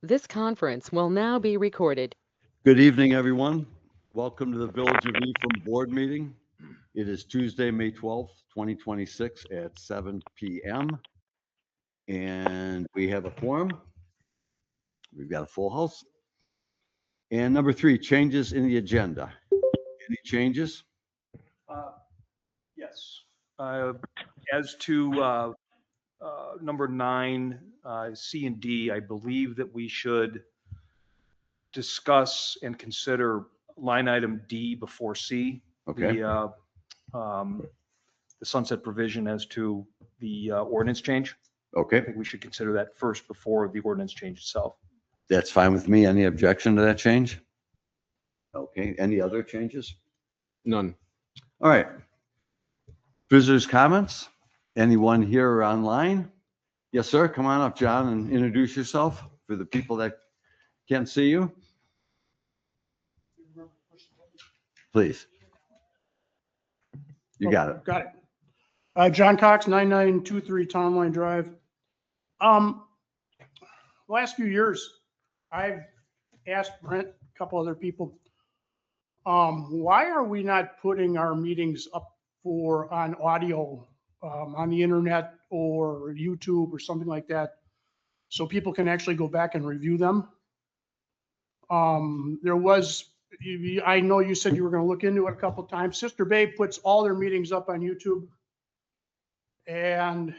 This conference will now be recorded. Good evening, everyone. Welcome to the Village of Ephraim Board Meeting. It is Tuesday, May 12th, 2026 at 7 p.m. And we have a quorum. We've got a full house. And number 3, changes in the agenda. Any changes? Yes. As to number 9, C and D, I believe that we should discuss and consider line item D before C. Okay. The sunset provision as to the ordinance change. I Okay, think we should consider that first before the ordinance change itself. that's fine with me. Any objection to that change? Okay, any other changes? None. All right. Visitors' comments? Anyone here or online? Yes, sir. Come on up, John, and introduce yourself for the people that can't see you. Please. You got it. Got it. John Cox, 9923 Town Line Drive. Last few years, I've asked Brent, a couple other people, why are we not putting our meetings up on audio, on the internet or YouTube or something like that, so people can actually go back and review them? I know you said you were going to look into it a couple of times. Sister Babe puts all their meetings up on YouTube, and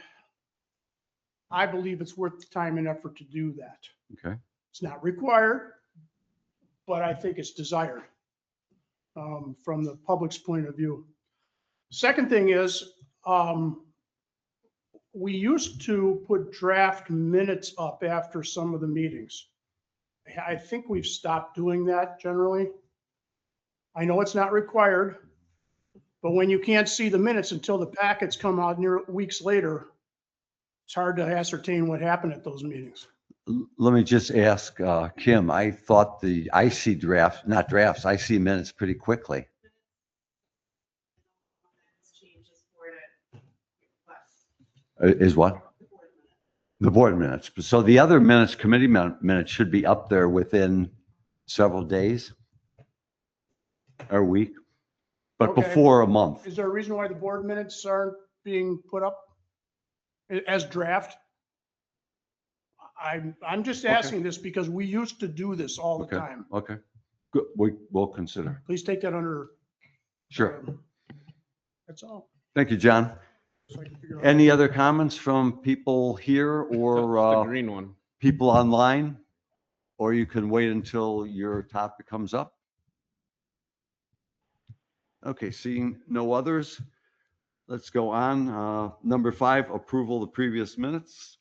I believe it's worth the time and effort to do that. Okay. It's not required, but I think it's desired from the public's point of view. Second thing is, we used to put draft minutes up after some of the meetings. I think we've stopped doing that generally. I know it's not required, but when you can't see the minutes until the packets come out weeks later, it's hard to ascertain what happened at those meetings. Let me just ask Kim, I thought I see minutes pretty quickly. Is what? The board minutes. So the other minutes, committee minutes should be up there within several days or a week, but Okay. before a month. Is there a reason why the board minutes aren't being put up as draft? I'm just asking this because we used to do this all the Okay. time. Okay, good. We'll consider. Please take that under. Sure. That's all. Thank you, John. So I can figure out- Any other comments from people here The or green one. people online? Or you can wait until your topic comes up? Okay, seeing no others, let's go on. Number 5, approval of the previous minutes.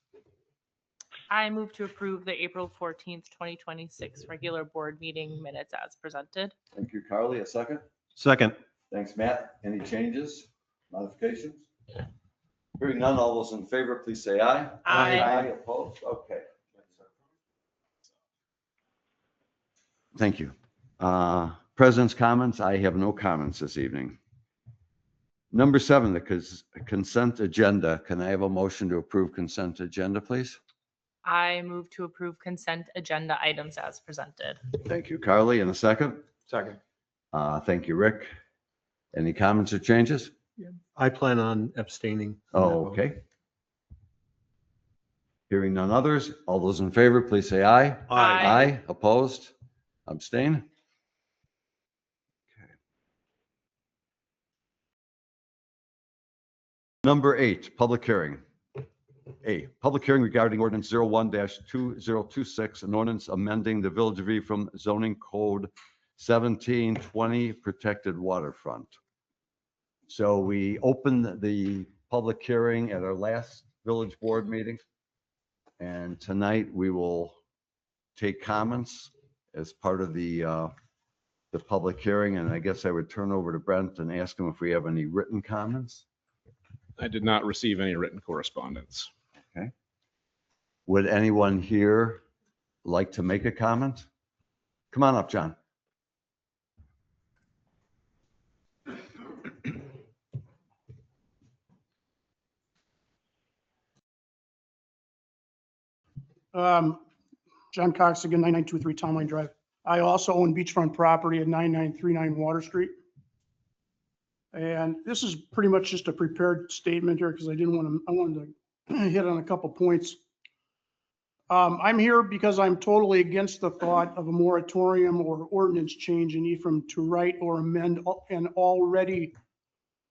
I move to approve the April 14th, 2026 regular board meeting minutes as presented. Thank you, Carly. A second? Second. Thanks, Matt. Any changes, modifications? Hearing none, all those in favor, please say aye. Aye. Opposed? Okay. Thank you. President's comments, I have no comments this evening. Number 7, the consent agenda. Can I have a motion to approve consent agenda, please? I move to approve consent agenda items as presented. Thank you, Carly. And a second? Second. Thank you, Rick. Any comments or changes? I plan on abstaining. Oh, okay. Hearing none others, all those in favor, please say aye. Aye. Aye. Opposed? Abstain? Okay. Number 8, public hearing. A, public hearing regarding ordinance 01-2026, an ordinance amending the Village of Ephraim zoning code 1720 protected waterfront. So we opened the public hearing at our last village board meeting. And tonight we will take comments as part of the public hearing. And I guess I would turn over to Brent and ask him if we have any written comments. I did not receive any written correspondence. Okay. Would anyone here like to make a comment? Come on up, John. John Coxigan, 9923 Town Line Drive. I also own beachfront property at 9939 Water Street. And this is pretty much just a prepared statement here because I wanted to hit on a couple points. I'm here because I'm totally against the thought of a moratorium or ordinance change in Ephraim to write or amend an already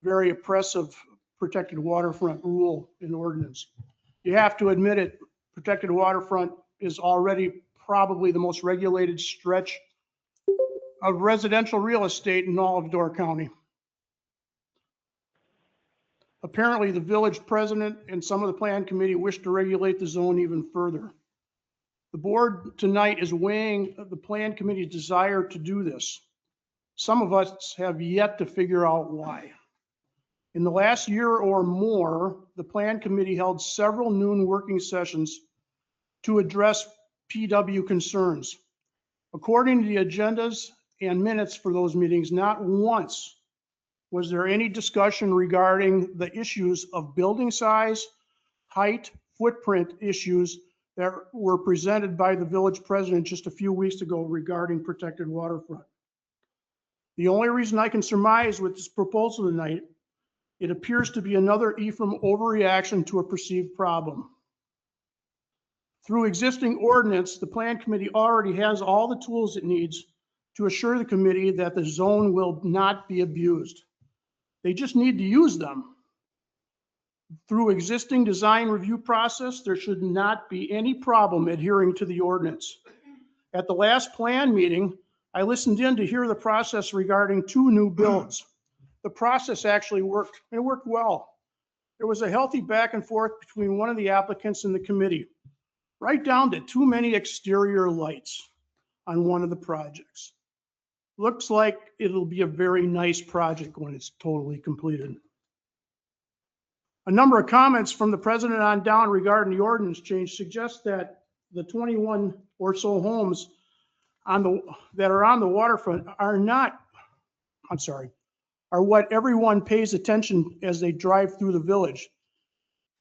very oppressive protected waterfront rule and ordinance. You have to admit it, protected waterfront is already probably the most regulated stretch of residential real estate in all of Door County. Apparently, the village president and some of the plan committee wish to regulate the zone even further. The board tonight is weighing the plan committee's desire to do this. Some of us have yet to figure out why. In the last year or more, the plan committee held several noon working sessions to address PW concerns. According to the agendas and minutes for those meetings, not once was there any discussion regarding the issues of building size, height, footprint issues that were presented by the village president just a few weeks ago regarding protected waterfront. The only reason I can surmise with this proposal tonight, it appears to be another Ephraim overreaction to a perceived problem. Through existing ordinance, the plan committee already has all the tools it needs to assure the committee that the zone will not be abused. They just need to use them. Through existing design review process, there should not be any problem adhering to the ordinance. At the last plan meeting, I listened in to hear the process regarding 2 new builds. The process actually worked. It worked well. There was a healthy back and forth between one of the applicants and the committee, right down to too many exterior lights on one of the projects. Looks like it'll be a very nice project when it's totally completed. A number of comments from the president on down regarding the ordinance change suggest that the 21 or so homes that are on the waterfront are what everyone pays attention as they drive through the village,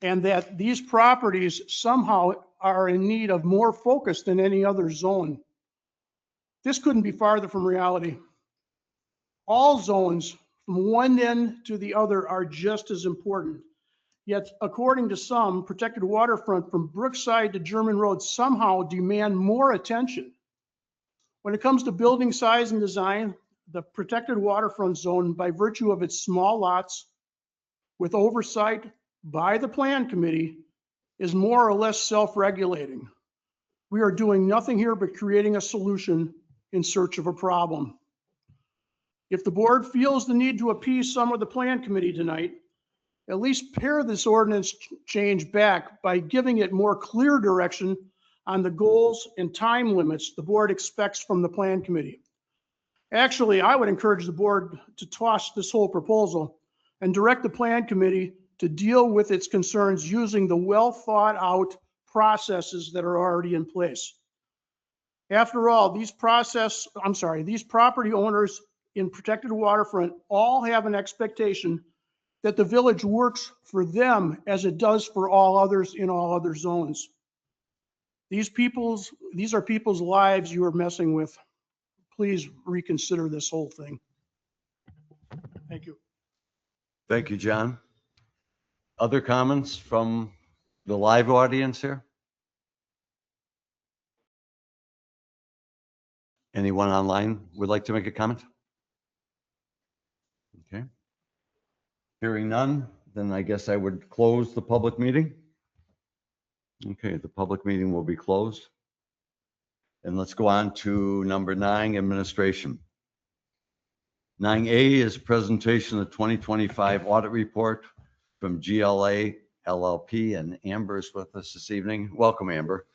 and that these properties somehow are in need of more focus than any other zone. This couldn't be farther from reality. All zones from one end to the other are just as important. Yet, according to some, protected waterfront from Brookside to German Road somehow demand more attention. When it comes to building size and design, the protected waterfront zone, by virtue of its small lots with oversight by the plan committee, is more or less self-regulating. We are doing nothing here but creating a solution in search of a problem. If the board feels the need to appease some of the plan committee tonight, at least pare this ordinance change back by giving it more clear direction on the goals and time limits the board expects from the plan committee. Actually, I would encourage the board to toss this whole proposal and direct the plan committee to deal with its concerns using the well thought out processes that are already in place. After all, these property owners in protected waterfront all have an expectation that the village works for them as it does for all others in all other zones. These are people's lives you are messing with. Please reconsider this whole thing. Thank you. Thank you, John. Other comments from the live audience here? Anyone online would like to make a comment? Okay. Hearing none, then I guess I would close the public meeting. Okay, the public meeting will be closed. And let's go on to number 9, administration. 9A is presentation of the 2025 audit report from GLA LLP, and Amber is with us this evening. Welcome, Amber.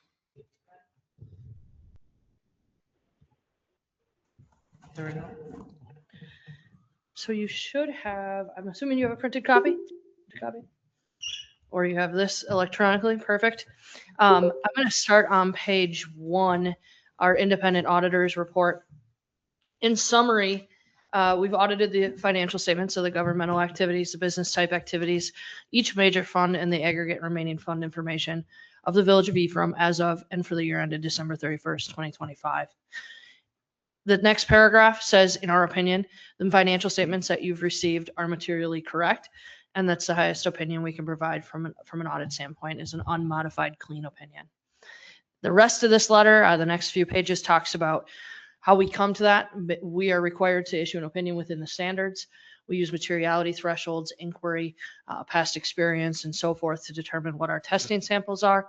There we go. So you should have, I'm assuming you have a printed copy? Or you have this electronically, perfect. I'm going to start on page 1, our independent auditors report. In summary, we've audited the financial statements of the governmental activities, the business type activities, each major fund and the aggregate remaining fund information. of the Village of Ephraim as of and for the year ended December 31st, 2025. The next paragraph says, in our opinion, the financial statements that you've received are materially correct, and that's the highest opinion we can provide from an audit standpoint, is an unmodified, clean opinion. The rest of this letter, the next few pages, talks about how we come to that. We are required to issue an opinion within the standards. We use materiality thresholds, inquiry, past experience, and so forth to determine what our testing samples are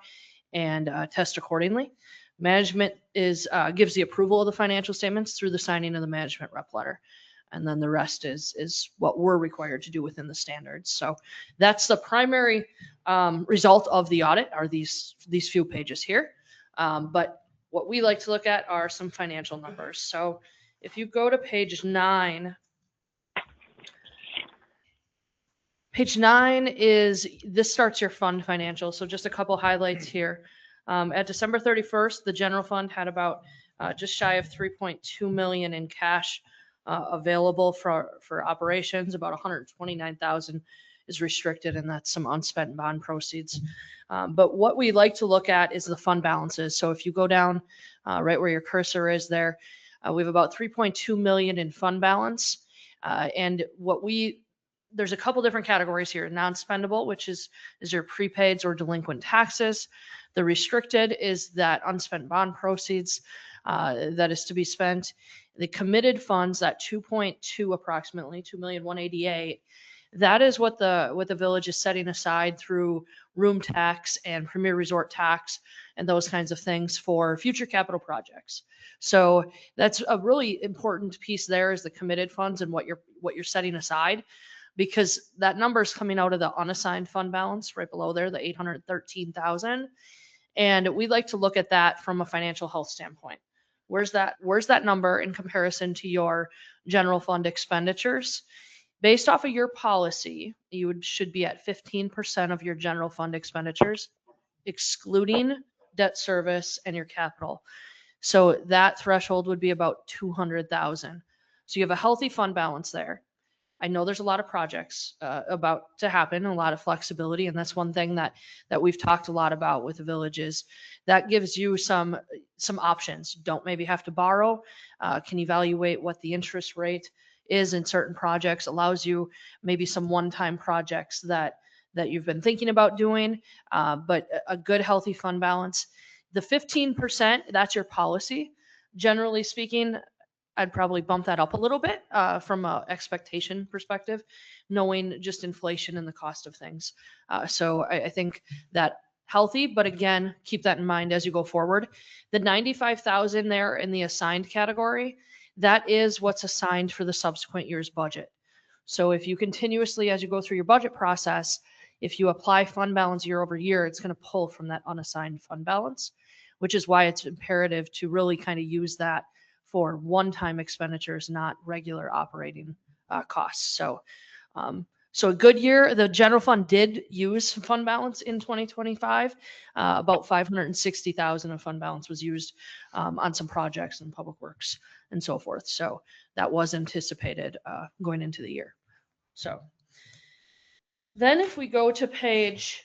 and test accordingly. Management gives the approval of the financial statements through the signing of the management rep letter. And then the rest is what we're required to do within the standards. So that's the primary result of the audit, are these few pages here. But what we like to look at are some financial numbers. So if you go to page 9, page 9 this starts your fund financial. So just a couple highlights here. At December 31st, the general fund had about just shy of 3.2 million in cash available for operations. About 129,000 is restricted, and that's some unspent bond proceeds. But what we like to look at is the fund balances. So if you go down right where your cursor is there, we have about 3.2 million in fund balance. And there's a couple different categories here. Non-spendable, which is your prepaids or delinquent taxes. The restricted is that unspent bond proceeds that is to be spent. The committed funds, that 2.2 approximately, 2,188,000, that is what the village is setting aside through room tax and premier resort tax and those kinds of things for future capital projects. So that's a really important piece there, is the committed funds and what you're setting aside, because that number is coming out of the unassigned fund balance right below there, the 813,000. And we like to look at that from a financial health standpoint. Where's that number in comparison to your general fund expenditures? Based off of your policy, you should be at 15% of your general fund expenditures, excluding debt service and your capital. So that threshold would be about 200,000. So you have a healthy fund balance there. I know there's a lot of projects about to happen, a lot of flexibility, and that's one thing that we've talked a lot about with the villages. That gives you some options. Don't maybe have to borrow. Can evaluate what the interest rate is in certain projects. Allows you maybe some one-time projects that you've been thinking about doing, but a good healthy fund balance. The 15%, that's your policy. Generally speaking, I'd probably bump that up a little bit from an expectation perspective, knowing just inflation and the cost of things. So I think that healthy, but again, keep that in mind as you go forward. The 95,000 there in the assigned category, that is what's assigned for the subsequent year's budget. So if you continuously, as you go through your budget process, if you apply fund balance year over year, it's going to pull from that unassigned fund balance, which is why it's imperative to really kind of use that for one-time expenditures, not regular operating costs. So a good year. The general fund did use fund balance in 2025. About 560,000 of fund balance was used on some projects in public works and so forth. So that was anticipated going into the year. So then if we go to page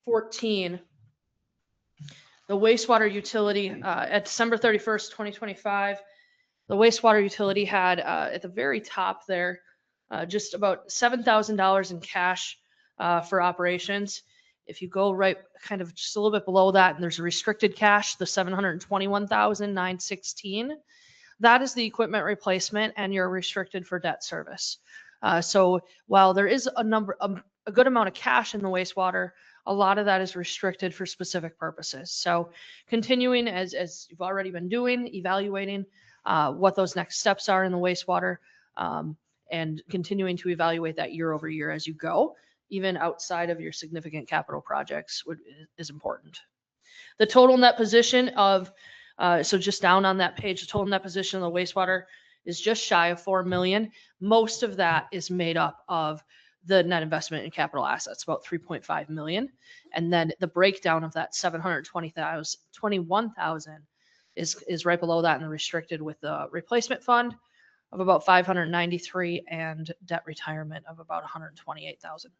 14, the wastewater utility at December 31st, 2025, the wastewater utility had at the very top there just about $7,000 in cash for operations. If you go right kind of just a little bit below that, and there's a restricted cash, the $721,916, that is the equipment replacement, and you're restricted for debt service. So while there is a good amount of cash in the wastewater, a lot of that is restricted for specific purposes. So continuing as you've already been doing, evaluating what those next steps are in the wastewater, and continuing to evaluate that year over year as you go, even outside of your significant capital projects is important. The total net position of, so just down on that page, the total net position of the wastewater is just shy of 4 million. Most of that is made up of the net investment in capital assets, about 3.5 million. And then the breakdown of that 721,000 is right below that in the restricted, with the replacement fund of about 593 and debt retirement of about 128,000.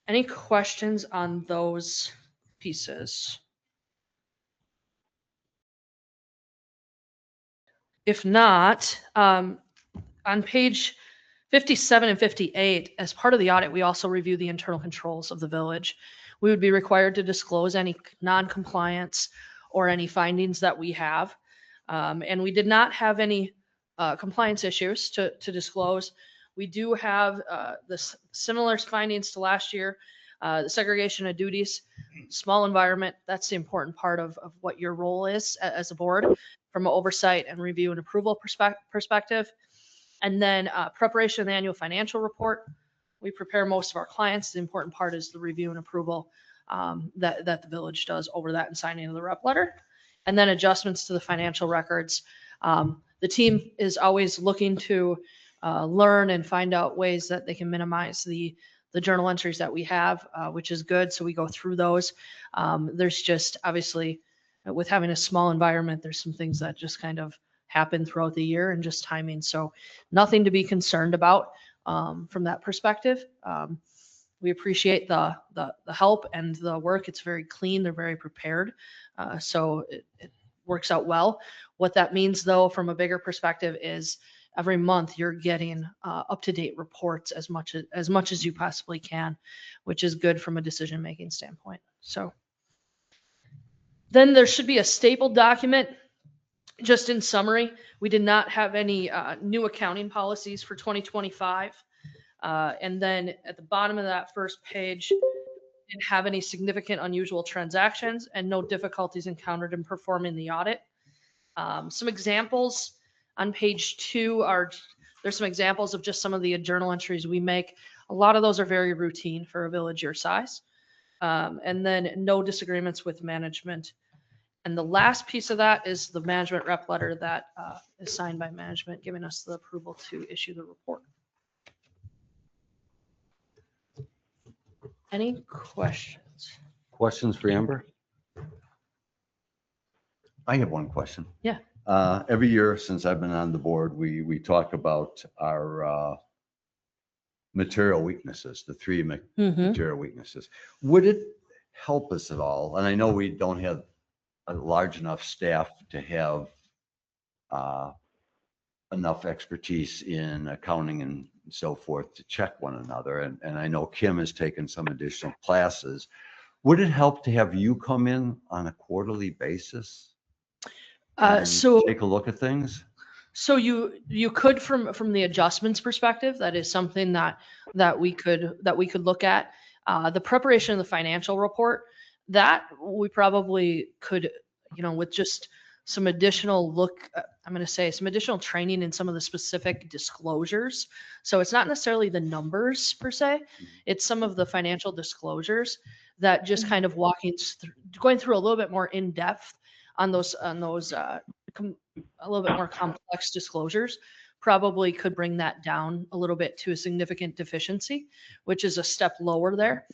Any questions on those pieces? If not, on page 57 and 58, as part of the audit, we also review the internal controls of the village. We would be required to disclose any non-compliance or any findings that we have. And we did not have any compliance issues to disclose. We do have the similar findings to last year, the segregation of duties, small environment. That's the important part of what your role is as a board from an oversight and review and approval perspective. And then preparation of the annual financial report. We prepare most of our clients. The important part is the review and approval that the village does over that and signing of the rep letter. And then adjustments to the financial records. The team is always looking to learn and find out ways that they can minimize the journal entries that we have, which is good. So we go through those. There's just obviously with having a small environment, there's some things that just kind of happen throughout the year and just timing. So nothing to be concerned about from that perspective. We appreciate the help and the work. It's very clean. They're very prepared. So it works out well. What that means though, from a bigger perspective is every month you're getting up-to-date reports as much as you possibly can, which is good from a decision-making standpoint. So then there should be a stapled document. Just in summary, we did not have any new accounting policies for 2025. And then at the bottom of that first page, didn't have any significant unusual transactions and no difficulties encountered in performing the audit. Some examples on page 2 there's some examples of just some of the journal entries we make. A lot of those are very routine for a village your size. And then no disagreements with management. And the last piece of that is the management rep letter that is signed by management, giving us the approval to issue the report. Any questions? Questions for Amber? I have one question. Yeah. Every year since I've been on the board, we talk about our material weaknesses, the three material weaknesses. Would it help us at all? And I know we don't have a large enough staff to have enough expertise in accounting and so forth to check one another. And I know Kim has taken some additional classes. Would it help to have you come in on a quarterly basis? So take a look at things? So you could from the adjustments perspective, that is something that we could look at. The preparation of the financial report, that we probably could, with just some additional I'm going to say some additional training in some of the specific disclosures. So it's not necessarily the numbers per se, it's some of the financial disclosures that just kind of going through a little bit more in depth on those a little bit more complex disclosures probably could bring that down a little bit to a significant deficiency, which is a step lower there,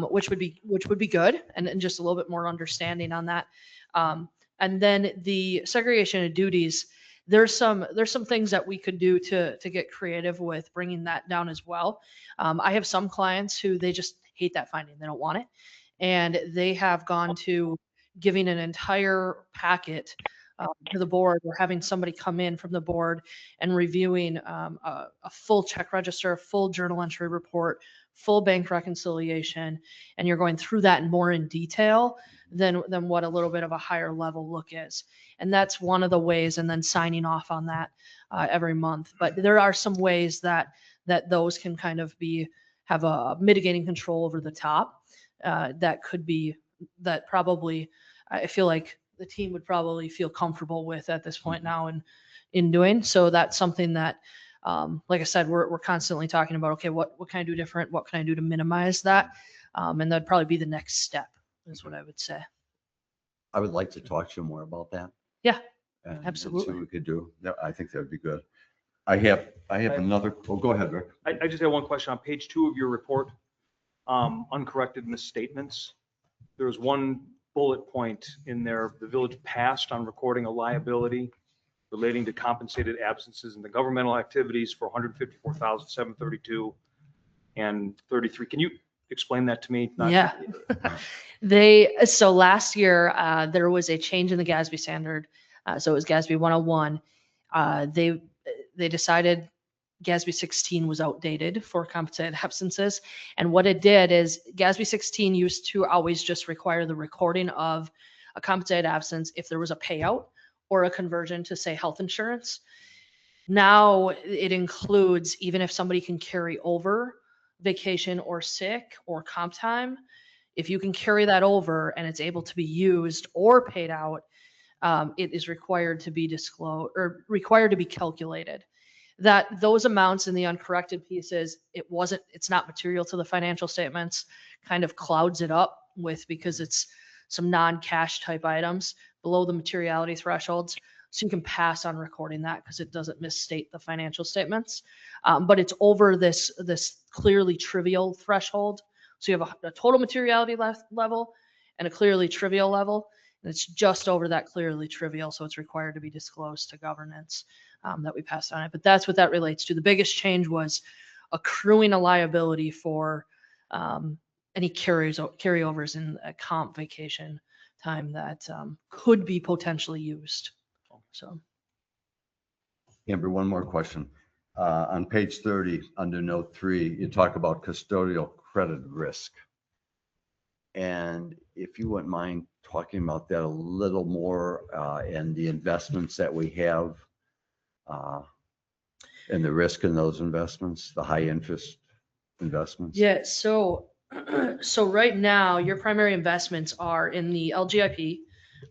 which would be good, and just a little bit more understanding on that. And then the segregation of duties, there's some things that we could do to get creative with bringing that down as well. I have some clients who they just hate that finding, they don't want it, and they have gone to giving an entire packet to the board, or having somebody come in from the board and reviewing a full check register, full journal entry report, full bank reconciliation, and you're going through that more in detail than what a little bit of a higher level look is. And that's one of the ways, and then signing off on that every month. But there are some ways that those can kind of have a mitigating control over the top. That probably, I feel like the team would probably feel comfortable with at this point now in doing. So that's something that, like I said, we're constantly talking about, okay, what can I do different? What can I do to minimize that? And that'd probably be the next step, is what I would say. I would like to talk to you more about that. Yeah, and absolutely. see what we could do. I think that would be good. I have another, go ahead, Rick. I just have one question. On page 2 of your report, uncorrected misstatements. There was one bullet point in there: the village passed on recording a liability relating to compensated absences in the governmental activities for $154,732 and 33. Can you explain that to me? Not- Yeah. So last year, there was a change in the GASB standard. So it was GASB 101. They decided GASB 16 was outdated for compensated absences. And what it did is GASB 16 used to always just require the recording of a compensated absence if there was a payout or a conversion to, say, health insurance. Now it includes even if somebody can carry over vacation or sick or comp time, if you can carry that over and it's able to be used or paid out, it is required to be disclosed or required to be calculated. That those amounts in the uncorrected pieces, it's not material to the financial statements, kind of clouds it up with, because it's some non-cash type items below the materiality thresholds. So you can pass on recording that because it doesn't misstate the financial statements. But it's over this clearly trivial threshold. So you have a total materiality level and a clearly trivial level. And it's just over that clearly trivial. So it's required to be disclosed to governance that we passed on it. But that's what that relates to. The biggest change was accruing a liability for any carryovers in a comp vacation time that could be potentially used. So. Amber, one more question. On page 30, under note 3, you talk about custodial credit risk. And if you wouldn't mind talking about that a little more, and the investments that we have, and the risk in those investments, the high interest investments. Yeah, so right now your primary investments are in the LGIP,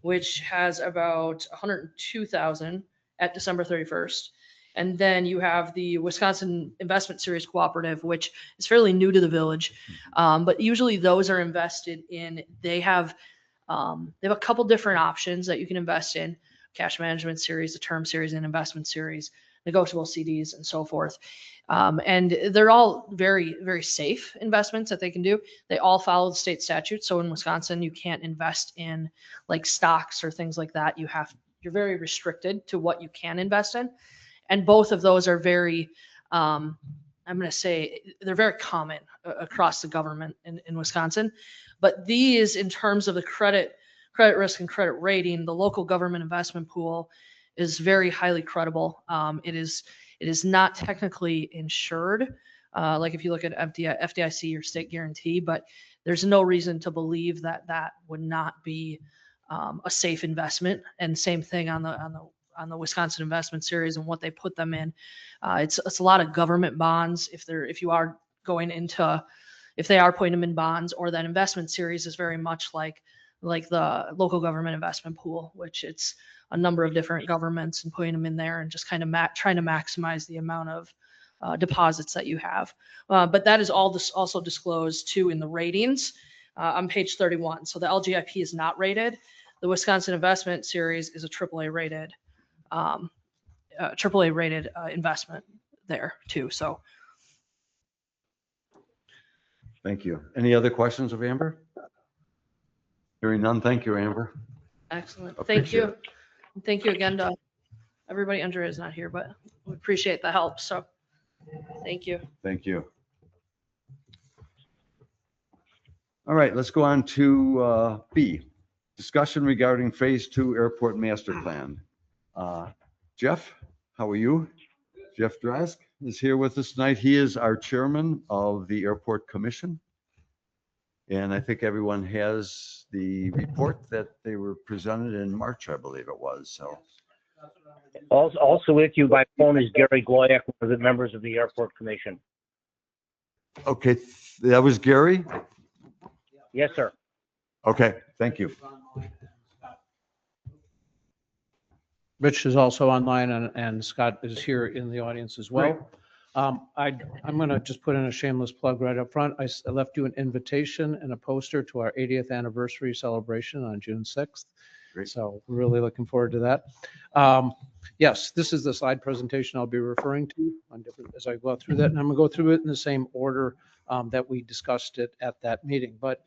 which has about 102,000 at December 31st. And then you have the Wisconsin Investment Series Cooperative, which is fairly new to the village. But usually those are invested in, they have a couple different options that you can invest in: cash management series, a term series, and investment series, negotiable CDs, and so forth. And they're all very, very safe investments that they can do. They all follow the state statute. So in Wisconsin, you can't invest in like stocks or things like that. You're very restricted to what you can invest in. And both of those are very, I'm going to say they're very common across the government in Wisconsin. But these, in terms of the credit risk and credit rating, the local government investment pool is very highly credible. It is not technically insured, like if you look at FDIC or state guarantee, but there's no reason to believe that would not be a safe investment. And same thing on the Wisconsin Investment Series and what they put them in. It's a lot of government bonds. If they are putting them in bonds, or that investment series is very much like the local government investment pool, which it's a number of different governments and putting them in there and just kind of trying to maximize the amount of deposits that you have. But that is also disclosed too in the ratings on page 31. So the LGIP is not rated. The Wisconsin Investment Series is a AAA rated investment there too. So. Thank you. Any other questions of Amber? Hearing none, thank you, Amber. Excellent. Thank Appreciate you. it. And thank you again to everybody. Andrea is not here, but we appreciate the help. So thank you. Thank you. All right, let's go on to B, discussion regarding Phase 2 Airport Master Plan. Jeff, how are you? Jeff Drask is here with us tonight. He is our chairman of the Airport Commission. And I think everyone has the report that they were presented in March, I believe it was. So. Also with you by phone is Gary Gloyak, one of the members of the Airport Commission. Okay, that was Gary? Yes, sir. Okay, thank you. Rich is also online, and Scott is here in the audience as well. I'm going to just put in a shameless plug right up front. I left you an invitation and a poster to our 80th anniversary celebration on June 6th. Great. So we're really looking forward to that. Yes, this is the slide presentation I'll be referring to as I go through that. And I'm going to go through it in the same order that we discussed it at that meeting. But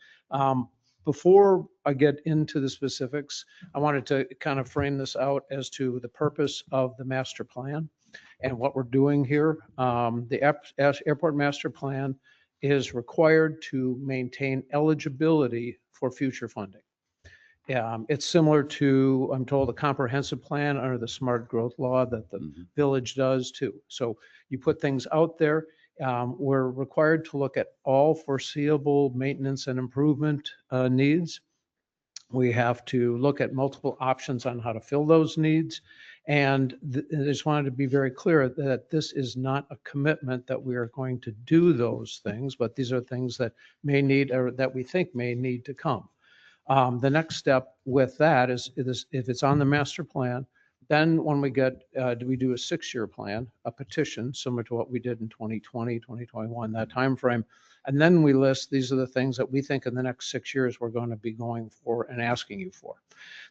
before I get into the specifics, I wanted to kind of frame this out as to the purpose of the master plan and what we're doing here. The Airport Master Plan is required to maintain eligibility for future funding. It's similar to, I'm told, a comprehensive plan under the smart growth law that the village does too. So you put things out there. We're required to look at all foreseeable maintenance and improvement needs. We have to look at multiple options on how to fill those needs. And I just wanted to be very clear that this is not a commitment that we are going to do those things, but these are things that may need, or that we think may need to come. The next step with that is if it's on the master plan, then when we get, we do a 6-year plan, a petition similar to what we did in 2020, 2021, that timeframe. And then we list, these are the things that we think in the next 6 years we're going to be going for and asking you for.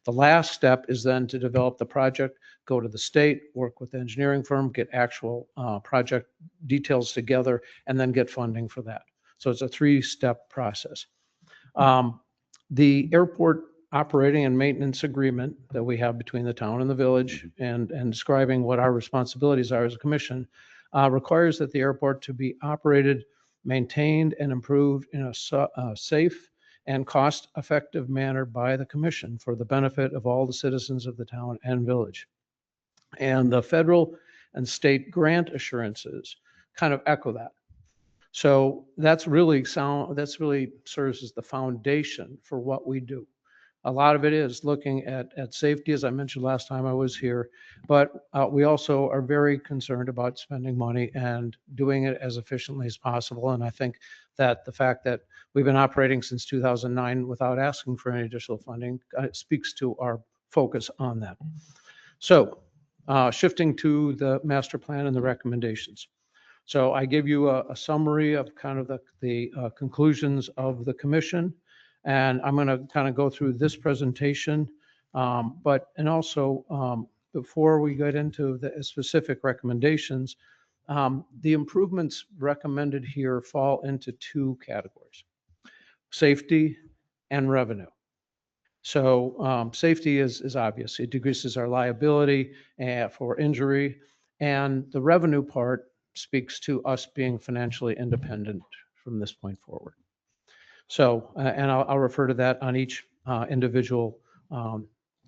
The last step is then to develop the project, go to the state, work with the engineering firm, get actual project details together, and then get funding for that. So it's a 3-step process. The airport operating and maintenance agreement that we have between the town and the village and describing what our responsibilities are as a commission requires that the airport to be operated, maintained, and improved in a safe and cost-effective manner by the commission for the benefit of all the citizens of the town and village. And the federal and state grant assurances kind of echo that. So that's really serves as the foundation for what we do. A lot of it is looking at safety, as I mentioned last time I was here, but we also are very concerned about spending money and doing it as efficiently as possible. And I think that the fact that we've been operating since 2009 without asking for any additional funding speaks to our focus on that. So shifting to the master plan and the recommendations. So I give you a summary of kind of the conclusions of the commission, and I'm going to kind of go through this presentation. And also before we get into the specific recommendations, the improvements recommended here fall into 2 categories: safety and revenue. So safety is obvious. It decreases our liability for injury, and the revenue part speaks to us being financially independent from this point forward. So, and I'll refer to that on each individual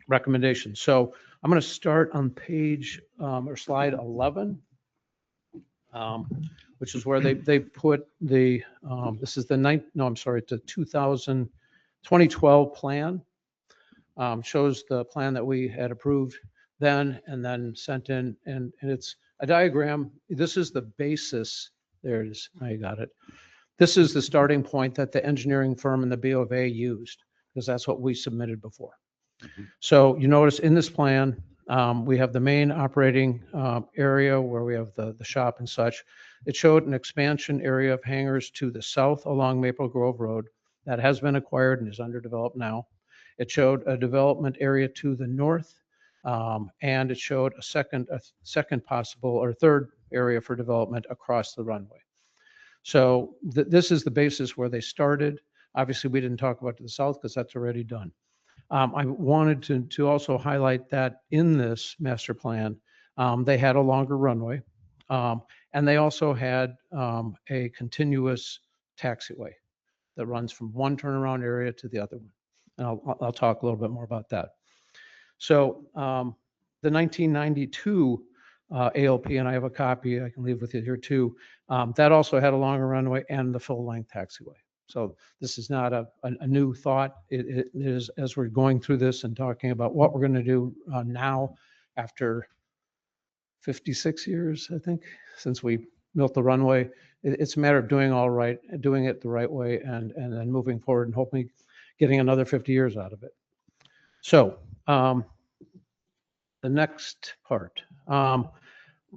recommendation. So I'm going to start on page or slide 11, which is where they put the, this is the 2012 plan. Shows the plan that we had approved then and then sent in, and it's a diagram. This is the basis. There it is. Now you got it. This is the starting point that the engineering firm and the B of A used, because that's what we submitted before. So you notice in this plan, we have the main operating area where we have the shop and such. It showed an expansion area of hangars to the south along Maple Grove Road that has been acquired and is underdeveloped now. It showed a development area to the north, and it showed a second possible or third area for development across the runway. So this is the basis where they started. Obviously, we didn't talk about to the south because that's already done. I wanted to also highlight that in this master plan, they had a longer runway, and they also had a continuous taxiway that runs from one turnaround area to the other one. And I'll talk a little bit more about that. So the 1992 ALP, and I have a copy I can leave with you here too, that also had a longer runway and the full length taxiway. So this is not a new thought. It is, as we're going through this and talking about what we're going to do now after 56 years, I think, since we built the runway, it's a matter of doing it the right way and then moving forward and hopefully getting another 50 years out of it. So the next part,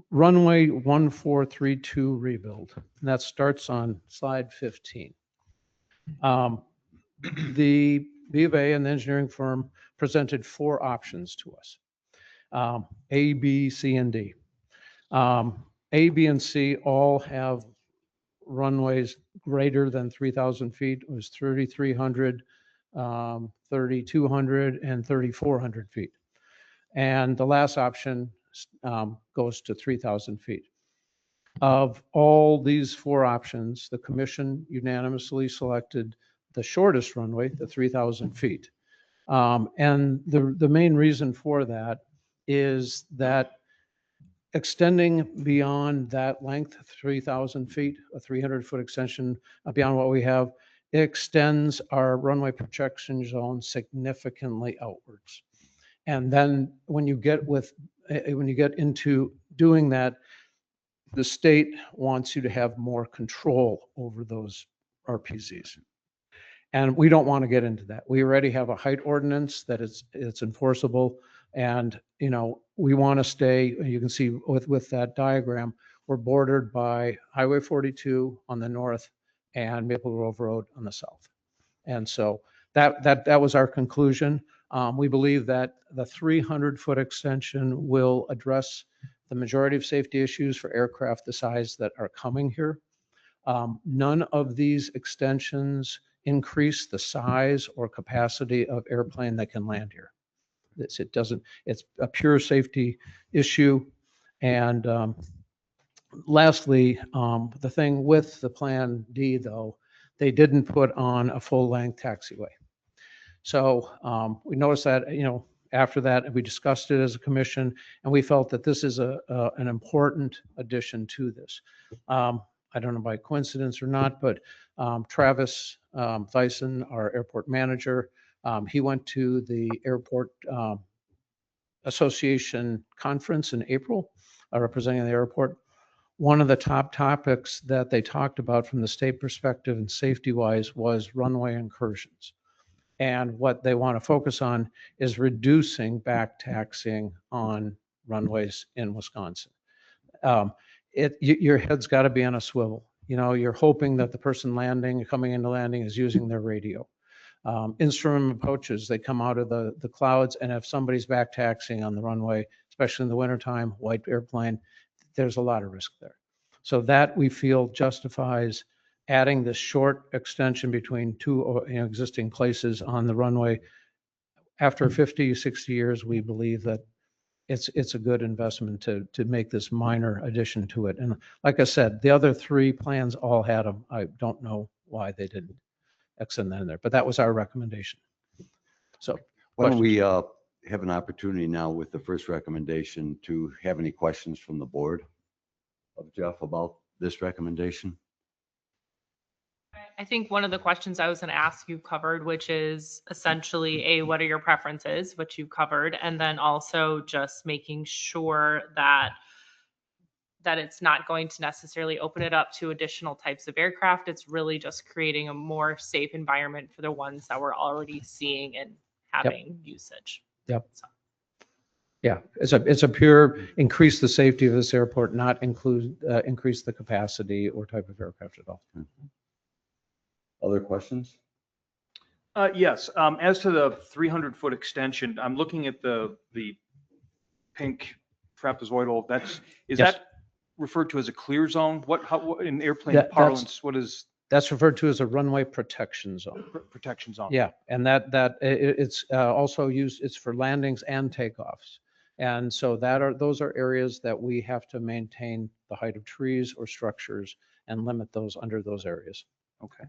runway 1432 rebuild, and that starts on slide 15. The B of A and the engineering firm presented 4 options to us, A, B, C, and D. A, B, and C all have runways greater than 3,000 feet. It was 3,300, 3,200, and 3,400 feet. And the last option goes to 3,000 feet. Of all these four options, the commission unanimously selected the shortest runway, the 3,000 feet. And the main reason for that is that extending beyond that length, 3,000 feet, a 300-foot extension beyond what we have, it extends our runway protection zone significantly outwards. And then when you get into doing that, the state wants you to have more control over those RPZs. And we don't want to get into that. We already have a height ordinance that it's enforceable. And, you know, we want to stay, you can see with that diagram, we're bordered by Highway 42 on the north and Maple Grove Road on the south. And so that was our conclusion. We believe that the 300-foot extension will address the majority of safety issues for aircraft the size that are coming here. None of these extensions increase the size or capacity of airplane that can land here. It's a pure safety issue. And lastly, the thing with the Plan D, though, they didn't put on a full-length taxiway. So we noticed that, you know, after that, we discussed it as a commission, and we felt that this is an important addition to this. I don't know by coincidence or not, but Travis Thyssen, our airport manager, he went to the Airport Association conference in April, representing the airport. One of the top topics that they talked about from the state perspective and safety-wise was runway incursions. And what they want to focus on is reducing back taxiing on runways in Wisconsin. Your head's got to be on a swivel. You know, you're hoping that the person coming into landing is using their radio. Instrument approaches, they come out of the clouds, and if somebody's back taxiing on the runway, especially in the wintertime, white airplane, there's a lot of risk there. So that we feel justifies adding this short extension between two existing places on the runway. After 50, 60 years, we believe that it's a good investment to make this minor addition to it. And like I said, the other three plans all had them. I don't know why they didn't extend that in there, but that was our recommendation. So Why don't we have an opportunity now with the first recommendation to have any questions from the board of Jeff about this recommendation? I think one of the questions I was going to ask you covered, which is essentially what are your preferences, which you covered, and then also just making sure that it's not going to necessarily open it up to additional types of aircraft. It's really just creating a more safe environment for the ones that we're already seeing and having usage. Yep. So. Yeah, it's a pure increase the safety of this airport, not increase the capacity or type of aircraft at all. Mm-hmm. Other questions? Yes, as to the 300-foot extension, I'm looking at the pink trapezoidal. Is that referred to as a clear zone? What in airplane parlance, what is? That's referred to as a runway protection zone. Protection zone. Yeah, and it's also used, it's for landings and takeoffs. And so those are areas that we have to maintain the height of trees or structures and limit those under those areas. Okay.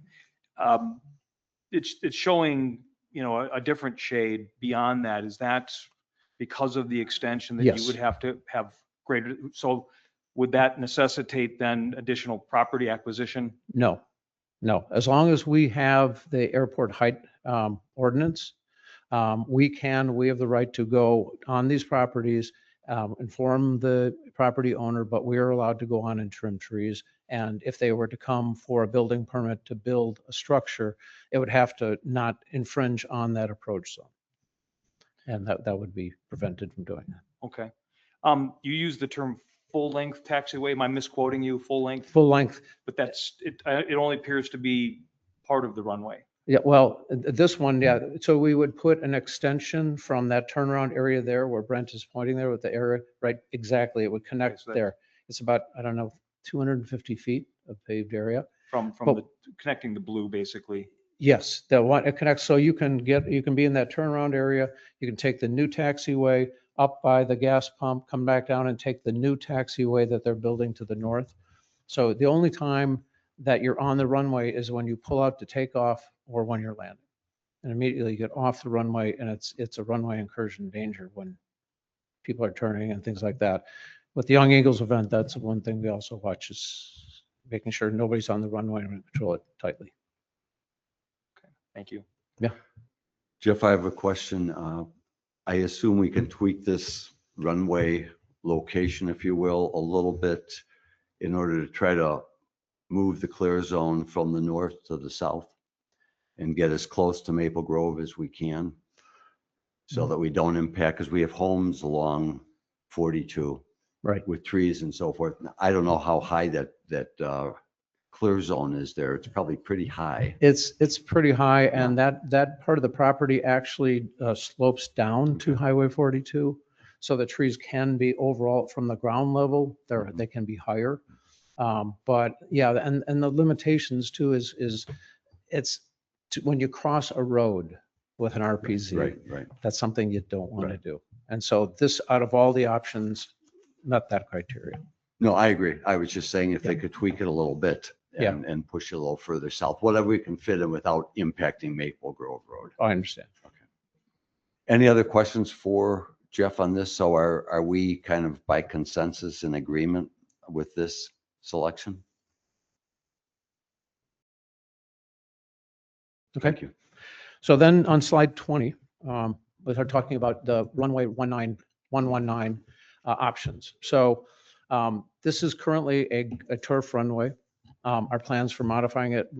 It's showing, you know, a different shade beyond that. Is that because of the extension that you would have to have greater? So would that necessitate then additional property acquisition? No. As long as we have the airport height ordinance, we have the right to go on these properties, inform the property owner, but we are allowed to go on and trim trees. And if they were to come for a building permit to build a structure, it would have to not infringe on that approach zone. And that would be prevented from doing that. Okay. You use the term full-length taxiway. Am I misquoting you? Full length? Full length. But it only appears to be part of the runway. Yeah, well, this one, yeah. So we would put an extension from that turnaround area there where Brent is pointing there with the arrow, right? Exactly. It would connect there. It's about, I don't know, 250 feet of paved area. From connecting the blue, basically. Yes, it connects. So you can be in that turnaround area. You can take the new taxiway up by the gas pump, come back down and take the new taxiway that they're building to the north. So the only time that you're on the runway is when you pull out to take off or when you're landing. And immediately you get off the runway, and it's a runway incursion danger when people are turning and things like that. With the Young Eagles event, that's one thing we also watch, is making sure nobody's on the runway and control it tightly. Thank you. Jeff, I have a question. I assume we can tweak this runway location, if you will, a little bit in order to try to move the clear zone from the north to the south and get as close to Maple Grove as we can so that we don't impact, because we have homes along 42 Right. with trees and so forth. I don't know how high that clear zone is there. It's probably pretty high. It's pretty high, and that part of the property actually slopes down to Highway 42. So the trees can be overall from the ground level, they can be higher. But yeah, and the limitations too is it's when you cross a road with an RPZ, Right. that's something you don't want to Right. do. And so this, out of all the options, met that criteria. No, I agree. I was just saying if they could tweak it a little bit Yeah. and push it a little further south, whatever we can fit in without impacting Maple Grove Road. I understand. Any other questions for Jeff on this? So are we kind of by consensus in agreement with this selection? Thank you. So then on slide 20, we are talking about the runway 119 options. So this is currently a turf runway. Our plans for modifying it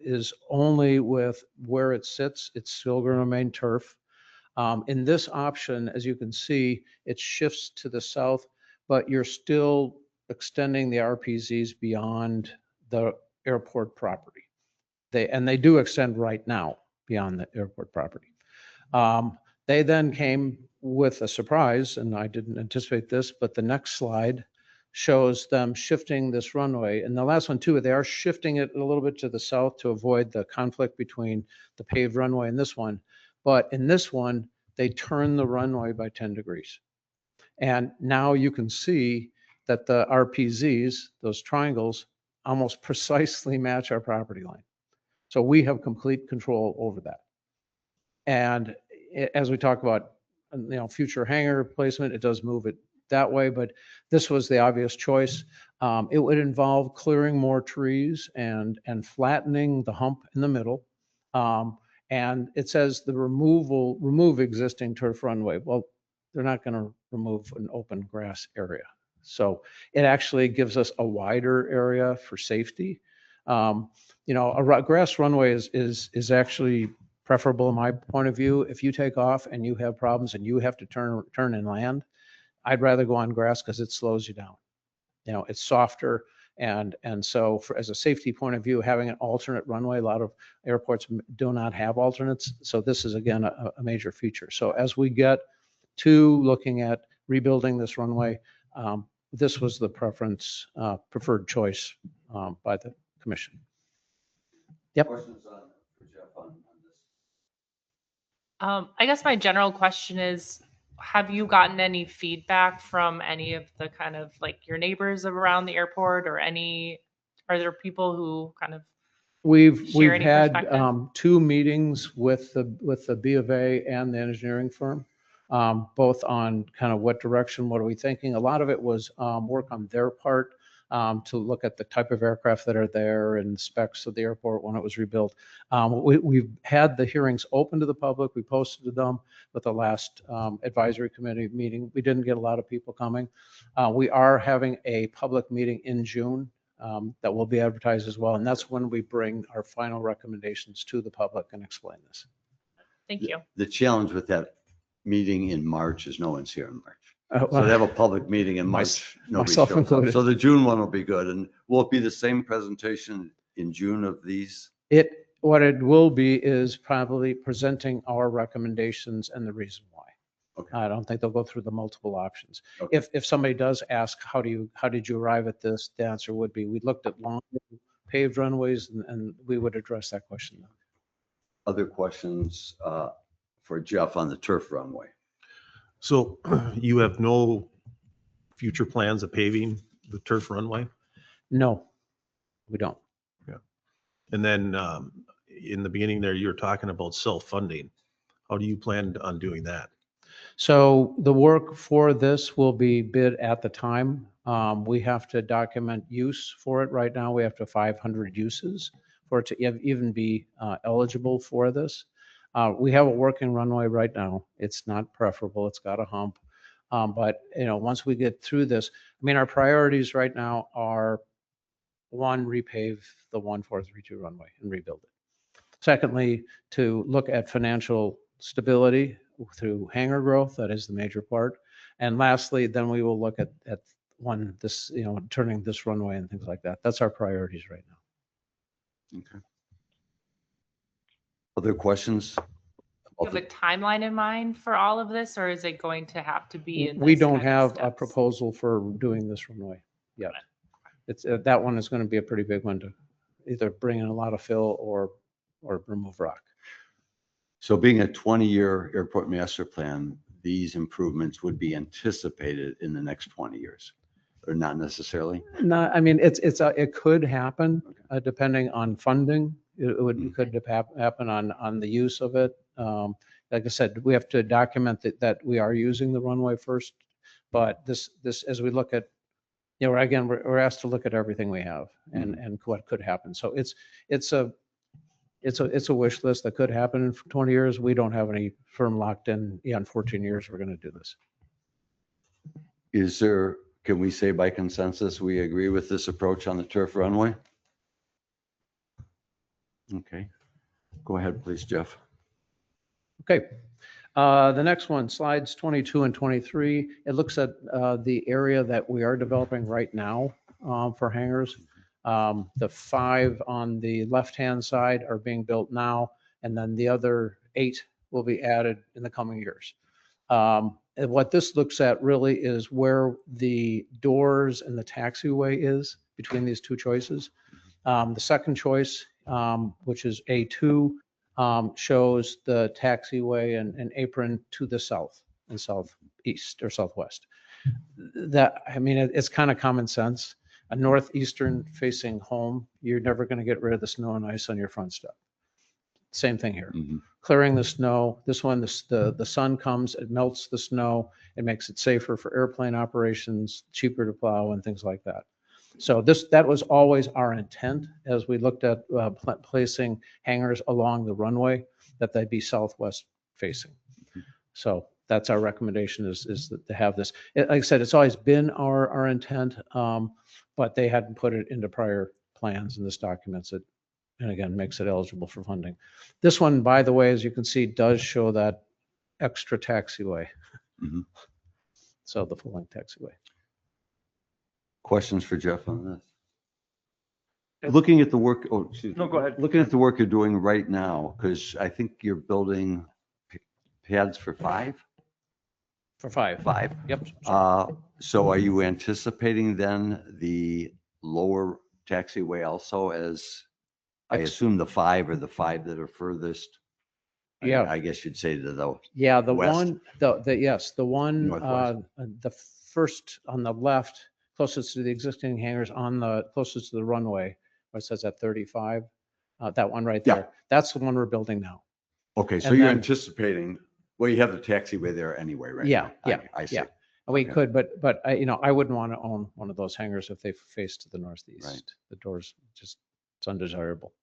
is only with where it sits. It's still going to remain turf. In this option, as you can see, it shifts to the south, but you're still extending the RPZs beyond the airport property. They do extend right now beyond the airport property. They then came with a surprise, and I didn't anticipate this, but the next slide shows them shifting this runway. And the last one too, they are shifting it a little bit to the south to avoid the conflict between the paved runway and this one. But in this one, they turn the runway by 10 degrees. And now you can see that the RPZs, those triangles, almost precisely match our property line. So we have complete control over that. And as we talk about, future hangar placement, it does move it that way, but this was the obvious choice. It would involve clearing more trees and flattening the hump in the middle. And it says remove existing turf runway. Well, they're not going to remove an open grass area. So it actually gives us a wider area for safety. A grass runway is actually preferable in my point of view. If you take off and you have problems and you have to turn and land, I'd rather go on grass because it slows you down. It's softer. And so as a safety point of view, having an alternate runway, a lot of airports do not have alternates. So this is, again, a major feature. So as we get to looking at rebuilding this runway, this was the preferred choice by the commission. Yep. Questions for Jeff on this? I guess my general question is, have you gotten any feedback from any of the kind of like your neighbors around the airport, or are there people who kind of We've share any had perspective? 2 meetings with the B of A and the engineering firm, both on kind of what direction, what are we thinking? A lot of it was work on their part to look at the type of aircraft that are there and specs of the airport when it was rebuilt. We've had the hearings open to the public. We posted them with the last advisory committee meeting. We didn't get a lot of people coming. We are having a public meeting in June that will be advertised as well. And that's when we bring our final recommendations to the public and explain this. Thank you. The challenge with that meeting in March is no one's here in March. Uh, So they have a public meeting in March. Nobody myself shows up. included. So the June one will be good. And will it be the same presentation in June of these? What it will be is probably presenting our recommendations and the reason why. Okay. I don't think they'll go through the multiple options. Okay. If somebody does ask, how did you arrive at this? The answer would be, we looked at long paved runways and we would address that question. Other questions for Jeff on the turf runway? So you have no future plans of paving the turf runway? No, we don't. And then in the beginning there, you were talking about self-funding. How do you plan on doing that? So the work for this will be bid at the time. We have to document use for it. Right now, we have to 500 uses for it to even be eligible for this. We have a working runway right now. It's not preferable. It's got a hump. But, once we get through this, our priorities right now are, one, repave the 1432 runway and rebuild it. Secondly, to look at financial stability through hangar growth. That is the major part. And lastly, then we will look at turning this runway and things like that. That's our priorities right now. Okay. Other questions? Do you have a timeline in mind for all of this, or is it going to have to be in We this don't kind of have a steps? proposal for doing this runway yet. It's, that one is going to be a pretty big one to either bring in a lot of fill or remove rock. So being a 20-year airport master plan, these improvements would be anticipated in the next 20 years, or not necessarily? No, it could happen depending on funding. It could happen on the use of it. Like I said, we have to document that we are using the runway first. But this as we look at, we're asked to look at everything we have and what could happen. So it's a wish list that could happen in 20 years. We don't have any firm locked in. In 14 years, we're going to do this. Can we say by consensus, we agree with this approach on the turf runway? Okay. Go ahead, please, Jeff. Okay. The next one, slides 22 and 23. It looks at the area that we are developing right now for hangars. The 5 on the left-hand side are being built now, and then the other 8 will be added in the coming years. And what this looks at really is where the doors and the taxiway is between these two choices. The second choice, which is A2, shows the taxiway and apron to the south and southeast or southwest. It's kind of common sense. A northeastern facing home, you're never going to get rid of the snow and ice on your front step. Same thing here. Clearing the snow. This one, the sun comes, it melts the snow, it makes it safer for airplane operations, cheaper to plow and things like that. So that was always our intent as we looked at placing hangars along the runway, that they'd be southwest facing. So that's our recommendation is to have this. Like I said, it's always been our intent, but they hadn't put it into prior plans, and this documents it, and again, makes it eligible for funding. This one, by the way, as you can see, does show that extra taxiway. So the full-length taxiway. Questions for Jeff on this? Looking at the work, No, go ahead. Looking at the work you're doing right now, because I think you're building pads for 5? For 5. 5. Yep. So are you anticipating then the lower taxiway also, as I assume the 5 are the 5 that are furthest? Yeah. I guess you'd say to the Yeah, the west. one, yes, the one, Northwest. the first on the left, closest to the existing hangars closest to the runway, where it says at 35, that one right Yeah. there. That's the one we're building now. Okay, so And you're then- anticipating, well, you have the taxiway there anyway, right? Yeah, now. yeah, I see. yeah. We Okay. could, but I wouldn't want to own one of those hangars if they face to the northeast. Right. The doors, it's undesirable.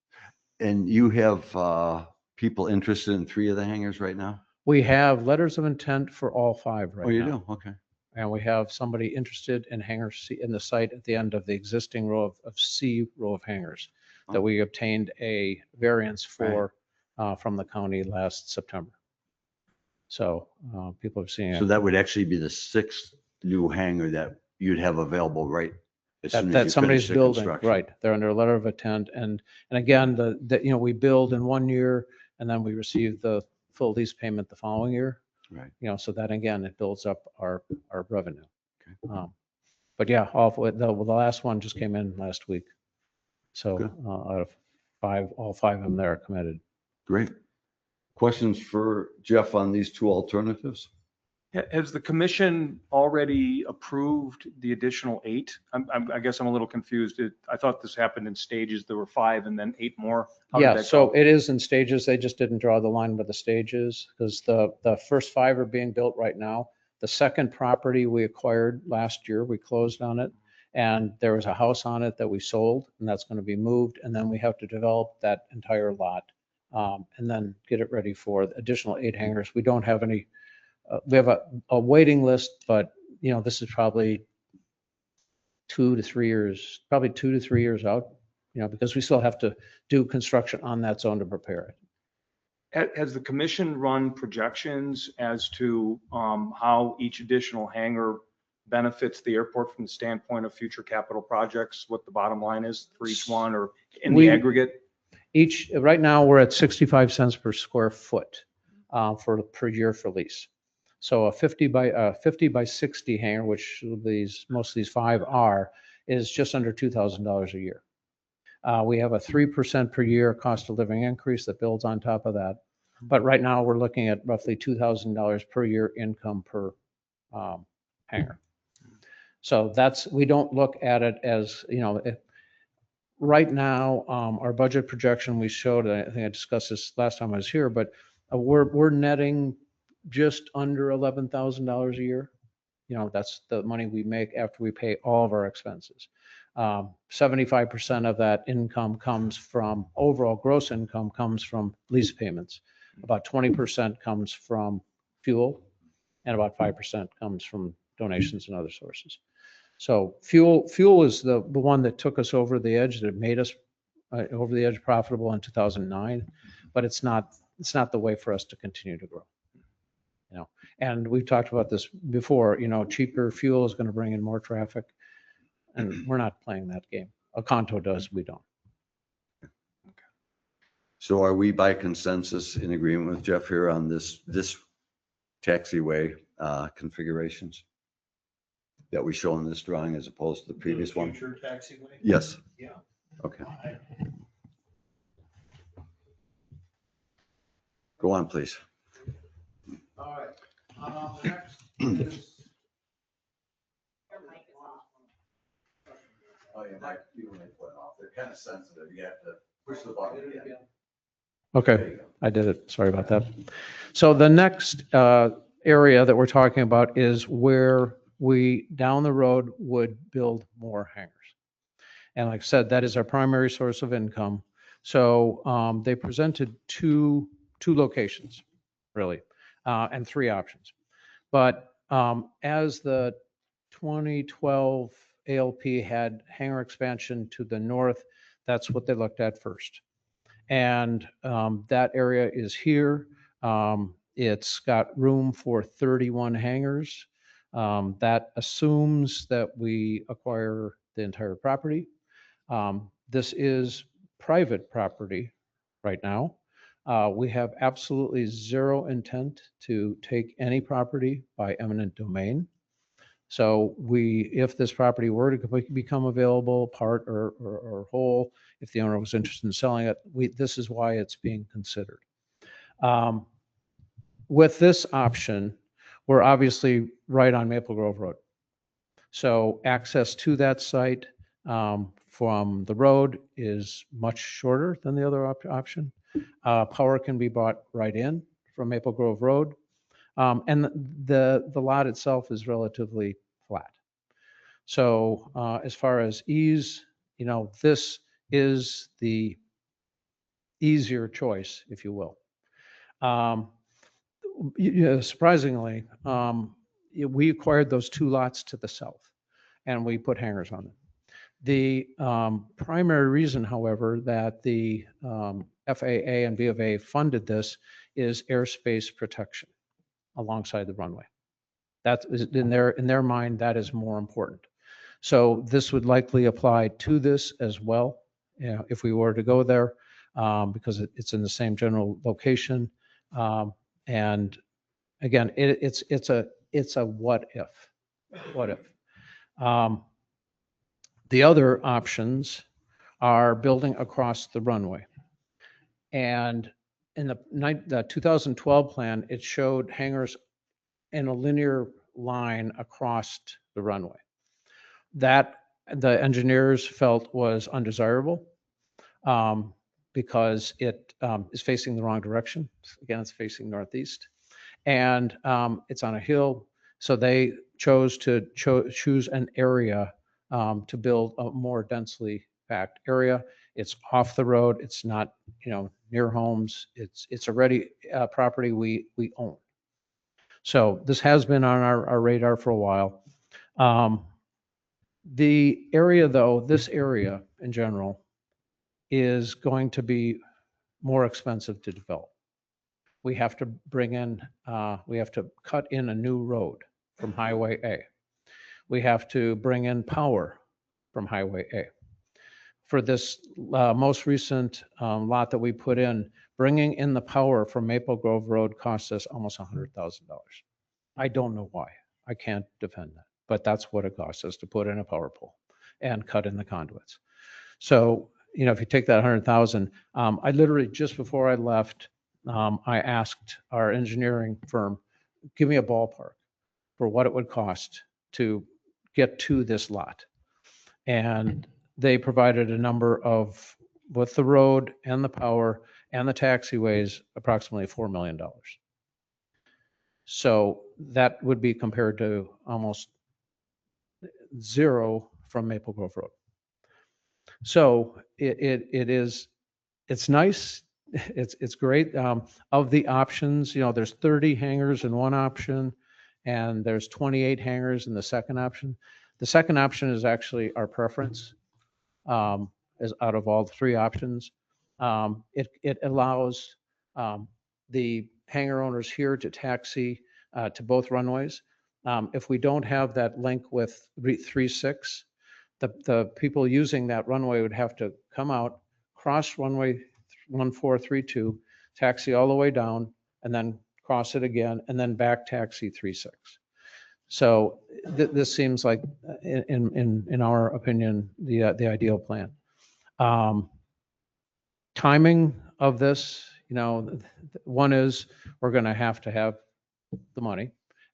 And you have people interested in 3 of the hangars right now? We have letters of intent for all 5 right now. Oh, you do? Okay. And we have somebody interested in hangar C, in the site at the end of the existing row of C row of hangars that Oh. we obtained a variance for from the county last September. So people have seen So it. that would actually be the 6th new hangar that you'd have available right as soon as That you somebody's finish the building, construction. right? They're under a letter of intent, and again, we build in 1 year, and then we receive the full lease payment the following year. Right. So that again, it builds up our revenue. Okay. But yeah, the last one just came in last week. So Good. out of 5, all 5 of them there are committed. Great. Questions for Jeff on these 2 alternatives? Has the commission already approved the additional 8? I guess I'm a little confused. I thought this happened in stages. There were 5 and then 8 more. How did Yeah, that so go? it is in stages. They just didn't draw the line where the stage is because the first 5 are being built right now. The second property we acquired last year, we closed on it. And there was a house on it that we sold and that's going to be moved. And then we have to develop that entire lot and then get it ready for additional 8 hangars. We don't have any, we have a waiting list, but this is probably 2 to 3 years, probably 2 to 3 years out, because we still have to do construction on that zone to prepare it. Has the commission run projections as to how each additional hangar benefits the airport from the standpoint of future capital projects? What the bottom line is for each one, or in the aggregate? Right now, we're at 65 cents per square foot per year for lease. So a 50 by 60 hangar, which most of these 5 are, is just under $2,000 a year. We have a 3% per year cost of living increase that builds on top of that. But right now, we're looking at roughly $2,000 per year income per hangar. So we don't look at it as, right now, our budget projection we showed, I think I discussed this last time I was here, but we're netting just under $11,000 a year. That's the money we make after we pay all of our expenses. 75% of that income comes from overall gross income comes from lease payments. About 20% comes from fuel and about 5% comes from donations and other sources. So fuel is the one that took us over the edge, that made us over the edge profitable in 2009, but it's not the way for us to continue to grow. And we've talked about this before, cheaper fuel is going to bring in more traffic, and we're not playing that game. Oconto does, we don't. So are we by consensus in agreement with Jeff here on this taxiway configurations that we show in this drawing as opposed to the previous one? Future taxiway? Yes. Yeah. Okay. Go on, please. All right. Next is. Oh, yeah, Mike, you want to put it off. They're kind of sensitive. You have to push the button again. Okay, I did it. Sorry about that. So the next area that we're talking about is where we, down the road, would build more hangars. And like I said, that is our primary source of income. So they presented two locations, really, and 3 options. But as the 2012 ALP had hangar expansion to the north, that's what they looked at first. And that area is here. It's got room for 31 hangars. That assumes that we acquire the entire property. This is private property right now. We have absolutely zero intent to take any property by eminent domain. So if this property were to become available, part or whole, if the owner was interested in selling it, this is why it's being considered. With this option, we're obviously right on Maple Grove Road. So access to that site from the road is much shorter than the other option. Power can be bought right in from Maple Grove Road. And the lot itself is relatively flat. So as far as ease, this is the easier choice, if you will. Surprisingly, we acquired those 2 lots to the south and we put hangars on them. The primary reason, however, that the FAA and B of A funded this is airspace protection alongside the runway. That is in their mind, that is more important. So this would likely apply to this as well, if we were to go there, because it's in the same general location. And again, it's a what if. What if? The other options are building across the runway. And in the 2012 plan, it showed hangars in a linear line across the runway. That the engineers felt was undesirable because it is facing the wrong direction. Again, it's facing northeast, and it's on a hill. So they chose to choose an area to build a more densely packed area. It's off the road. It's not, near homes. It's already property we own. So this has been on our radar for a while. The area, though, this area in general is going to be more expensive to develop. We have to we have to cut in a new road from Highway A. We have to bring in power from Highway A. For this most recent lot that we put in, bringing in the power from Maple Grove Road cost us almost $100,000. I don't know why. I can't defend that, but that's what it costs us to put in a power pole and cut in the conduits. So, if you take that 100,000, I literally, just before I left, I asked our engineering firm, give me a ballpark for what it would cost to get to this lot. And they provided a number of, with the road and the power and the taxiways, approximately $4 million. So that would be compared to almost zero from Maple Grove Road. So it's nice. It's great. Of the options, there's 30 hangars in one option, and there's 28 hangars in the second option. The second option is actually our preference, as out of all three options. It allows the hangar owners here to taxi to both runways. If we don't have that link with 3-6, the people using that runway would have to come out, cross runway 1432, taxi all the way down, and then cross it again, and then back taxi 3-6. So this seems like, in our opinion, the ideal plan. Timing of this, one is we're going to have the money.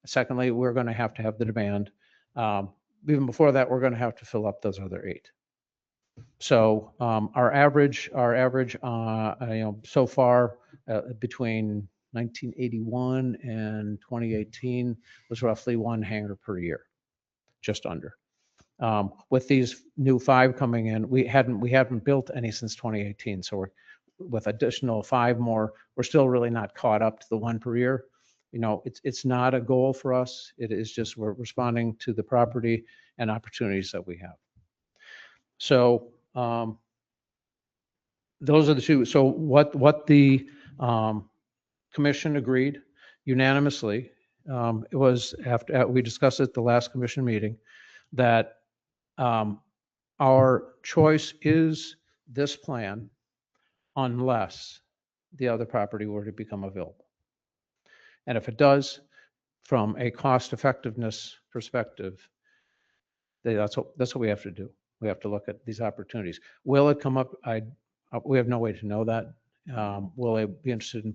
Secondly, we're going to have the demand. Even before that, we're going to have to fill up those other 8. So our average, so far between 1981 and 2018 was roughly 1 hangar per year, just under. With these new 5 coming in, we haven't built any since 2018. So with additional 5 more, we're still really not caught up to the 1 per year. It's not a goal for us. It is just we're responding to the property and opportunities that we have. So those are the 2. So what the commission agreed unanimously, it was after we discussed it at the last commission meeting, that our choice is this plan unless the other property were to become available. And if it does, from a cost effectiveness perspective, that's what we have to do. We have to look at these opportunities. Will it come up? We have no way to know that. Will they be interested in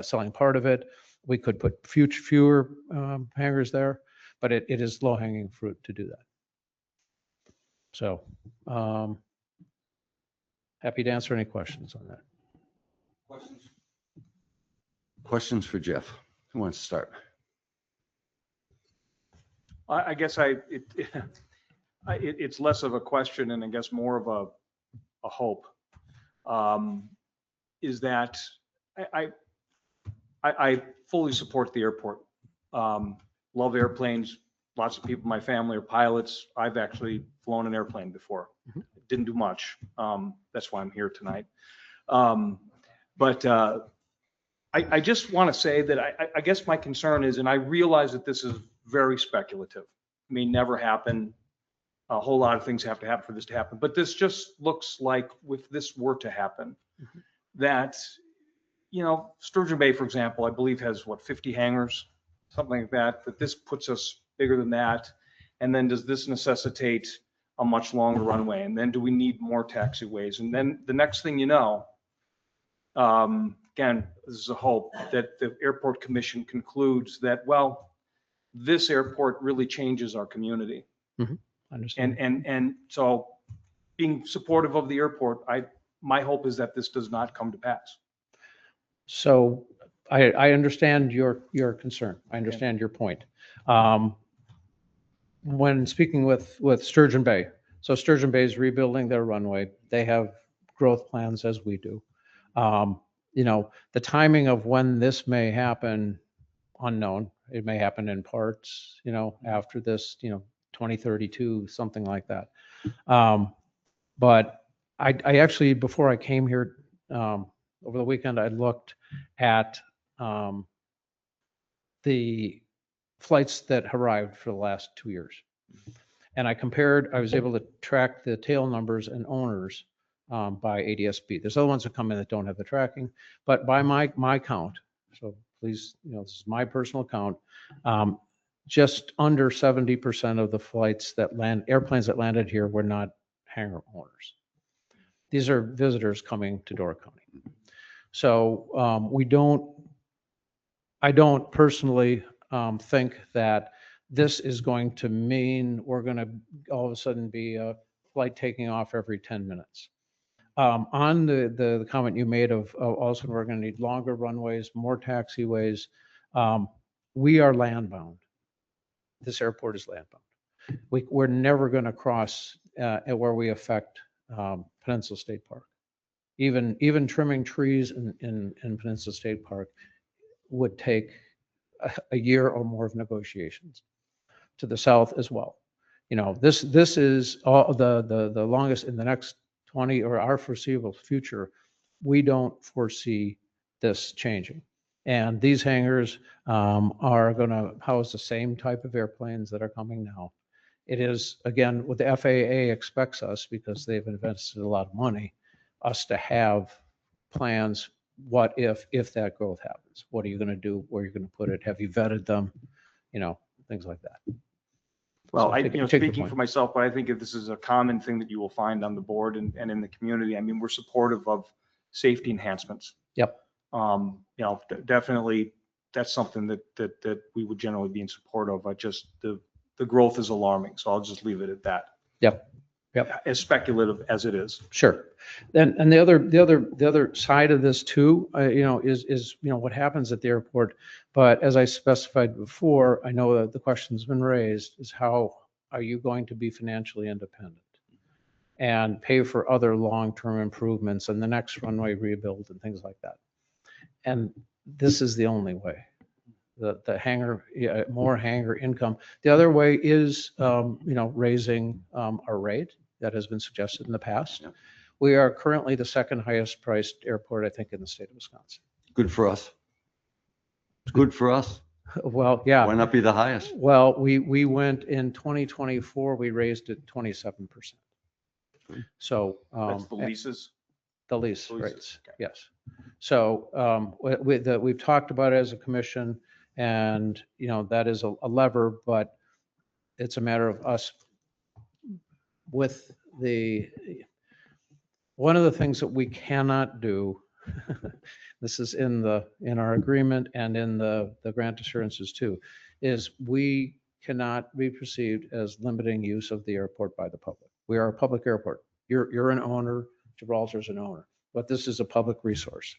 selling part of it? We could put fewer hangars there, but it is low-hanging fruit to do that. So happy to answer any questions on that. Questions for Jeff? Who wants to start? I guess it's less of a question and I guess more of a hope. Is that I fully support the airport. Love airplanes. Lots of people in my family are pilots. I've actually flown an airplane before. Didn't do much. That's why I'm here tonight. But I just want to say that I guess my concern is, and I realize that this is very speculative, may never happen. A whole lot of things have to happen for this to happen. But this just looks like, if this were to happen, that, Sturgeon Bay, for example, I believe has 50 hangars, something like that, that this puts us bigger than that. And then does this necessitate a much longer runway? And then do we need more taxiways? And then the next thing you know, again, this is a hope that the airport commission concludes that, well, this airport really changes our community. Understand. And so being supportive of the airport, my hope is that this does not come to pass. So I understand your concern. I understand your point. When speaking with Sturgeon Bay, so Sturgeon Bay is rebuilding their runway. They have growth plans as we do. You know, the timing of when this may happen, unknown. It may happen in parts, you know, after this, you know, 2032, something like that. But I actually, before I came here over the weekend, I looked at the flights that arrived for the last 2 years. And I was able to track the tail numbers and owners by ADSB. There's other ones that come in that don't have the tracking, but by my count, so please, you know, this is my personal count, just under 70% of the airplanes that landed here were not hangar owners. These are visitors coming to Door County. So I don't personally think that this is going to mean we're going to all of a sudden be a flight taking off every 10 minutes. On the comment you made of also we're going to need longer runways, more taxiways. We are landbound. This airport is landbound. We're never going to cross where we affect Peninsula State Park. Even trimming trees in Peninsula State Park would take a year or more of negotiations. To the south as well. You know, this is all the longest in the next 20 or our foreseeable future. We don't foresee this changing. And these hangars are going to house the same type of airplanes that are coming now. It is, again, what the FAA expects us, because they've invested a lot of money, us to have plans. What if that growth happens? What are you going to do? Where are you going to put it? Have you vetted them? You know, things like that. Well, So speaking for myself, but I think if this is a common thing that you will find on the board and in the community. I mean, we're supportive of safety enhancements. Yep. You know, definitely that's something that we would generally be in support of. The growth is alarming, so I'll just leave it at that. Yep. As speculative as it is. Sure. And the other side of this too, you know, is you know what happens at the airport. But as I specified before, I know that the question's been raised: is how are you going to be financially independent and pay for other long-term improvements and the next runway rebuild and things like that? And this is the only way. The hangar, more hangar income. The other way is, you know, raising our rate. That has been suggested in the past. Yeah. We are currently the second highest priced airport, I think, in the state of Wisconsin. Good for us. It's good for us. Well, yeah. Why not be the highest? Well, we went in 2024, we raised it 27%. So. That's the leases. The lease Leases, rates, okay. yes. So we've talked about it as a commission, and, you know, that is a lever, but it's a matter of us with one of the things that we cannot do, this is in our agreement and in the grant assurances too, is we cannot be perceived as limiting use of the airport by the public. We are a public airport. You're an owner, Gibraltar's an owner, but this is a public resource.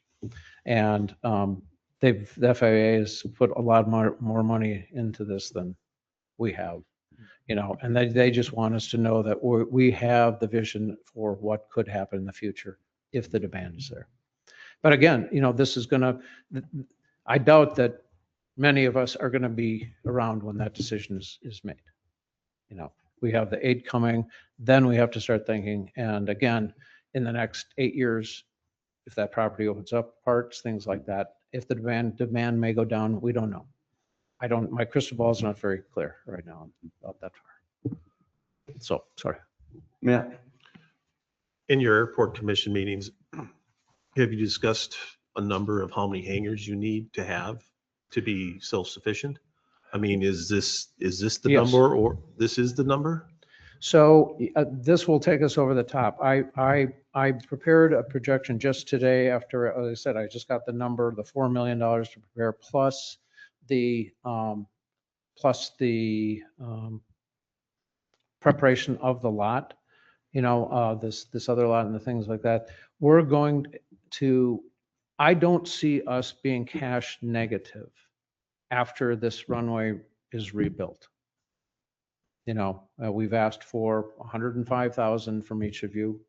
And the FAA has put a lot more money into this than we have. You know, and they just want us to know that we have the vision for what could happen in the future if the demand is there. But again, you know, this is I doubt that many of us are going to be around when that decision is made. You know, we have the 8 coming, then we have to start thinking. And again, in the next 8 years, if that property opens up, parts, things like that, if the demand may go down, we don't know. My crystal ball is not very clear right now about that far. So, sorry. Yeah. In your airport commission meetings, have you discussed a number of how many hangars you need to have to be self-sufficient? I mean, is this the Yes. number, or this is the number? So this will take us over the top. I I prepared a projection just today after, as I said, I just got the number, the $4 million to prepare plus the, preparation of the lot, this other lot and the things like that. We're going to, I don't see us being cash negative after this runway is rebuilt. We've asked for 105,000 from each of you,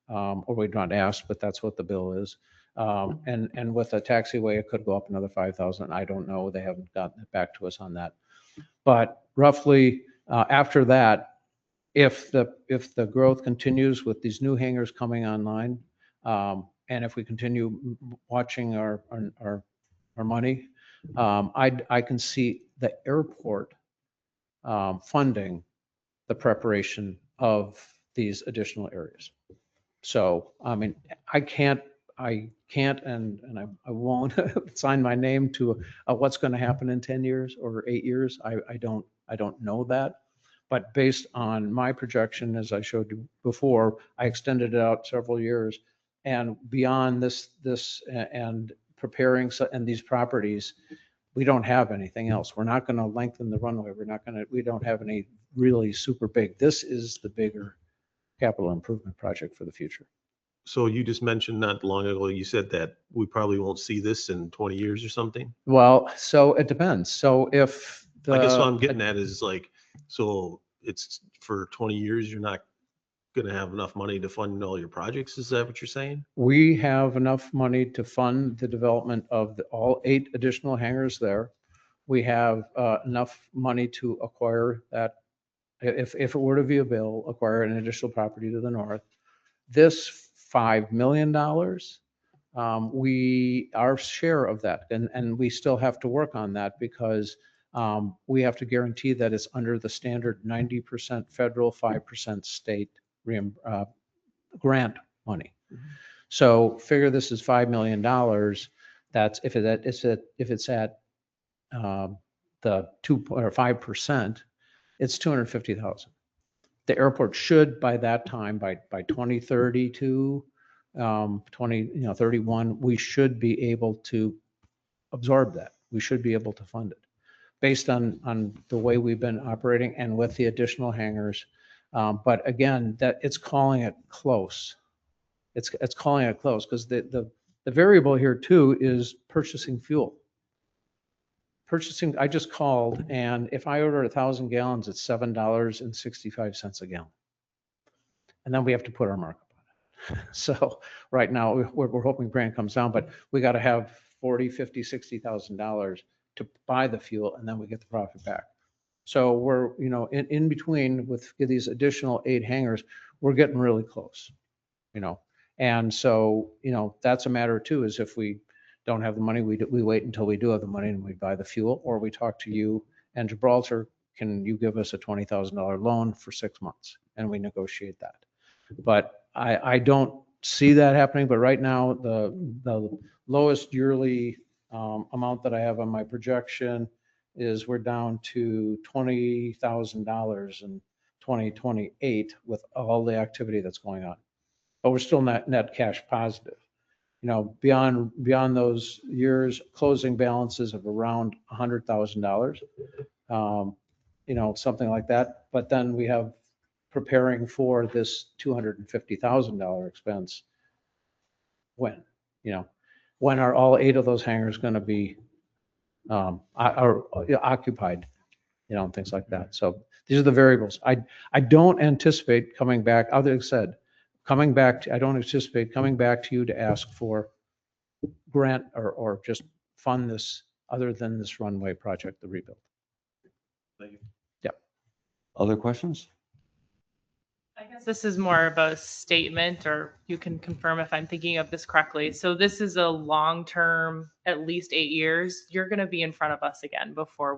or we've not asked, but that's what the bill is. And with a taxiway, it could go up another 5,000. I don't know. They haven't gotten it back to us on that. But roughly after that, if the growth continues with these new hangars coming online, and if we continue watching our money, I can see the airport funding the preparation of these additional areas. So, I mean, I can't, and I won't sign my name to what's going to happen in 10 years or 8 years. I don't know that. But based on my projection, as I showed you before, I extended it out several years. And beyond this and preparing and these properties, we don't have anything else. We're not going to lengthen the runway. We don't have any really super big. This is the bigger capital improvement project for the future. So you just mentioned not long ago, you said that we probably won't see this in 20 years or something. Well, so it depends. So if I guess what I'm getting at is like, so it's for 20 years, you're not going to have enough money to fund all your projects. Is that what you're saying? we have enough money to fund the development of all 8 additional hangars there. We have enough money to acquire that, if it were to be a bill, acquire an additional property to the north. This $5 million, our share of that, and we still have to work on that because we have to guarantee that it's under the standard 90% federal, 5% state grant money. So figure this is $5 million. That's if it's at the 2 or 5%, it's 250,000. The airport should by that time, by 2032, 31, we should be able to absorb that. We should be able to fund it based on the way we've been operating and with the additional hangars. But again, that it's calling it close. It's calling it close because the variable here too is purchasing fuel. I just called, and if I order 1,000 gallons, it's $7.65 a gallon. And then we have to put our markup on it. So right now we're hoping Brand comes down, but we got to have $40,000, $50,000, $60,000 to buy the fuel, and then we get the profit back. So we're, in between with these additional 8 hangars, we're getting really close, And so, that's a matter too, is if we don't have the money, we wait until we do have the money and we buy the fuel, or we talk to you and Gibraltar, can you give us a $20,000 loan for 6 months? And we negotiate that. But I don't see that happening, but right now the lowest yearly amount that I have on my projection is we're down to $20,000 in 2028 with all the activity that's going on. But we're still net cash positive. Beyond those years, closing balances of around $100,000, something like that. But then we have preparing for this $250,000 expense. When are all 8 of those hangars going to be occupied, and things like that. So these are the variables. I don't anticipate coming back, other than said, I don't anticipate coming back to you to ask for grant or just fund this other than this runway project, the rebuild. Thank you. Yeah. Other questions? I guess this is more of a statement, or you can confirm if I'm thinking of this correctly. So this is a long-term, at least 8 years. You're going to be in front of us again before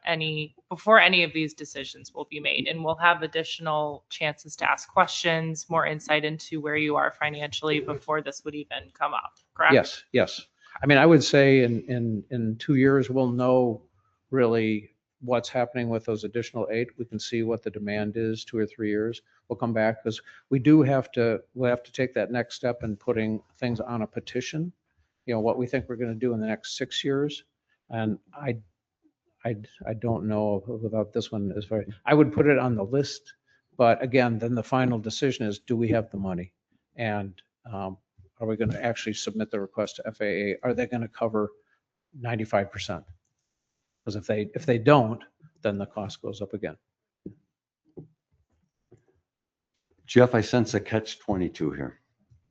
any of these decisions will be made, and we'll have additional chances to ask questions, more insight into where you are financially before this would even come up. Correct? Yes. I mean, I would say in 2 years we'll know really what's happening with those additional 8. We can see what the demand is 2 or 3 years. We'll come back because we'll have to take that next step in putting things on a petition, what we think we're going to do in the next 6 years. And I don't know without this one is very, I would put it on the list, but again, then the final decision is, do we have the money? And are we going to actually submit the request to FAA? Are they going to cover 95%? Because if they don't, then the cost goes up again. Jeff, I sense a catch-22 here.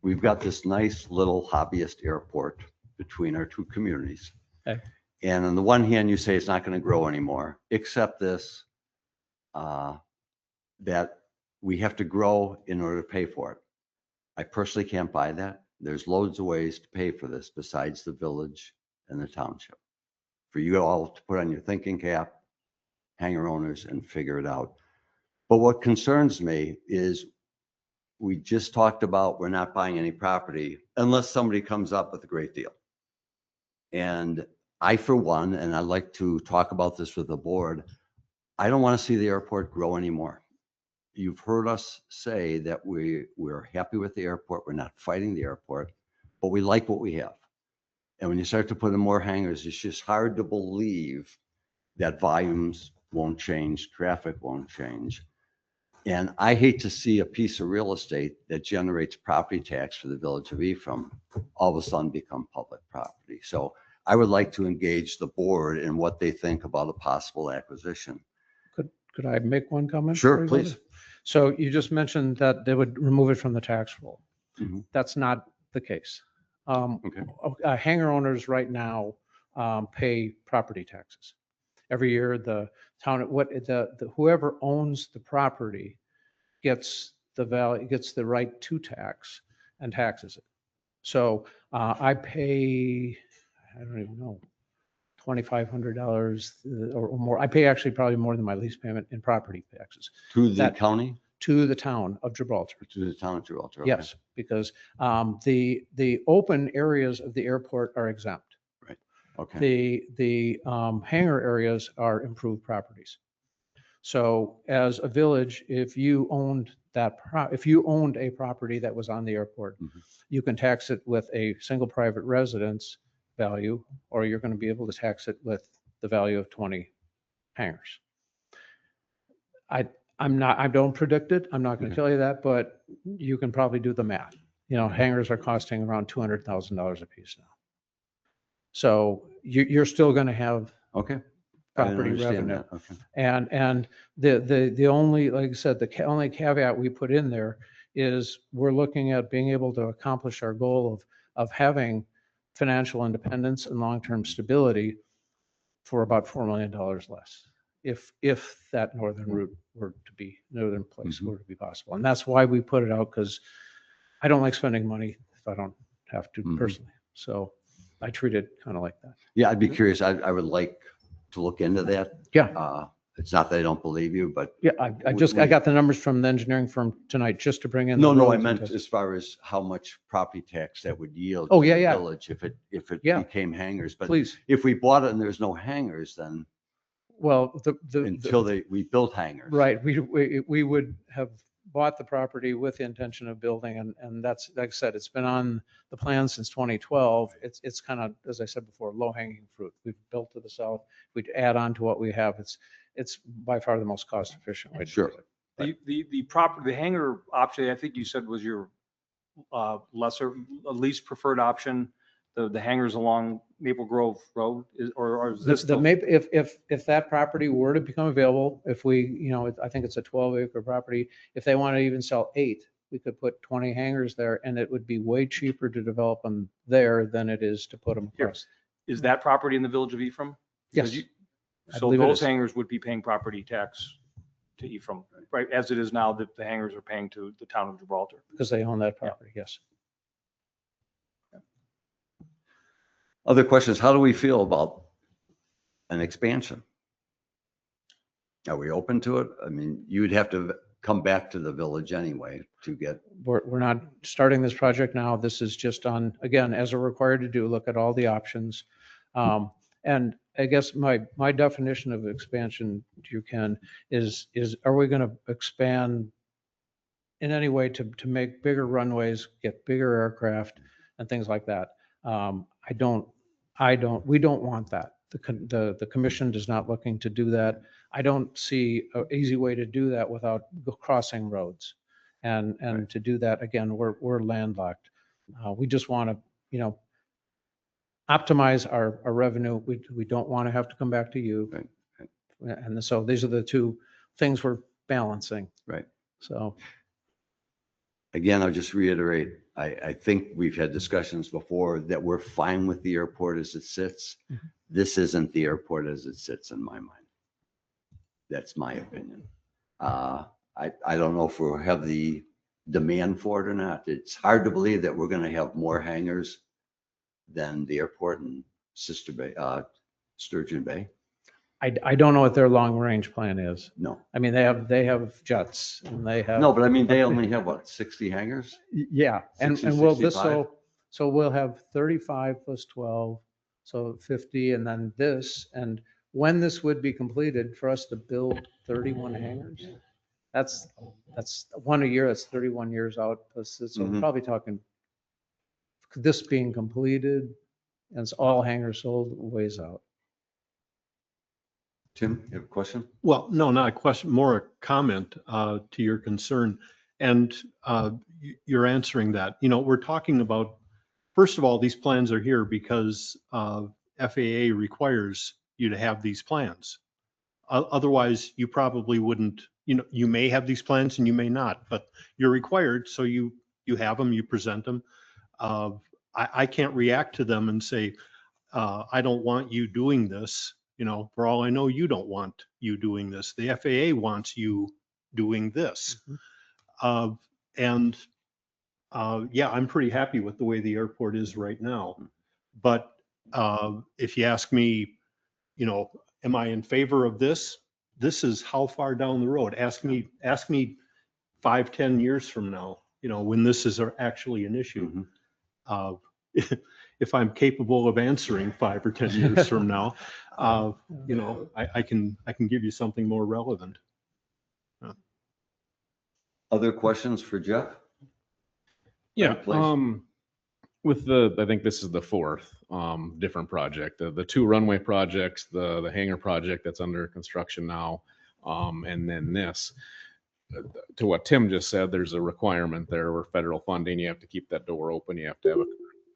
We've got this nice little hobbyist airport between our two communities. Okay. And on the one hand, you say it's not going to grow anymore, except this, that we have to grow in order to pay for it. I personally can't buy that. There's loads of ways to pay for this besides the village and the township. For you all to put on your thinking cap, hangar owners, and figure it out. But what concerns me is we just talked about we're not buying any property unless somebody comes up with a great deal. And I, for one, and I'd like to talk about this with the board, I don't want to see the airport grow anymore. You've heard us say that we're happy with the airport. We're not fighting the airport, but we like what we have. And when you start to put in more hangars, it's just hard to believe that volumes won't change, traffic won't change. And I hate to see a piece of real estate that generates property tax for the village of Ephraim all of a sudden become public property. So I would like to engage the board in what they think about a possible acquisition. Could I make one comment? Sure, please. So you just mentioned that they would remove it from the tax roll. Mhm. That's not the case. Okay. Hangar owners right now pay property taxes. Every year, the town, whoever owns the property gets the value, gets the right to tax and taxes it. So I pay, I don't even know, $2,500 or more. I pay actually probably more than my lease payment in property taxes To the county? to the town of Gibraltar. To the town of Gibraltar? Okay. Yes, because the open areas of the airport are exempt. Okay. The hangar areas are improved properties. So as a village, if you owned a property that was on the airport, you can tax it with a single private residence value, or you're going to be able to tax it with the value of 20 hangars. I don't predict it. I'm not going to tell you that, but you can probably do the math. Hangars are costing around $200,000 a piece now. So you're still going to have Okay. property revenue. That. Okay. And the only, like I said, the only caveat we put in there is we're looking at being able to accomplish our goal of having financial independence and long-term stability for about $4 million less, if that northern route were to be, northern place were to be possible. And that's why we put it out, because I don't like spending money if I don't have to personally. So I treat it kind of like that. Yeah, I'd be curious. I would like to look into that. Yeah. It's not that I don't believe you, but. Yeah, I got the numbers from the engineering firm tonight just to bring in. No, I meant as far as how much property tax that would yield. Oh, to yeah, the yeah. Village if it Yeah. became hangars. But Please. if we bought it and there's no hangars, then Well, until we built hangars. right, we would have bought the property with the intention of building, and that's, like I said, it's been on the plan since 2012. It's kind of, as I said before, low hanging fruit. We've built to the south. We'd add on to what we have. It's by far the most cost efficient way to do Sure. it. The hangar option, I think you said was your least preferred option, the hangars along Maple Grove Road, or is this? If that property were to become available, if we, I think it's a 12-acre property, if they want to even sell 8, we could put 20 hangars there, and it would be way cheaper to develop them there than it is to put them across. Is that property in the village of Ephraim? Yes. I So believe it those is. hangars would be paying property tax to Ephraim, right? As it is now that the hangars are paying to the town of Gibraltar. Because they own that property, yes. Other questions? How do we feel about an expansion? Are we open to it? I mean, you'd have to come back to the village anyway to get. We're not starting this project now. This is just on, again, as we're required to do, look at all the options. And I guess my definition of expansion, you can, is are we going to expand in any way to make bigger runways, get bigger aircraft and things like that? We don't want that. The commission is not looking to do that. I don't see an easy way to do that without crossing roads. And to do that, again, we're landlocked. We just want to, optimize our revenue. We don't want to have to come back to you. Right. And so these are the two things we're balancing. Right. So. Again, I'll just reiterate, I think we've had discussions before that we're fine with the airport as it sits. Mhm. This isn't the airport as it sits in my mind. That's my opinion. I don't know if we'll have the demand for it or not. It's hard to believe that we're going to have more hangars than the airport in Sturgeon Bay. I don't know what their long-range plan is. No, I mean, they have jets and they have. no, but I mean, they only have what, 60 hangars? Yeah, and 60, we'll 65? so we'll have 35 plus 12, so 50, and then this, and when this would be completed, for us to build 31 hangars, that's one a year, that's 31 years out, plus, so we're Mhm. probably talking this being completed, and it's all hangars sold, ways out. Tim, you have a question? Well, no, not a question, more a comment to your concern. And you're answering that. We're talking about, first of all, these plans are here because FAA requires you to have these plans. Otherwise, you probably wouldn't, you may have these plans and you may not, but you're required, so you have them, you present them. I can't react to them and say, I don't want you doing this. For all I know, you don't want you doing this. The FAA wants you doing this. And I'm pretty happy with the way the airport is right now. But if you ask me, am I in favor of this? This is how far down the road. Ask me 5-10 years from now, when this is actually an issue. If I'm capable of answering 5 or 10 years from now, I can give you something more relevant. Other questions for Jeff? Yeah, Please. with I think this is the fourth different project, the 2 runway projects, the hangar project that's under construction now, and then this. To what Tim just said, there's a requirement there where federal funding, you have to keep that door open, you have to have a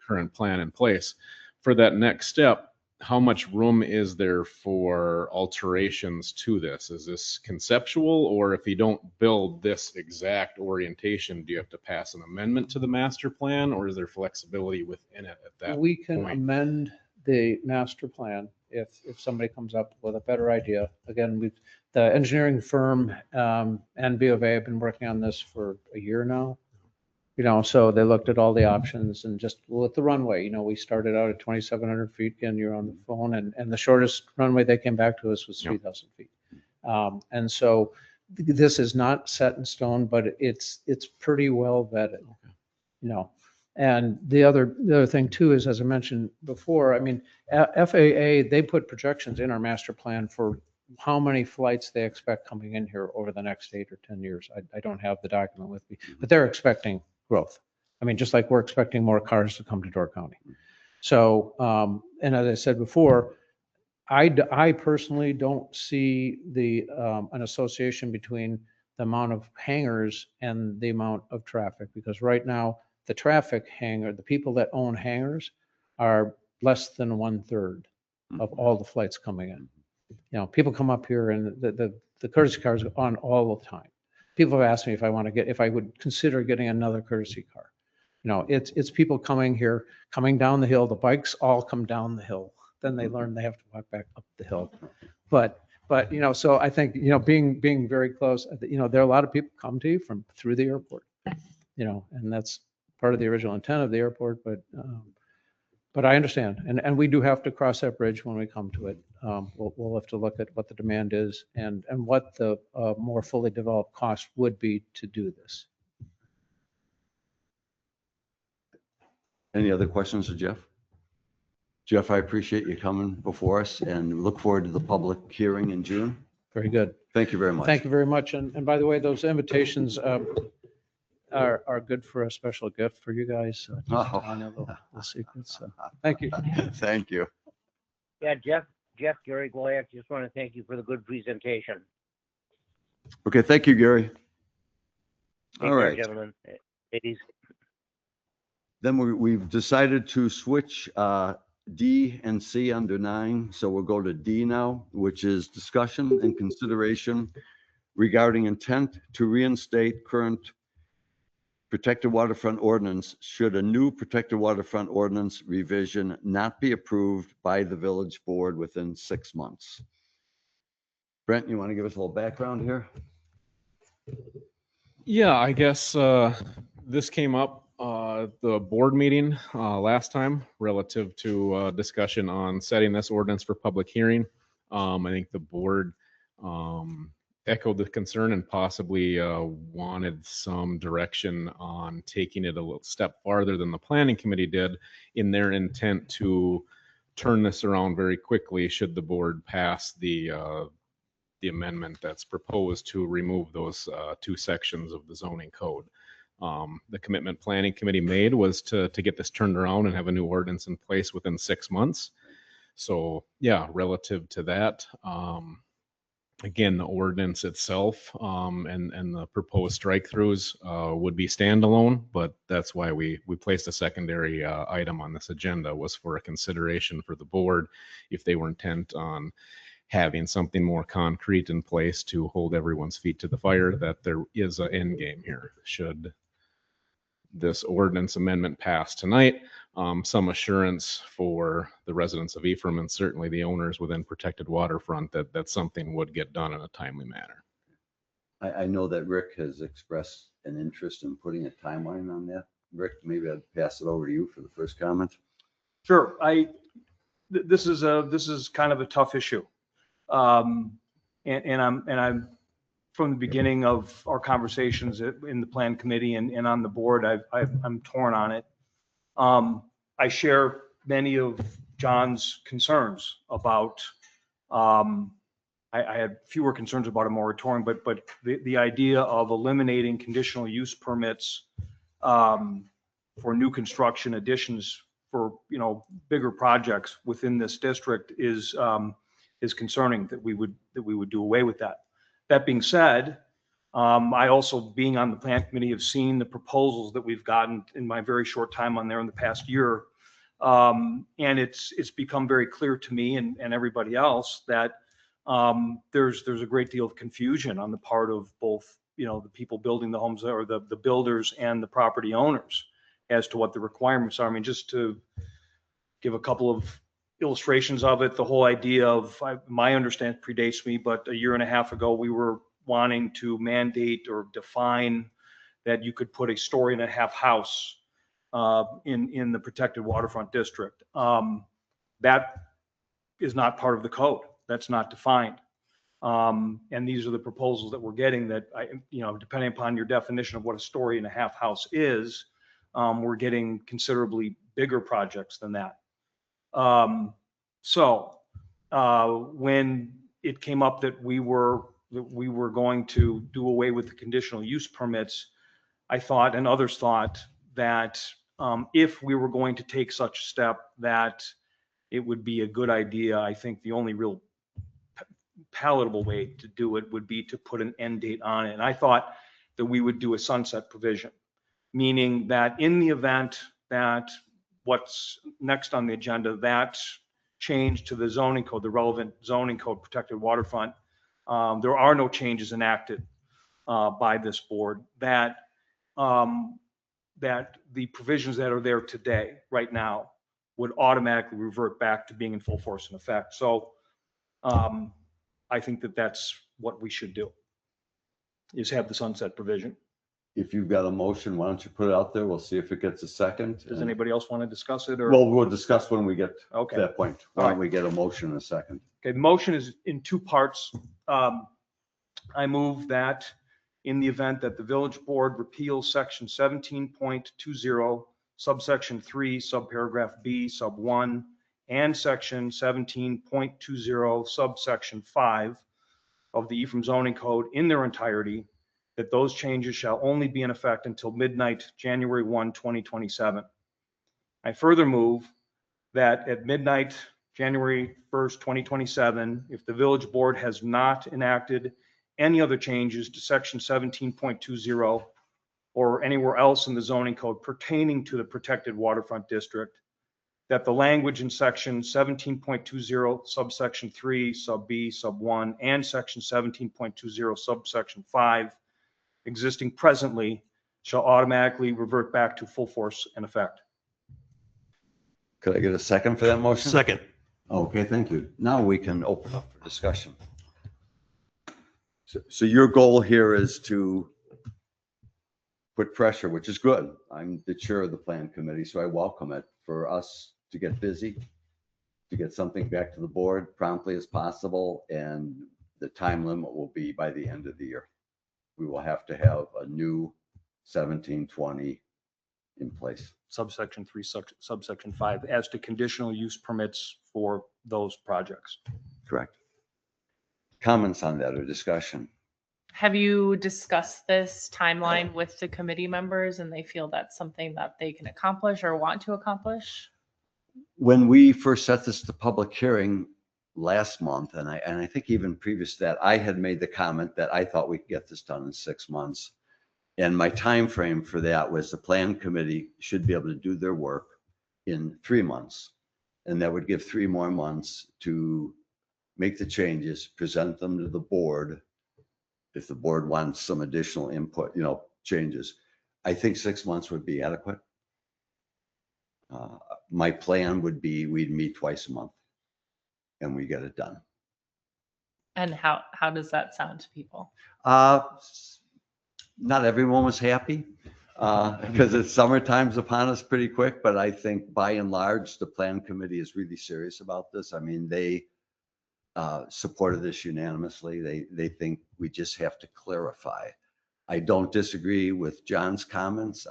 current plan in place. For that next step, how much room is there for alterations to this? Is this conceptual, or if you don't build this exact orientation, do you have to pass an amendment to the master plan, or is there flexibility within it at that We can point? amend the master plan if somebody comes up with a better idea. Again, the engineering firm and B of A have been working on this for a year now. So they looked at all the options and just with the runway, we started out at 2,700 feet, and you're on the phone, and the shortest runway they came back to us was 3,000 feet. And so this is not set in stone, but it's pretty well vetted, And the other thing too is, as I mentioned before, I mean, FAA, they put projections in our master plan for how many flights they expect coming in here over the next 8 or 10 years. I don't have the document with me, but they're expecting growth. I mean, just like we're expecting more cars to come to Door County. So, and as I said before, I personally don't see an association between the amount of hangars and the amount of traffic, because right now the traffic hangar, the people that own hangars are less than 1/3 of all the flights coming in. People come up here and the courtesy cars are on all the time. People have asked me if I would consider getting another courtesy car. It's people coming here, coming down the hill. The bikes all come down the hill. Then they learn they have to walk back up the hill. But so I think, being very close, there are a lot of people come to you through the airport, and that's part of the original intent of the airport. But I understand, and we do have to cross that bridge when we come to it. We'll have to look at what the demand is and what the more fully developed cost would be to do this. Any other questions of Jeff? Jeff, I appreciate you coming before us and look forward to the public hearing in June. Very good. Thank you very much. Thank you very much. And by the way, those invitations are good for a special gift for you guys. Oh. I know the secrets. So, thank you. Thank you. Yeah, Jeff, Gary Gloyak, just want to thank you for the good presentation. Okay, thank you, Gary. Take All care, right. gentlemen, ladies. Then we've decided to switch D and C under 9. So we'll go to D now, which is discussion and consideration regarding intent to reinstate current protected waterfront ordinance should a new protected waterfront ordinance revision not be approved by the village board within 6 months. Brent, you want to give us a little background here? Yeah, I guess this came up the board meeting last time relative to discussion on setting this ordinance for public hearing. I think the board echoed the concern and possibly wanted some direction on taking it a little step farther than the planning committee did in their intent to turn this around very quickly should the board pass the amendment that's proposed to remove those 2 sections of the zoning code. The commitment planning committee made was to get this turned around and have a new ordinance in place within 6 months. So yeah, relative to that, again, the ordinance itself and the proposed strike-throughs would be standalone, but that's why we placed a secondary item on this agenda, was for a consideration for the board if they were intent on having something more concrete in place to hold everyone's feet to the fire, that there is an end game here. Should this ordinance amendment pass tonight, some assurance for the residents of Ephraim and certainly the owners within protected waterfront that something would get done in a timely manner. I know that Rick has expressed an interest in putting a timeline on that. Rick, maybe I'd pass it over to you for the first comment. Sure. This is kind of a tough issue. And I'm from the beginning of our conversations in the plan committee and on the board, I'm torn on it. I share many of John's concerns about, I had fewer concerns about a moratorium, but the idea of eliminating conditional use permits for new construction additions for, bigger projects within this district is concerning, that we would do away with that. That being said, I also, being on the plan committee, have seen the proposals that we've gotten in my very short time on there in the past year. And it's become very clear to me and everybody else that there's a great deal of confusion on the part of both, the people building the homes or the builders and the property owners as to what the requirements are. I mean, just to give a couple of illustrations of it, the whole idea of, my understanding predates me, but 1.5 years ago, we were wanting to mandate or define that you could put a 1.5-story house in the protected waterfront district. That is not part of the code. That's not defined. And these are the proposals that we're getting that, depending upon your definition of what a 1.5-story house is, we're getting considerably bigger projects than that. So when it came up that we were going to do away with the conditional use permits, I thought, and others thought, that if we were going to take such a step, that it would be a good idea. I think the only real palatable way to do it would be to put an end date on it. And I thought that we would do a sunset provision, meaning that in the event that what's next on the agenda, that change to the zoning code, the relevant zoning code, protected waterfront, there are no changes enacted by this board, that the provisions that are there today, right now, would automatically revert back to being in full force and effect. So I think that that's what we should do, is have the sunset provision. If you've got a motion, why don't you put it out there? We'll see if it gets a second. Does anybody else want to discuss it, or? Well, we'll discuss when we get to Okay. that point. Why don't we get a motion in a second? Okay, the motion is in 2 parts. I move that in the event that the village board repeals section 17.20, subsection 3, subparagraph B, sub 1, and section 17.20 subsection 5 of the Ephraim zoning code in their entirety, that those changes shall only be in effect until midnight, January 1, 2027. I further move that at midnight, January 1st, 2027, if the village board has not enacted any other changes to section 17.20 or anywhere else in the zoning code pertaining to the protected waterfront district, that the language in section 17.20 subsection 3 sub B sub 1 and section 17.20 subsection 5 existing presently shall automatically revert back to full force and effect. Could I get a second for that motion? Second. Okay, thank you. Now we can open up for discussion. So your goal here is to put pressure, which is good. I'm the chair of the plan committee, so I welcome it, for us to get busy, to get something back to the board promptly as possible, and the time limit will be by the end of the year. We will have to have a new 1720 in place. Subsection 3, subsection 5, as to conditional use permits for those projects. Correct. Comments on that or discussion? Have you discussed this timeline with the committee members and they feel that's something that they can accomplish or want to accomplish? When we first set this to public hearing last month, and I think even previous to that, I had made the comment that I thought we could get this done in 6 months. And my time frame for that was the plan committee should be able to do their work in 3 months. And that would give 3 more months to make the changes, present them to the board. If the board wants some additional input, changes, I think 6 months would be adequate. My plan would be we'd meet twice a month and we get it done. And how does that sound to people? Not everyone was happy because it's summertime's upon us pretty quick, but I think by and large, the plan committee is really serious about this. I mean, they supported this unanimously. They think we just have to clarify. I don't disagree with John's comments.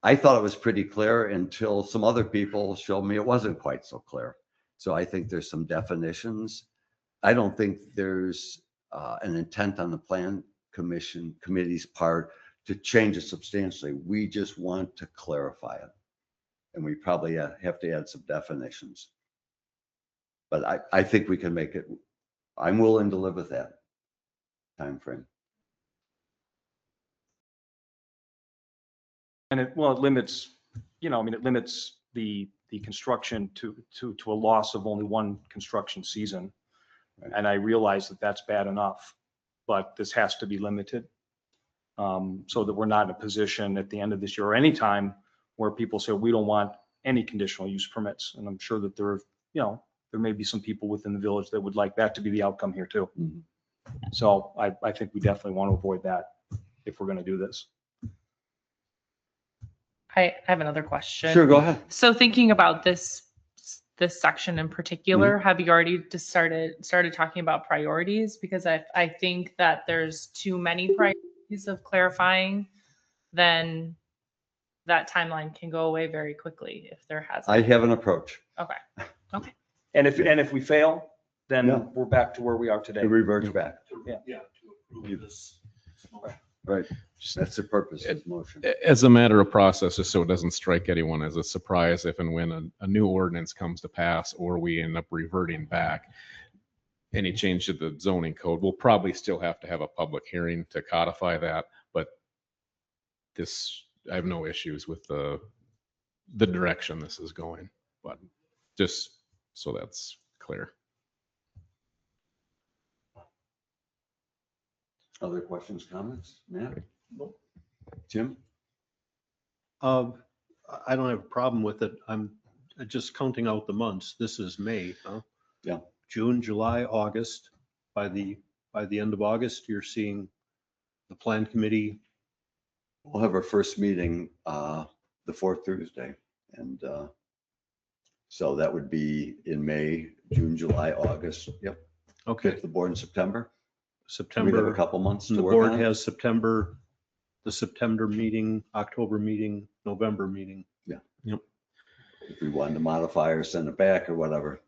I thought it was pretty clear until some other people showed me it wasn't quite so clear. So I think there's some definitions. I don't think there's an intent on the plan committee's part to change it substantially. We just want to clarify it. And we probably have to add some definitions. But I think we can make it. I'm willing to live with that time frame. And it limits, it limits the construction to a loss of only one construction season. Right. And I realize that that's bad enough, but this has to be limited so that we're not in a position at the end of this year or any time where people say, we don't want any conditional use permits. And I'm sure that there may be some people within the village that would like that to be the outcome here too. Mm-hmm. So I think we definitely want to avoid that if we're going to do this. I have another question. Sure, go ahead. So thinking about this section in particular, have you already just started talking about priorities? Because I think that there's too many priorities of clarifying, then that timeline can go away very quickly if there hasn't. I have an approach. Okay. And if we fail, then Yeah. we're back to where we are today. It reverts back. Yeah. To approve this. Right. That's the purpose of the motion. As a matter of process, just so it doesn't strike anyone as a surprise if and when a new ordinance comes to pass or we end up reverting back, any change to the zoning code, we'll probably still have to have a public hearing to codify that. But I have no issues with the direction this is going, but just so that's clear. Other questions, comments? Matt? Jim? I don't have a problem with it. I'm just counting out the months. This is May, huh? Yeah. June, July, August. By the end of August, you're seeing the plan committee. We'll have our first meeting the fourth Thursday. And so that would be in May, June, July, August. Yep. Okay, Get the board in September. We have a September. couple months And to the work board on it. has the September meeting, October meeting, November meeting. if we wanted to modify or send it back or whatever.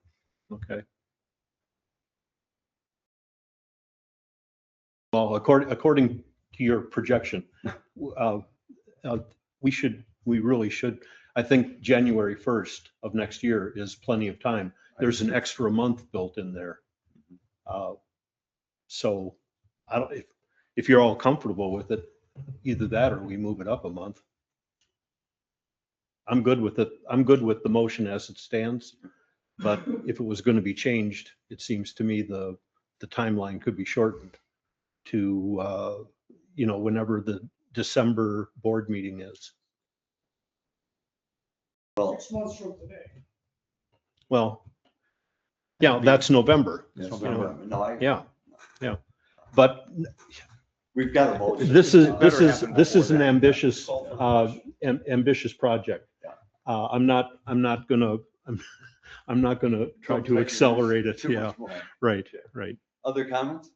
Okay. Well, according to your projection, uh, we really should, I think January 1st of next year is plenty of time. There's an extra month built in there. So I don't, if you're all comfortable with it, either that or we move it up a month. I'm good with it. I'm good with the motion as it stands. But if it was going to be changed, it seems to me the timeline could be shortened to, whenever the December board meeting is. Well, 6 months from today. Well, yeah, that's November. yes, you know. no, Yeah. But we've got a motion. this is Better happen this is before an that. ambitious project. I'm not gonna try Don't to take accelerate it. too Yeah, much more. right. Other comments?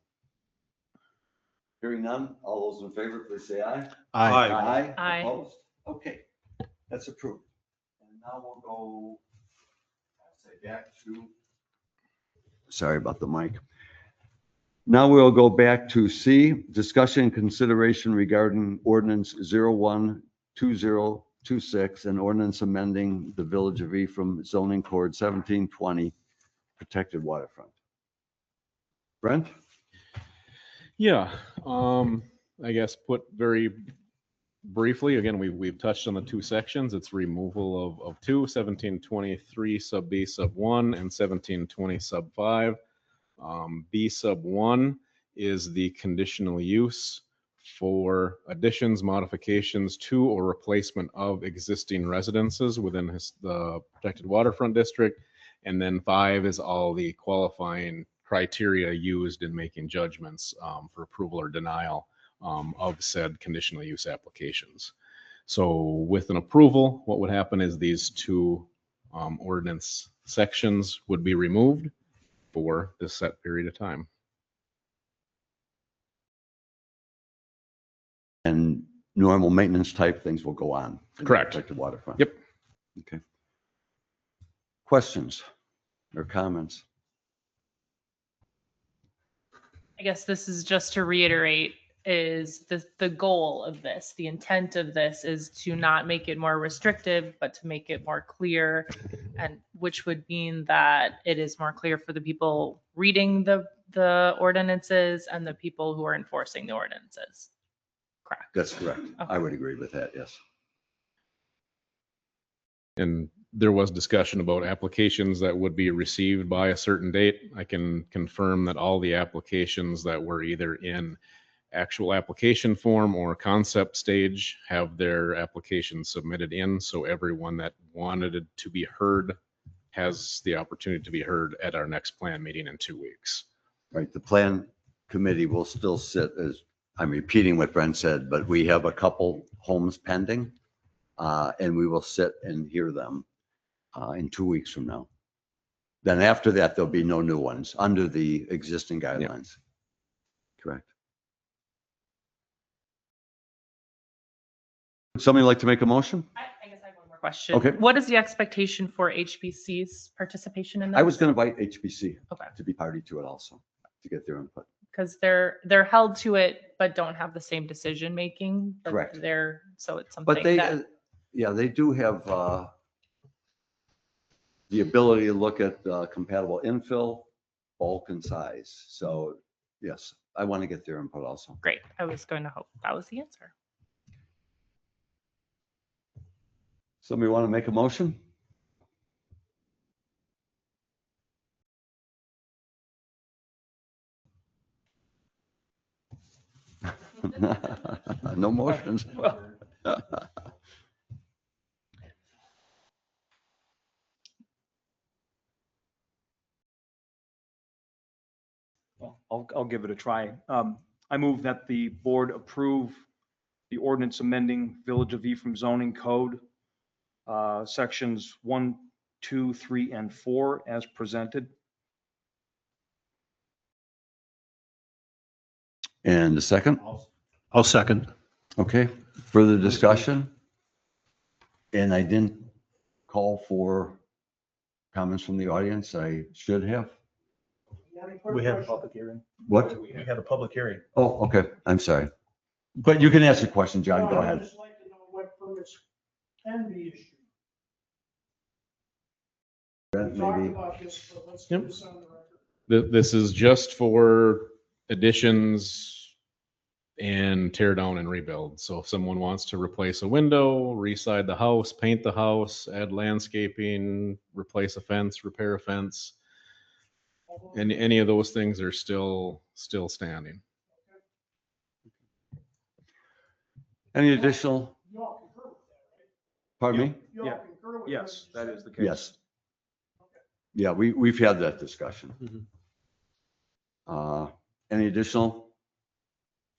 Hearing none, all those in favor, please say aye. Aye. Aye. Opposed? Okay, that's approved. And now we'll go, I'll say back to. Sorry about the mic. Now we'll go back to C, discussion and consideration regarding ordinance 012026 and ordinance amending the Village of Ephraim zoning code 1720, protected waterfront. Brent? Yeah, I guess put very briefly, again, we've touched on the two sections. It's removal of 1723 sub B sub 1 and 1720 sub 5. B sub 1 is the conditional use for additions, modifications to or replacement of existing residences within the protected waterfront district. And then 5 is all the qualifying criteria used in making judgments for approval or denial of said conditional use applications. So with an approval, what would happen is these two ordinance sections would be removed for this set period of time. And normal maintenance type things will go on. in the Correct. Protected waterfront. Yep. Okay. Questions or comments? I guess this is just to reiterate, is the goal of this, the intent of this is to not make it more restrictive, but to make it more clear, and which would mean that it is more clear for the people reading the ordinances and the people who are enforcing the ordinances. Correct. That's correct. I Okay. would agree with that, yes. And there was discussion about applications that would be received by a certain date. I can confirm that all the applications that were either in actual application form or concept stage have their applications submitted in. So everyone that wanted it to be heard has the opportunity to be heard at our next plan meeting in 2 weeks. Right, the plan committee will still sit as, I'm repeating what Brent said, but we have a couple homes pending. And we will sit and hear them in 2 weeks from now. Then after that, there'll be no new ones under the existing guidelines. Correct. Would somebody like to make a motion? I guess I have one more question. Okay. What is the expectation for HBC's participation in this? I was going to invite HBC Okay. to be party to it also, to get their input. Because they're held to it, but don't have the same decision making. But Correct. So it's But something they, that, yeah, they do have the ability to look at compatible infill, bulk and size. So yes, I want to get their input also. great. I was going to hope that was the answer. Somebody want to make a motion? No motions. Well, I'll give it a try. I move that the board approve the ordinance amending Village of Ephraim zoning code, sections 1, 2, 3, and 4 as presented. And a second? I'll second. Okay, further discussion? And I didn't call for comments from the audience. I should have. We had a public hearing. What? We had a public hearing. Oh, okay. I'm sorry. But you can ask a question, John. Go I'd ahead. just like to know what permits can be issued. We talked Maybe. about this, but let's get this on the record. This is just for additions and tear down and rebuild. So if someone wants to replace a window, reside the house, paint the house, add landscaping, replace a fence, repair a fence, and any of those things are still standing. Any additional, You all concur with that, right? pardon me? You Yeah. all concur with Yes, what that you is the said? case. Yes. Yeah, we've had that discussion. Any additional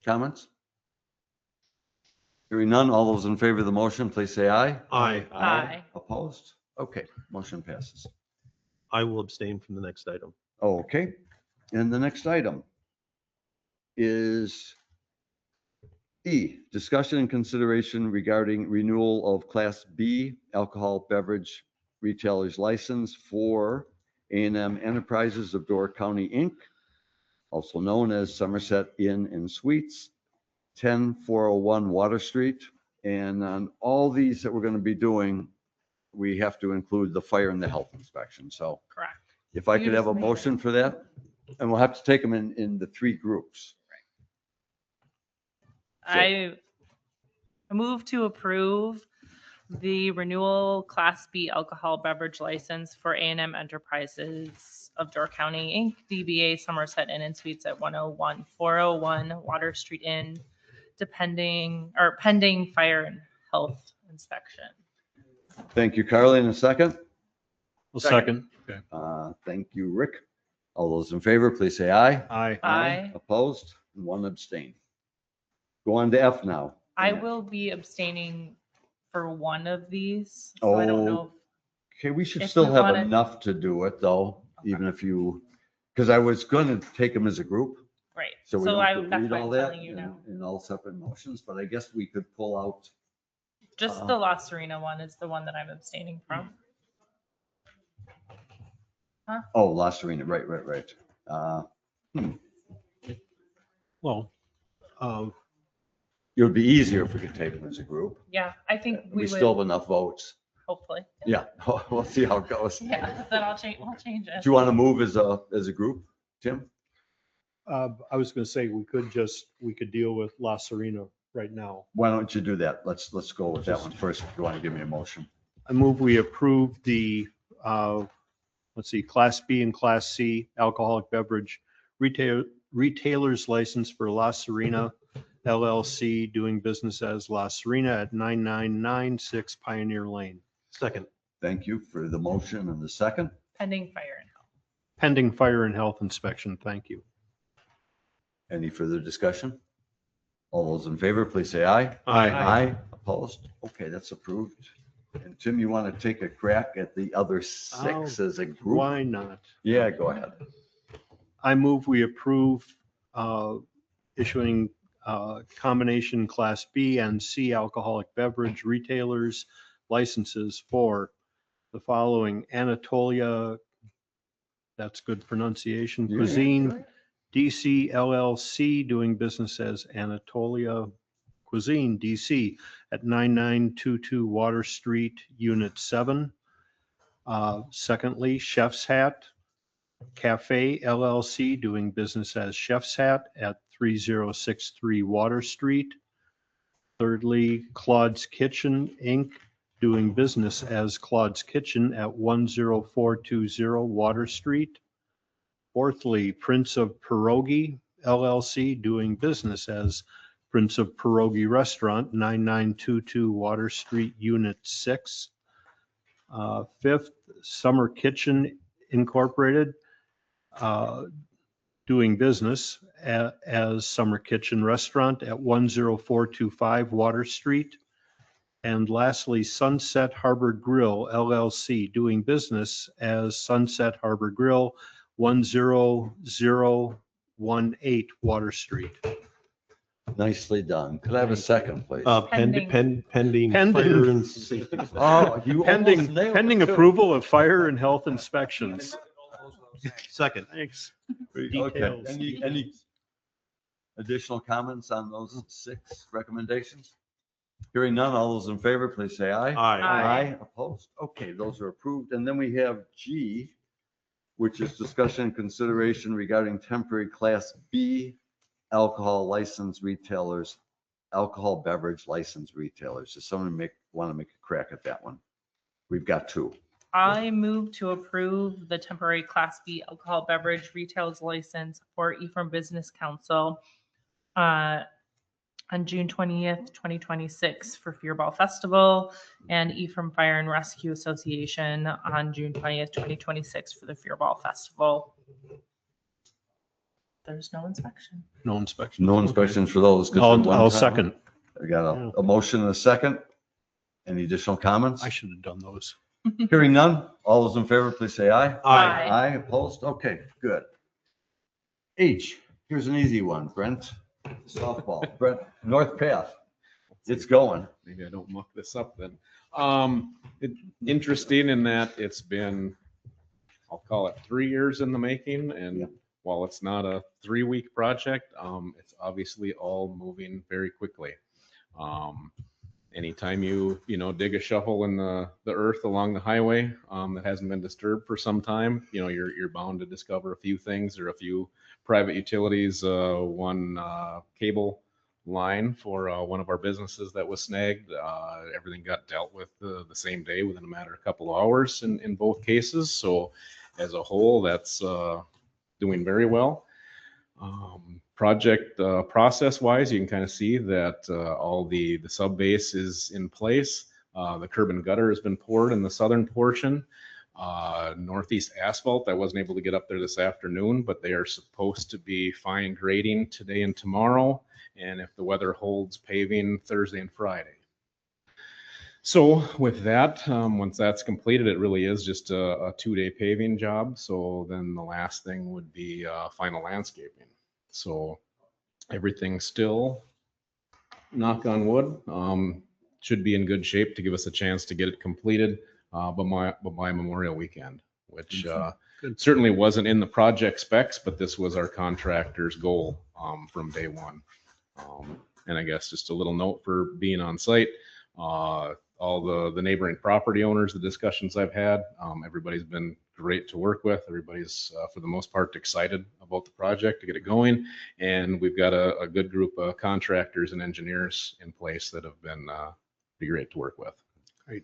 comments? Hearing none, all those in favor of the motion, please say aye. Aye. Aye. Opposed? Okay, motion passes. I will abstain from the next item. Okay, and the next item is E, discussion and consideration regarding renewal of Class B alcohol beverage retailer's license for A&M Enterprises of Door County, Inc., also known as Somerset Inn and Suites, 10401 Water Street. And on all these that we're going to be doing, we have to include the fire and the health inspection. So Correct. if I You could have a just made it. motion for that, and we'll have to take them in the three groups. I move to approve the renewal Class B alcohol beverage license for A&M Enterprises of Door County, Inc., DBA Somerset Inn and Suites at 401 Water Street Inn, pending fire and health inspection. Thank you, Carly. In a second. Well, second. Okay. Thank you, Rick. All those in favor, please say aye. Aye. Aye. Opposed? And one abstain. Go on to F now. I will be abstaining for one of these, so I don't know. Okay, we should If still we have wanna- enough to do it though, even if you, because I was going to take them as a group. Right, So we so don't I, have to that's read why all I'm that telling you now. in all separate motions, but I guess we could pull out. Just the La Serena one is the one that I'm abstaining from. Oh, La Serena, right. Well, It would be easier if we could take them as a group. Yeah, I think We we still would, have enough votes. hopefully. Yeah, we'll see how it goes. Do Yeah, then we'll change it. you want to move as a group, Tim? I was going to say, we could deal with La Serena right now. Why don't you do that? Let's go with that one first. If you want to give me a motion. I move we approve the, Class B and Class C alcoholic beverage retailer's license for La Serena LLC, doing business as La Serena at 9996 Pioneer Lane. Second. Thank you for the motion and the second. Pending fire and health. Pending fire and health inspection. Thank you. Any further discussion? All those in favor, please say aye. Aye. Opposed? Okay, that's approved. And Tim, you want to take a crack at the other six as a group? Why not? Yeah, go ahead. I move we approve issuing combination Class B and C alcoholic beverage retailers licenses for the following: Anatolia, that's good pronunciation, Yeah. Cuisine, DC LLC, doing business as Anatolia Cuisine, DC, at 9922 Water Street, Unit 7. Secondly, Chef's Hat Cafe LLC, doing business as Chef's Hat at 3063 Water Street. Thirdly, Claude's Kitchen, Inc., doing business as Claude's Kitchen at 10420 Water Street. Fourthly, Prince of Pierogi LLC, doing business as Prince of Pierogi Restaurant, 9922 Water Street, Unit 6. Fifth, Summer Kitchen Incorporated, doing business as Summer Kitchen Restaurant at 10425 Water Street. And lastly, Sunset Harbor Grill LLC, doing business as Sunset Harbor Grill, 10018 Water Street. Nicely done. Could I have a second, please? Pending Pending. fire and safety. Oh, you almost Pending, nailed it, pending too. approval of fire and health inspections. Second. Thanks. Okay. Details. Any additional comments on those 6 recommendations? Hearing none, all those in favor, please say aye. Aye. Aye. Opposed? Okay, those are approved. And then we have G, which is discussion and consideration regarding temporary Class B alcohol license retailers, alcohol beverage license retailers. Does someone want to make a crack at that one? We've got 2. I move to approve the temporary Class B alcohol beverage retails license for Ephraim Business Council on June 20th, 2026 for Fearball Festival, and Ephraim Fire and Rescue Association on June 20th, 2026 for the Fearball Festival. There's no inspection. No inspection. No inspections for those. 'Cause they're one I'll time. second. We got a motion and a second. Any additional comments? I should have done those. Hearing none, all those in favor, please say aye. Aye. Aye, opposed? Okay, good. H, here's an easy one, Brent. Softball. Brent, North Path. It's going. Maybe I don't muck this up then. Interesting in that it's been, I'll call it 3 years in the making. And Yep. while it's not a 3-week project, it's obviously all moving very quickly. Anytime you dig a shovel in the earth along the highway that hasn't been disturbed for some time, you're bound to discover a few things or a few private utilities. One cable line for one of our businesses that was snagged. Everything got dealt with the same day within a matter of a couple of hours in both cases. So as a whole, that's doing very well. Project process wise, you can kind of see that all the sub base is in place. The curb and gutter has been poured in the southern portion. Northeast asphalt, I wasn't able to get up there this afternoon, but they are supposed to be fine grading today and tomorrow. And if the weather holds, paving Thursday and Friday. So with that, once that's completed, it really is just a 2-day paving job. So then the last thing would be final landscaping. So everything's still, knock on wood, should be in good shape to give us a chance to get it completed by Memorial Weekend, which certainly wasn't in the project specs, but this was our contractor's goal from day one. And I guess just a little note for being on site. All the neighboring property owners, the discussions I've had, everybody's been great to work with. Everybody's, for the most part, excited about the project to get it going. And we've got a good group of contractors and engineers in place that have been pretty great to work with. Great.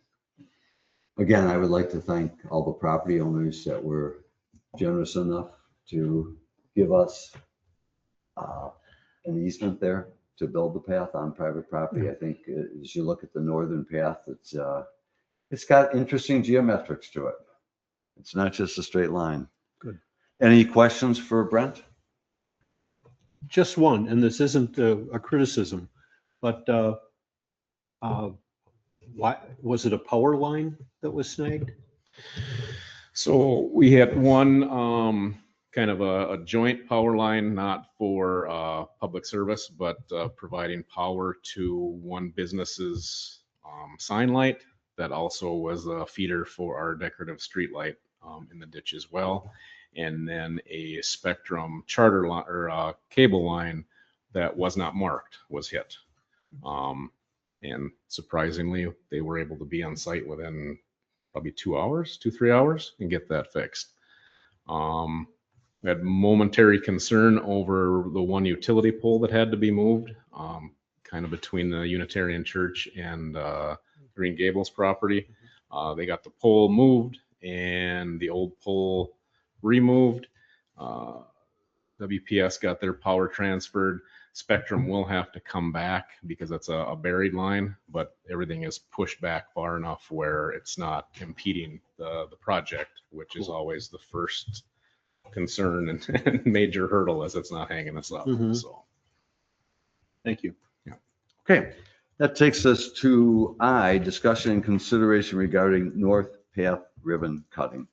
Again, I would like to thank all the property owners that were generous enough to give us an easement there to build the path on private property. I think as you look at the northern path, it's got interesting geometrics to it. It's not just a straight line. Good. Any questions for Brent? Just one, and this isn't a criticism, but why was it a power line that was snagged? So we had one kind of a joint power line, not for public service, but providing power to one business's sign light that also was a feeder for our decorative street light in the ditch as well. And then a Spectrum charter line or cable line that was not marked was hit. And surprisingly, they were able to be on site within probably 2-3 hours and get that fixed. We had momentary concern over the one utility pole that had to be moved, kind of between the Unitarian Church and Green Gables property. They got the pole moved and the old pole removed. WPS got their power transferred. Spectrum will have to come back because it's a buried line, but everything is pushed back far enough where it's not impeding the project, which is always the first concern and major hurdle, as it's not hanging us up. So Thank you. Okay, that takes us to I, discussion and consideration regarding North Path ribbon cutting.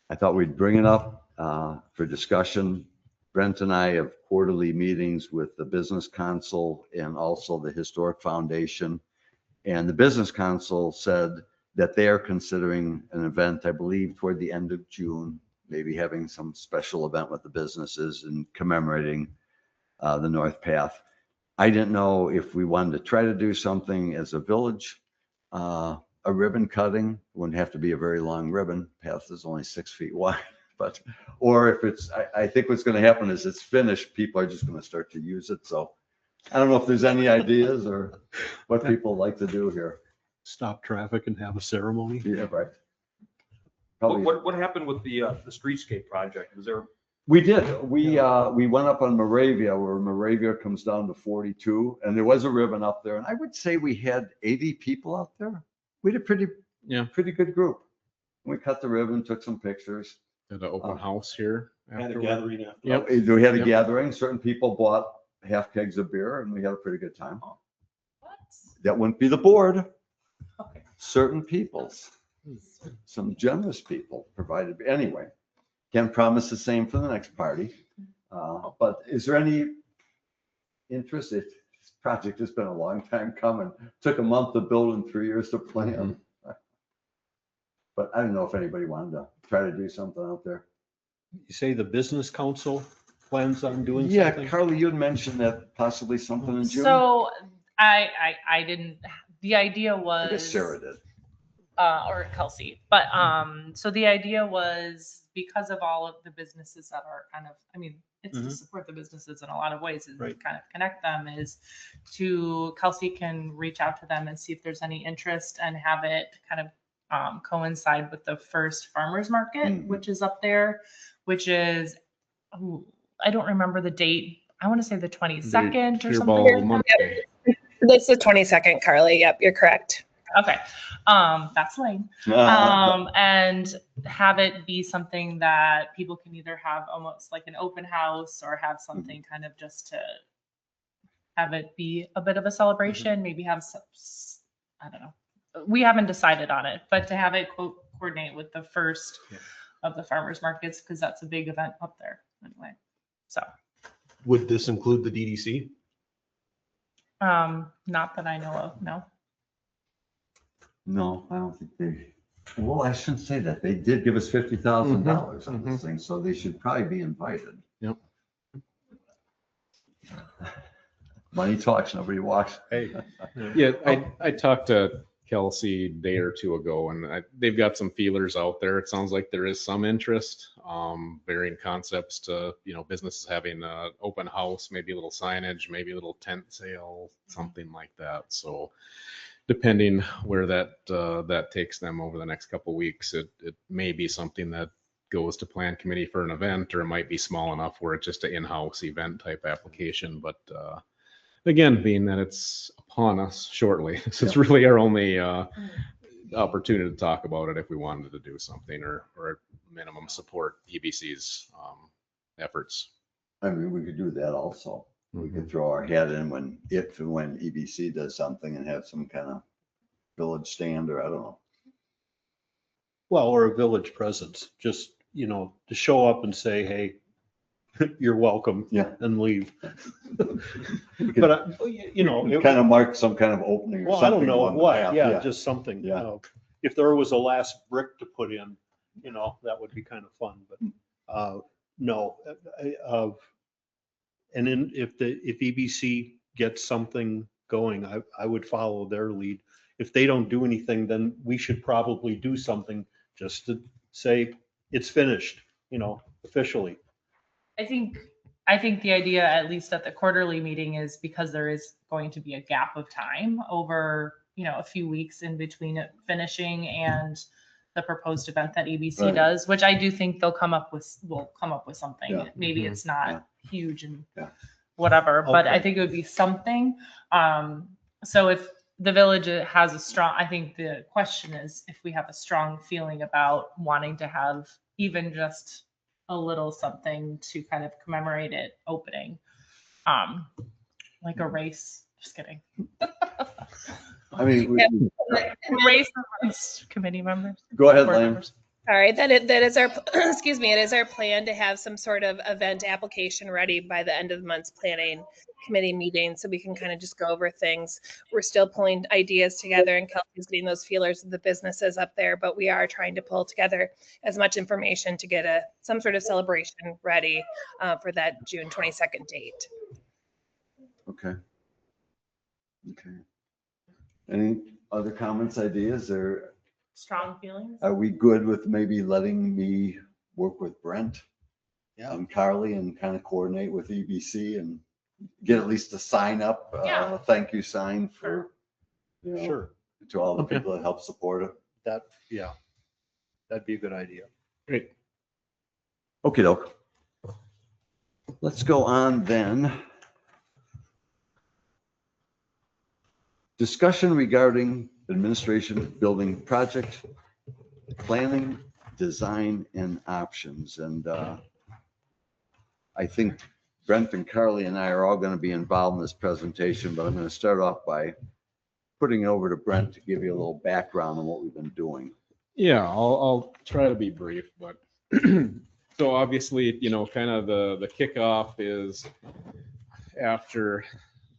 I thought we'd bring it up for discussion. Brent and I have quarterly meetings with the Business Council and also the Historic Foundation. And the Business Council said that they are considering an event, I believe, toward the end of June, maybe having some special event with the businesses and commemorating the North Path. I didn't know if we wanted to try to do something as a village, a ribbon cutting. It wouldn't have to be a very long ribbon. Path is only 6 feet wide, but, or if it's, I think what's going to happen is it's finished, people are just going to start to use it. So I don't know if there's any ideas or what people like to do here. Stop traffic and have a ceremony. Yeah, right. What, Probably. what happened with the streetscape project? Was there, We did. We went up on Moravia, where Moravia comes down to 42, and there was a ribbon up there. And I would say we had 80 people out there. We had a pretty good group. We cut the ribbon, took some pictures. Did an open house here. Had a afterward. gathering after. Yep. We had a Yep. gathering. Certain people bought half kegs of beer, and we had a pretty good time. That wouldn't be the board. Okay. Certain people's, some generous people provided. Anyway, can't promise the same for the next party. But is there any interest? This project has been a long time coming. Took a month to build and 3 years to plan. But I don't know if anybody wanted to try to do something out there. You say the business council plans on doing Yeah, something? Carly, you had mentioned that possibly something in June. So I didn't, the idea I guess was. Sarah did. Or Kelsey, but so the idea was because of all of the businesses that are kind of, I mean, it's to Mhm. support the businesses in a lot of ways, is Right. kind of connect them, is to, Kelsey can reach out to them and see if there's any interest and have it kind of coincide with the first farmers market, Mhm. which is up there, which is, I don't remember the date. I want to say the 22nd or Beer something. Ball Monday. That's the 22nd, Carly. Yep, you're correct. Okay, that's lame. And have it be something that people can either have almost like an open house or have something kind of just to have it be a bit of a celebration, maybe have some, I don't know. We haven't decided on it, but to have it coordinate with the first of the farmers markets, because that's a big event up there anyway. So, Would this include the DDC? not that I know of, no. No, I don't think they, well, I shouldn't say that. They did give us $50,000 on this thing, so they should probably be invited. Yep. Money talks, nobody walks. Hey. Yeah, I talked to Kelsey a day or two ago, and they've got some feelers out there. It sounds like there is some interest, varying concepts to, businesses having an open house, maybe a little signage, maybe a little tent sale, something like that. So depending where that takes them over the next couple of weeks, it may be something that goes to plan committee for an event, or it might be small enough where it's just an in-house event type application. But again, being that it's upon us shortly, this is really our only opportunity to talk about it if we wanted to do something, or at minimum support EBC's efforts. I mean, we could do that also. We could throw our hat in if and when EBC does something and have some kind of village stand, or I don't know. Well, or a village presence, just, to show up and say, hey, you're welcome. Yeah. And leave. We could But, it- kind of mark some kind of opening or well, I something. don't know along the what, path, yeah, just something. Yeah. If there was a last brick to put in, that would be kind of fun, but no. And then if EBC gets something going, I would follow their lead. If they don't do anything, then we should probably do something just to say it's finished, officially. I think the idea, at least at the quarterly meeting, is because there is going to be a gap of time over, a few weeks in between it finishing and the proposed event that EBC Right. does, which I do think will come up with something. Yeah. Maybe Mhm. it's not huge and Yeah. whatever, but I Okay. think it would be something. So if the village has I think the question is if we have a strong feeling about wanting to have even just a little something to kind of commemorate it opening, like a race. Just kidding. I mean, Race amongst committee members. go ahead, board Lane. members. All right, that is our, excuse me, it is our plan to have some sort of event application ready by the end of the month's planning committee meeting, so we can kind of just go over things. We're still pulling ideas together, and Kelsey's getting those feelers of the businesses up there, but we are trying to pull together as much information to get some sort of celebration ready for that June 22nd date. Okay. Okay. Any other comments, ideas, or Strong feelings? are we good with maybe letting me work with Brent? And Carly and kind of coordinate with EBC and get at least a sign up, Yeah. thank you sign for, you know, Sure. to all the Okay. people that help support it. Yeah, that'd be a good idea. Great. Okay, doke. Let's go on then. Discussion regarding administration building project, planning, design, and options. And I think Brent and Carly and I are all going to be involved in this presentation, but I'm going to start off by putting it over to Brent to give you a little background on what we've been doing. Yeah, I'll try to be brief, but so obviously, you know, kind of the kickoff is after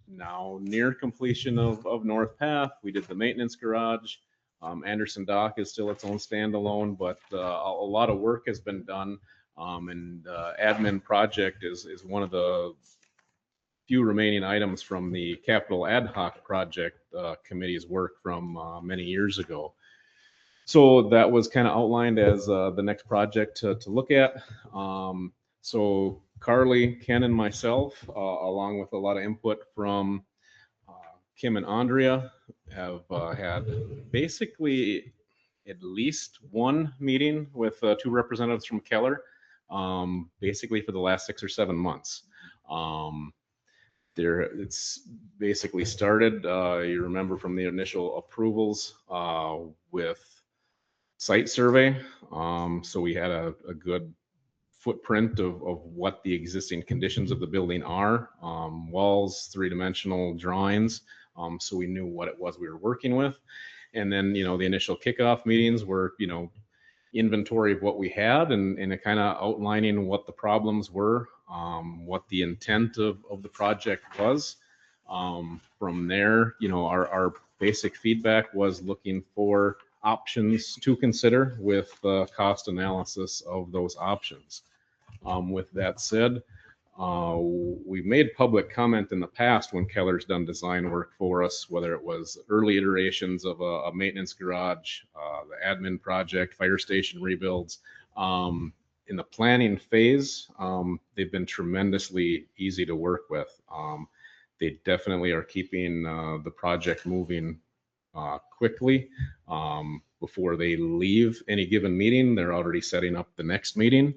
now near completion of North Path. We did the maintenance garage. Anderson Dock is still its own standalone, but a lot of work has been done. And admin project is one of the few remaining items from the capital ad hoc project committee's work from many years ago. So that was kind of outlined as the next project to look at. So Carly, Ken, and myself, along with a lot of input from Kim and Andrea, have had basically at least one meeting with two representatives from Keller, basically for the last 6 or 7 months. It's basically started, you remember from the initial approvals with site survey. So we had a good footprint of what the existing conditions of the building are, walls, 3-dimensional drawings. So we knew what it was we were working with. And then, you know, the initial kickoff meetings were, you know, inventory of what we had and kind of outlining what the problems were, what the intent of the project was. From there, you know, our basic feedback was looking for options to consider with cost analysis of those options. With that said, we've made public comment in the past when Keller's done design work for us, whether it was early iterations of a maintenance garage, the admin project, fire station rebuilds. In the planning phase, they've been tremendously easy to work with. They definitely are keeping the project moving quickly. Before they leave any given meeting, they're already setting up the next meeting.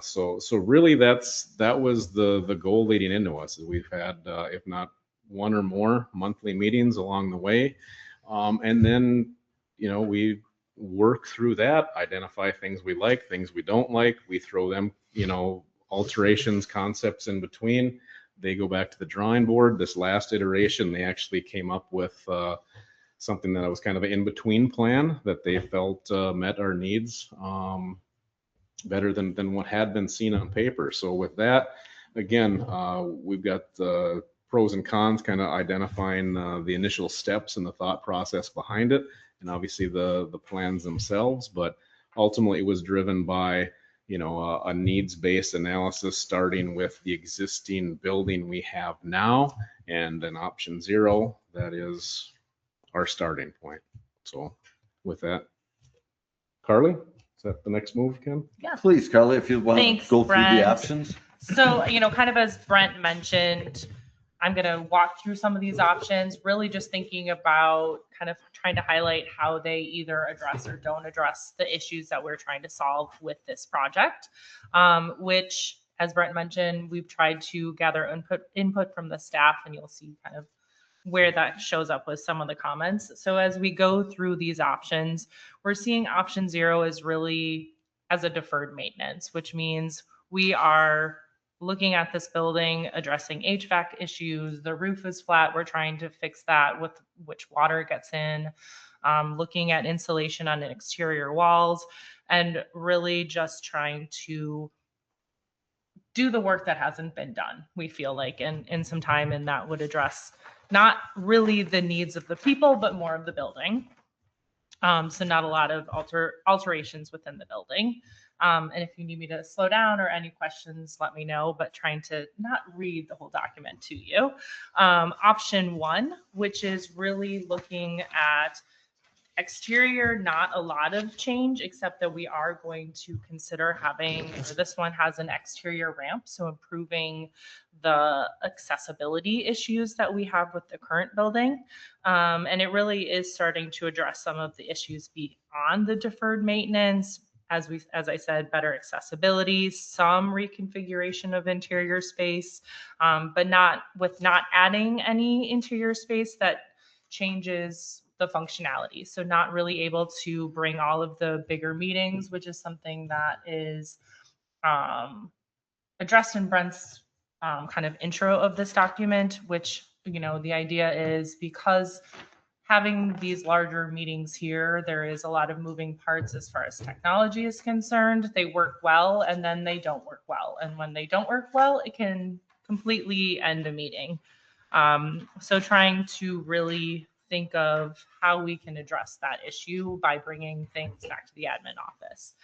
So really that was the goal leading into us. We've had, if not one or more monthly meetings along the way. And then, you know, we work through that, identify things we like, things we don't like. We throw them, you know, alterations, concepts in between. They go back to the drawing board. This last iteration, they actually came up with something that was kind of an in-between plan that they felt met our needs better than what had been seen on paper. So with that, again, we've got the pros and cons, kind of identifying the initial steps and the thought process behind it, and obviously the plans themselves. But ultimately, it was driven by, you know, a needs-based analysis, starting with the existing building we have now, and an option 0 that is our starting point. So with that, Carly, is that the next move, Ken? Yeah. Please, Carly, if you want to Thanks, go through Brent. the options. So, you know, kind of as Brent mentioned, I'm going to walk through some of these options, really just thinking about kind of trying to highlight how they either address or don't address the issues that we're trying to solve with this project, which, as Brent mentioned, we've tried to gather input from the staff, and you'll see kind of where that shows up with some of the comments. So as we go through these options, we're seeing option 0 is really as a deferred maintenance, which means we are looking at this building, addressing HVAC issues. The roof is flat. We're trying to fix that with which water gets in. looking at insulation on exterior walls, and really just trying to do the work that hasn't been done, we feel like, in some time, and that would address not really the needs of the people, but more of the building. So not a lot of alterations within the building. And if you need me to slow down or any questions, let me know, but trying to not read the whole document to you. Option 1, which is really looking at exterior, not a lot of change, except that we are going to consider having, or this one has an exterior ramp, so improving the accessibility issues that we have with the current building. And it really is starting to address some of the issues beyond the deferred maintenance. As I said, better accessibility, some reconfiguration of interior space, but not adding any interior space that changes the functionality. So not really able to bring all of the bigger meetings, which is something that is addressed in Brent's kind of intro of this document, which, the idea is because having these larger meetings here, there is a lot of moving parts as far as technology is concerned. They work well and then they don't work well. And when they don't work well, it can completely end a meeting. So trying to really think of how we can address that issue by bringing things back to the admin office.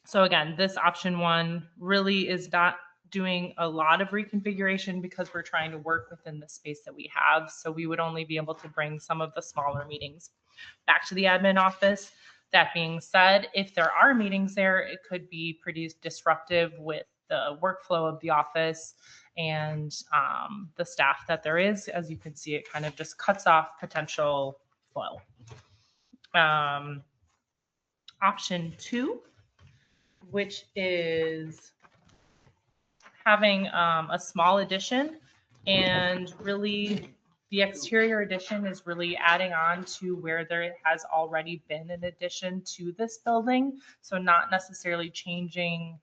So again, this option 1 really is not doing a lot of reconfiguration because we're trying to work within the space that we have. So we would only be able to bring some of the smaller meetings back to the admin office. That being said, if there are meetings there, it could be pretty disruptive with the workflow of the office and the staff that there is. As you can see, it kind of just cuts off potential flow. Option 2, which is having a small addition, and really the exterior addition is really adding on to where there has already been an addition to this building. So not necessarily changing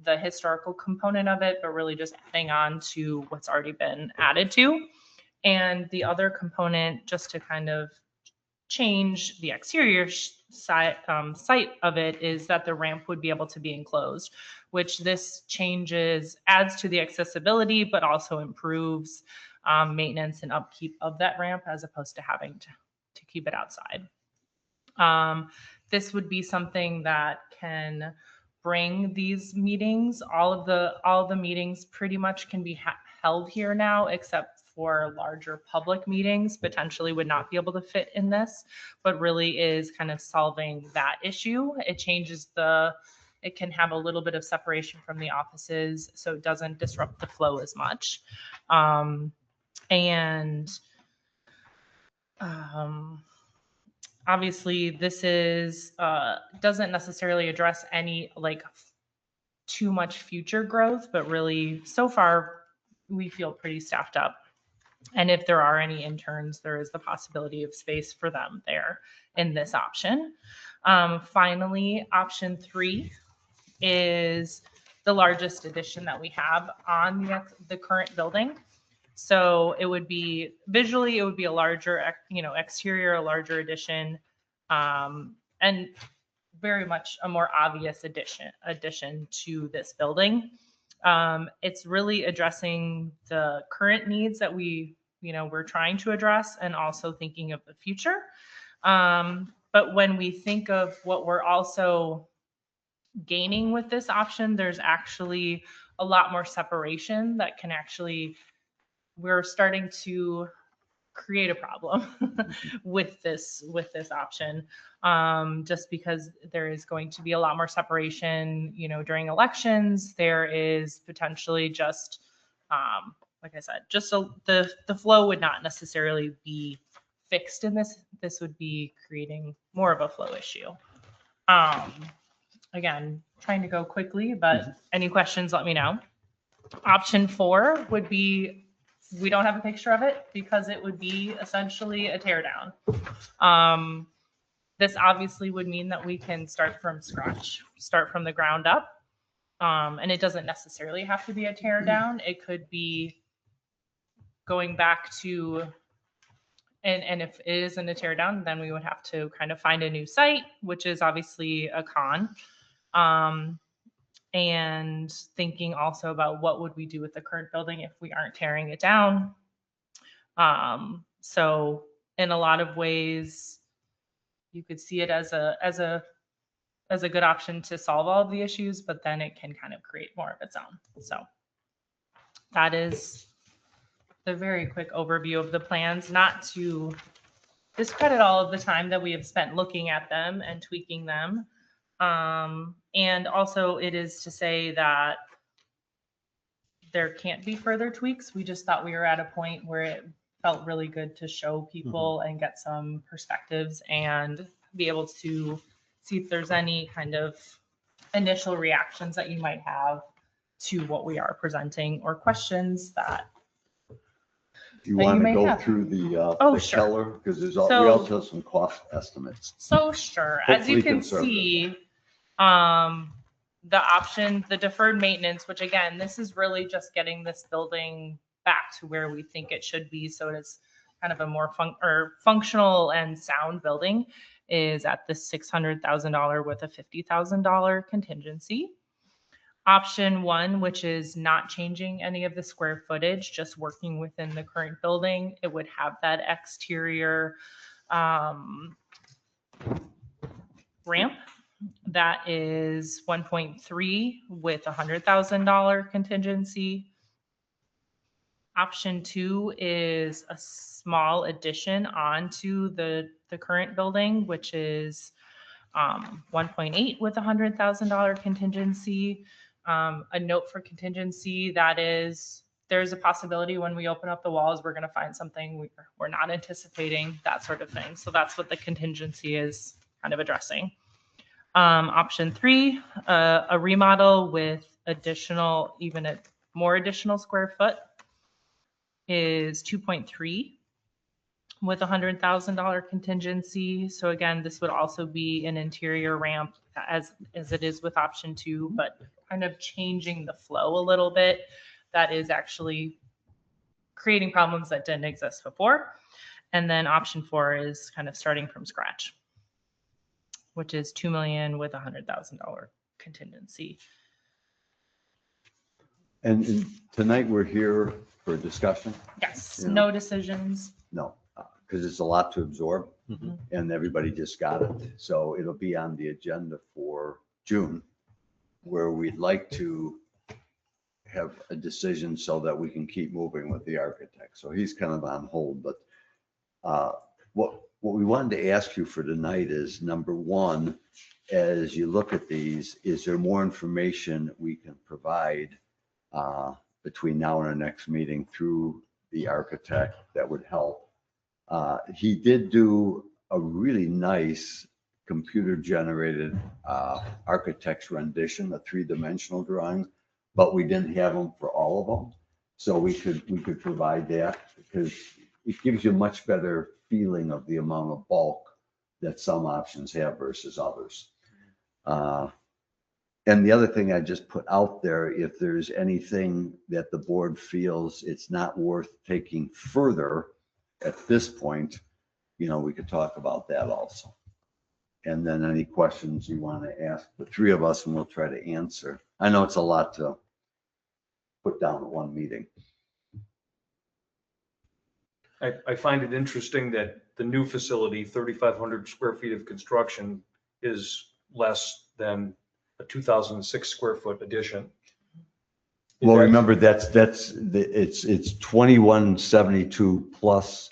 the historical component of it, but really just adding on to what's already been added to. And the other component, just to kind of change the exterior site of it, is that the ramp would be able to be enclosed, which this adds to the accessibility, but also improves maintenance and upkeep of that ramp as opposed to having to keep it outside. This would be something that can bring these meetings. All of the meetings pretty much can be held here now, except for larger public meetings potentially would not be able to fit in this, but really is kind of solving that issue. It can have a little bit of separation from the offices, so it doesn't disrupt the flow as much. Obviously this is doesn't necessarily address any too much future growth, but really so far we feel pretty staffed up. And if there are any interns, there is the possibility of space for them there in this option. Finally, option 3 is the largest addition that we have on the current building. So it would be visually, it would be a larger, exterior, a larger addition, and very much a more obvious addition to this building. It's really addressing the current needs that we're trying to address, and also thinking of the future. But when we think of what we're also gaining with this option, there's actually a lot more separation that can we're starting to create a problem with this option, just because there is going to be a lot more separation, during elections. There is potentially just, like I said, just the flow would not necessarily be fixed in this. This would be creating more of a flow issue. Again, trying to go quickly, but any questions, let me know. Option 4 would be, we don't have a picture of it because it would be essentially a tear down. This obviously would mean that we can start from scratch, start from the ground up. And it doesn't necessarily have to be a tear down. It could be going back to and if it isn't a tear down, then we would have to kind of find a new site, which is obviously a con. And thinking also about what would we do with the current building if we aren't tearing it down. So in a lot of ways, you could see it as a good option to solve all of the issues, but then it can kind of create more of its own. So that is the very quick overview of the plans, not to discredit all of the time that we have spent looking at them and tweaking them. And also it is to say that there can't be further tweaks. We just thought we were at a point where it felt really good to show people and get some perspectives and be able to see if there's any kind of initial reactions that you might have to what we are presenting or questions that You that you want to may go have. through the Oh, the sure. Keller? Because we So- also have some cost estimates. So sure, as you Hopefully can conservative. see, the option, the deferred maintenance, which again, this is really just getting this building back to where we think it should be. So it's kind of a more functional and sound building, is at the $600,000 with a $50,000 contingency. Option one, which is not changing any of the square footage, just working within the current building. It would have that exterior ramp that is 1.3 with $100,000 contingency. Option two is a small addition onto the current building, which is 1.8 with $100,000 contingency. A note for contingency, that is, there's a possibility when we open up the walls, we're going to find something we're not anticipating, that sort of thing. So that's what the contingency is kind of addressing. Option three, a remodel with additional, even a more additional square foot, is 2.3 with $100,000 contingency. So again, this would also be an interior ramp as it is with option two, but kind of changing the flow a little bit. That is actually creating problems that didn't exist before. And then option four is kind of starting from scratch, which is $2 million with $100,000 contingency. And tonight we're here for discussion? Yes, Yeah. no decisions. No, because it's a lot to absorb Mhm. and everybody just got it. So it'll be on the agenda for June, where we'd like to have a decision so that we can keep moving with the architect. So he's kind of on hold, but what we wanted to ask you for tonight is, number one, as you look at these, is there more information we can provide between now and our next meeting through the architect that would help? He did do a really nice computer-generated architect's rendition, a three-dimensional drawing, but we didn't have them for all of them. So we could provide that because it gives you a much better feeling of the amount of bulk that some options have versus others. And the other thing I just put out there, if there's anything that the board feels it's not worth taking further at this point, we could talk about that also. And then any questions you want to ask the three of us, and we'll try to answer. I know it's a lot to put down at one meeting. I find it interesting that the new facility, 3,500 square feet of construction, is less than a 2,006 square foot addition. Is Well, that- remember it's 2172 plus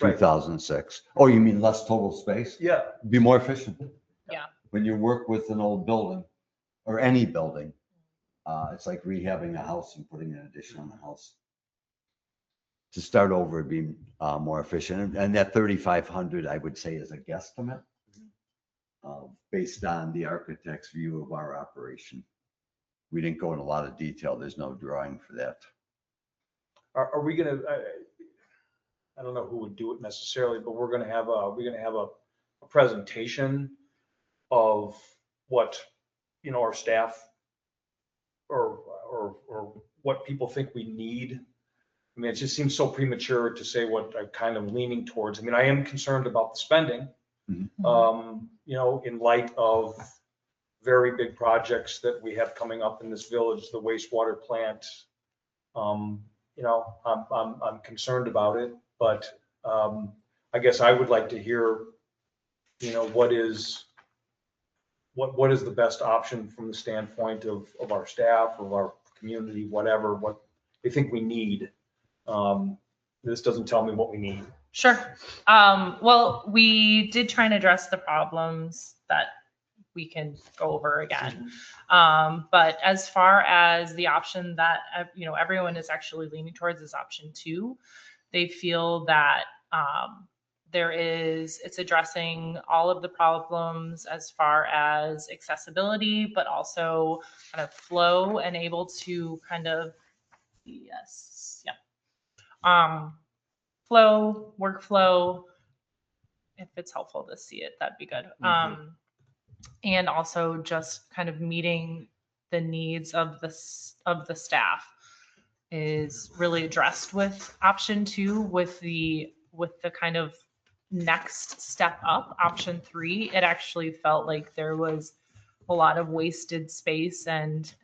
Right. 2006. Oh, you mean less total space? Yeah, Be more efficient. Yeah. When you work with an old building or any building, it's like rehabbing a house and putting an addition on the house. To start over, it'd be more efficient. And that 3,500, I would say, is a guesstimate based on the architect's view of our operation. We didn't go in a lot of detail. There's no drawing for that. are we gonna, I don't know who would do it necessarily, but we're gonna have a presentation of what, our staff or what people think we need I mean, it just seems so premature to say what I'm kind of leaning towards. I mean, I am concerned about the spending, you know, in light of very big projects that we have coming up in this village, the wastewater plant. You know, I'm concerned about it, but I guess I would like to hear, you know, what is the best option from the standpoint of our staff, of our community, whatever, what they think we need. This doesn't tell me what we need. Sure. Well, we did try and address the problems that we can go over again. But as far as the option that, you know, everyone is actually leaning towards is option 2. They feel that it's addressing all of the problems as far as accessibility, but also kind of flow and able to kind of, flow, workflow. If it's helpful to see it, that'd be good. And also just kind of meeting the needs of the staff is really addressed with option 2. With the kind of next step up, option 3, it actually felt like there was a lot of wasted space and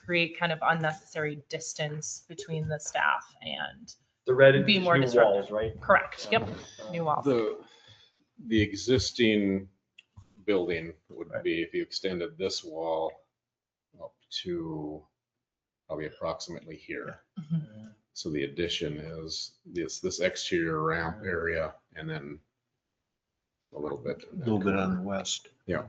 create kind of unnecessary distance between the staff and The red be is more new disruptive. walls, right? Correct. Yep. New walls. The existing building would be, if you extended this wall up to probably approximately here. So the addition is this exterior ramp area and then a little bit. on the west. Yeah.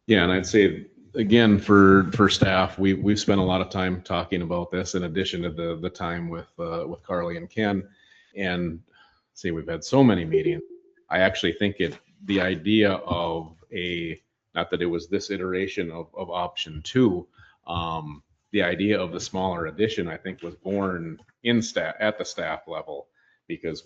Yeah, and I'd say, again, for staff, we've spent a lot of time talking about this in addition to the time with Carly and Ken. And see, we've had so many meetings. I actually think the idea of not that it was this iteration of option 2, the idea of the smaller addition, I think, was born at the staff level, because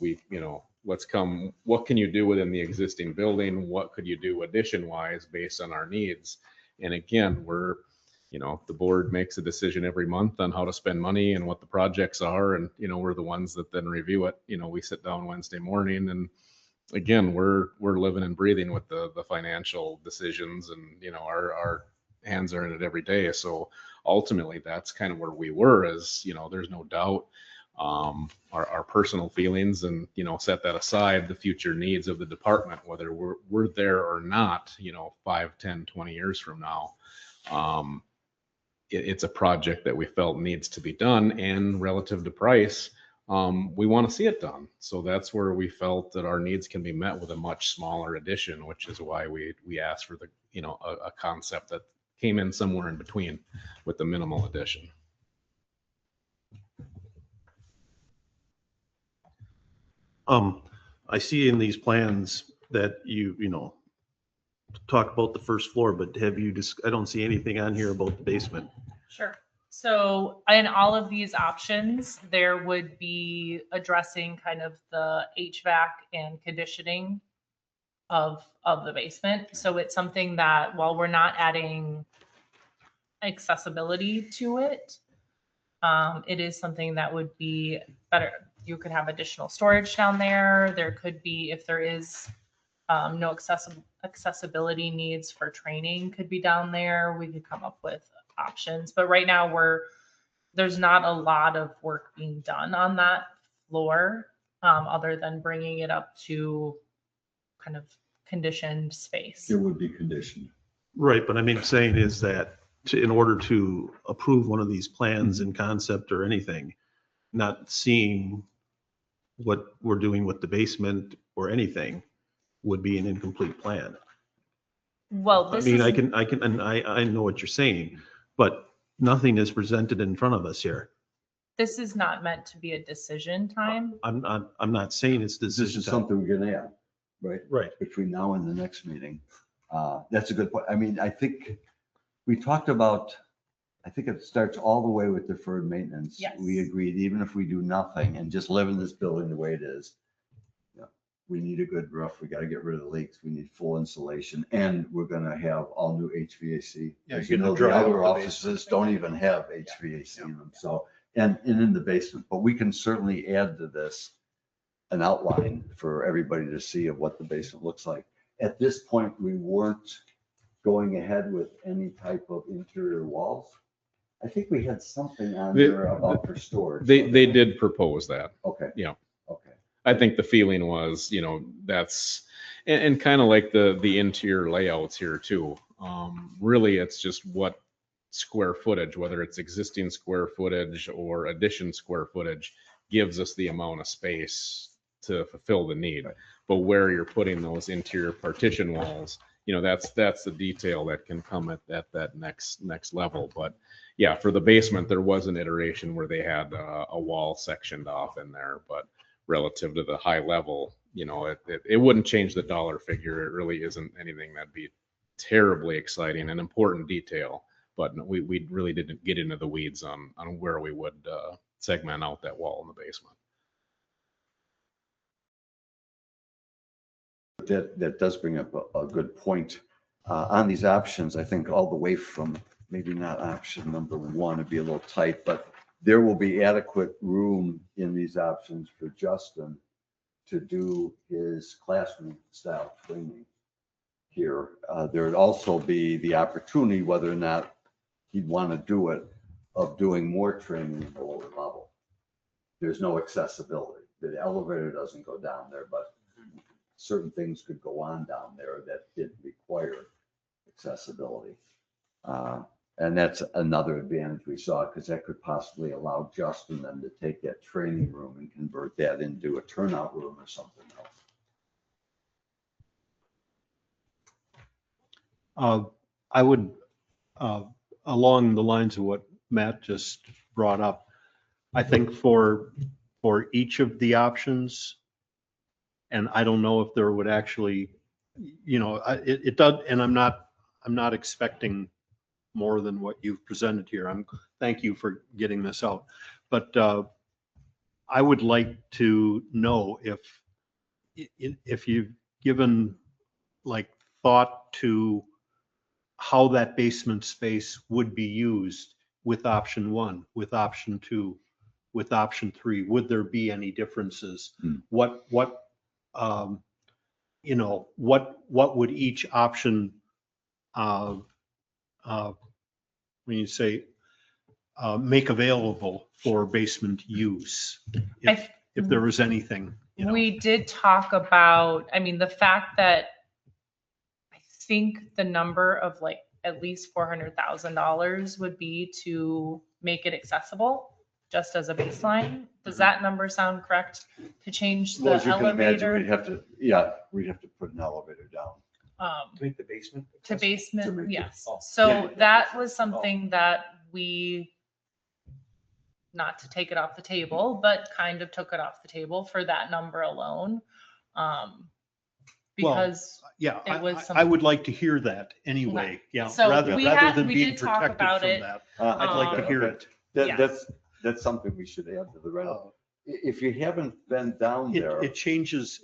what can you do within the existing building? What could you do addition wise based on our needs? And again, the board makes a decision every month on how to spend money and what the projects are. And, we're the ones that then review it. We sit down Wednesday morning, and again, we're living and breathing with the financial decisions, and, our hands are in it every day. So ultimately that's kind of where we were, as, there's no doubt, our personal feelings, and, set that aside, the future needs of the department, whether we're there or not, 5, 10, 20 years from now. It's a project that we felt needs to be done, and relative to price, we want to see it done. So that's where we felt that our needs can be met with a much smaller addition, which is why we asked for a concept that came in somewhere in between with the minimal addition. I see in these plans that you talk about the first floor, but I don't see anything on here about the basement. Sure. So in all of these options, there would be addressing kind of the HVAC and conditioning of the basement. So it's something that, while we're not adding accessibility to it, it is something that would be better. You could have additional storage down there. There could be, if there is no accessibility needs for training, could be down there. We could come up with options. But right now there's not a lot of work being done on that floor, other than bringing it up to kind of conditioned space. It would be conditioned. Right, but saying is that in order to approve one of these plans in concept or anything, not seeing what we're doing with the basement or anything would be an incomplete plan. Well, I know what you're saying, but nothing is presented in front of us here. this is not meant to be a decision time. I'm not saying it's This decision is time. something we're gonna add, right? Right. Between now and the next meeting. That's a good point. I think we talked about, I think it starts all the way with deferred maintenance. Yes. We agreed, even if we do nothing and just live in this building the way it is, we need a good roof. We got to get rid of the leaks. We need full insulation, and we're going to have all new HVAC. Yeah, As you you get know, the the dry other out the offices don't even have HVAC in them. So and in the basement, but we can certainly add to this an outline for everybody to see of what the basement looks like. At this point, we weren't going ahead with any type of interior walls. I think we had something on They- there about for storage. They did propose that. Okay. Yeah. Okay. I think the feeling was, that's, and kind of like the interior layouts here too. Really, it's just what square footage, whether it's existing square footage or addition square footage, gives us the amount of space to fulfill the need. Right. But where you're putting those interior partition walls, that's the detail that can come at that next level. But yeah, for the basement, there was an iteration where they had a wall sectioned off in there, but relative to the high level, it wouldn't change the dollar figure. It really isn't anything that'd be terribly exciting, an important detail, but we really didn't get into the weeds on where we would segment out that wall in the basement. That does bring up a good point. On these options, I think all the way from maybe not option number one, it'd be a little tight, but there will be adequate room in these options for Justin to do his classroom style training here. There would also be the opportunity, whether or not he'd want to do it, of doing more training at the lower level. There's no accessibility. The elevator doesn't go down there, but certain things could go on down there that didn't require accessibility. And that's another advantage we saw, because that could possibly allow Justin then to take that training room and convert that into a turnout room or something else. I would, along the lines of what Matt just brought up, I think for each of the options, and I don't know if there would actually, it does, and I'm not expecting more than what you've presented here. Thank you for getting this out. But I would like to know if you've given like thought to how that basement space would be used with option one, with option two, with option three. Would there be any differences? What would each option, when you say make available for basement use, if there was anything, We did talk about, the fact that I think the number of like at least $400,000 would be to make it accessible, just as a baseline. Does that number sound correct to change the Well, as you can imagine, elevator? we'd have to put an elevator down. To make the basement. To basement, To make it- yes. oh, So yeah. that was something that we, not to take it off the table, but kind of took it off the table for that number alone. Because yeah, it was I would like to hear that anyway. Yeah, So rather we than we being did talk protected about from it. that. I'd like to hear it. Yes. That's something we should add to the rental. If you haven't been down there. It changes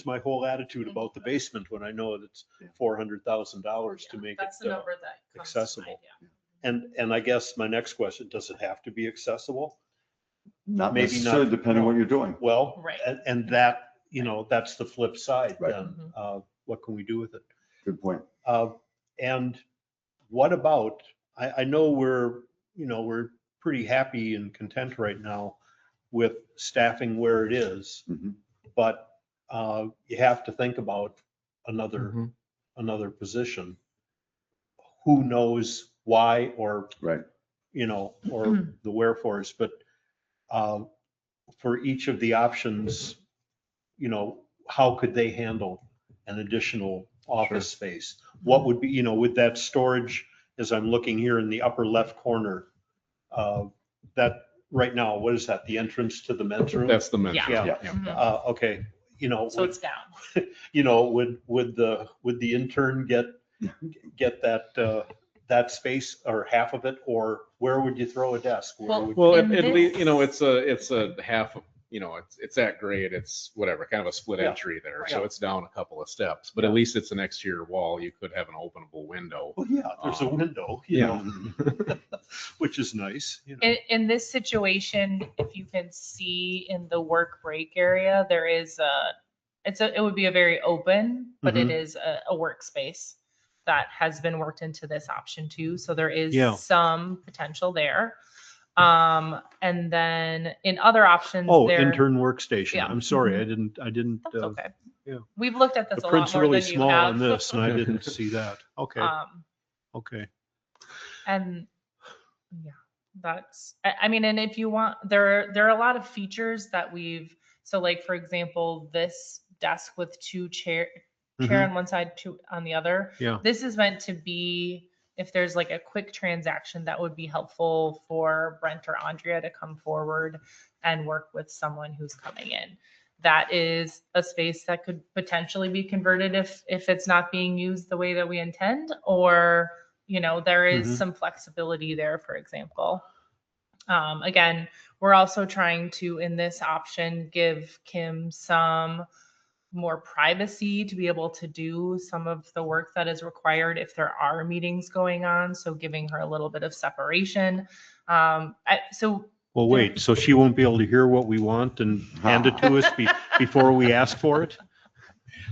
my whole attitude about the basement when I know that it's $400,000 to make that's the it number that comes to mind, accessible. yeah. And I guess my next question, does it have to be accessible? Not Maybe necessarily, not, depending on what you're doing. Well, Right. and that, that's the flip side Right. then. What can we do with it? Good point. And what about, I know we're pretty happy and content right now with staffing where it is, Mhm. but you have to think about another position. Who knows why or, Right. or the wherefores, but for each of the options, how could they handle an additional office space? What would be, with that storage, as I'm looking here in the upper left corner, that right now, what is that? The entrance to the men's room? That's the men's Yeah. room. Yeah. Mhm. Okay, So it's down. would the intern get that space or half of it, or where would you throw a desk? Where Well, would- Well, In at this- least, it's a half you know, it's that grade, it's whatever, kind of a split Yeah. entry there. So Yeah. it's down a couple of steps, but at least it's an exterior wall. You could have an openable window. Well, yeah, there's a window, you know, which is nice. You know. In this situation, if you can see in the work break area, there is it would be a very open, but it is a workspace that has been worked into this option too. So there is Yeah. some potential there. And then in other options, Oh, there, intern workstation. Yeah. I'm sorry, I didn't, that's okay. yeah. We've looked at this The a lot print's more really than you small on have. this and I didn't see that. Okay, Um, okay. And yeah, that's, I mean, and if you want, there are a lot of features that so like, for example, this desk with chair on one side, two on the other. Yeah. This is meant to be, if there's like a quick transaction that would be helpful for Brent or Andrea to come forward and work with someone who's coming in. That is a space that could potentially be converted if it's not being used the way that we intend, or, you know, there is some flexibility there, for example. Again, we're also trying to, in this option, give Kim some more privacy to be able to do some of the work that is required if there are meetings going on. So giving her a little bit of separation. Well, wait, so she won't be able to hear what we want and hand it to us before we ask for it?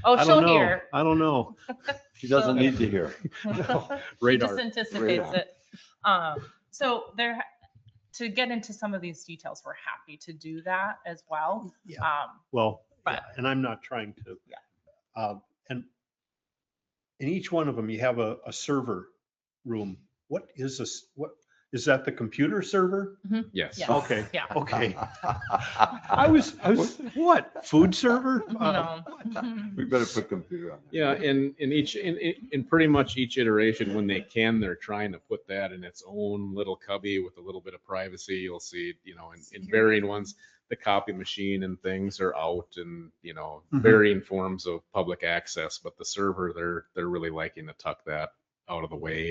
Oh, I she'll don't know. hear. I don't know. She doesn't need to hear. She Radar. just anticipates Radar. it. So to get into some of these details, we're happy to do that as well. Yeah. Well, But- yeah, and I'm not trying to. Yeah. And in each one of them, you have a server room. What is this? What is that? The computer server? Yes. Yes. Okay. Yeah. Okay. I was, what? Food server? No. We better put computer on. Yeah, in pretty much each iteration, when they can, they're trying to put that in its own little cubby with a little bit of privacy. You'll see, you know, in varying ones, the copy machine and things are out, and, you know, varying forms of public access, but the server, they're really liking to tuck that out of the way.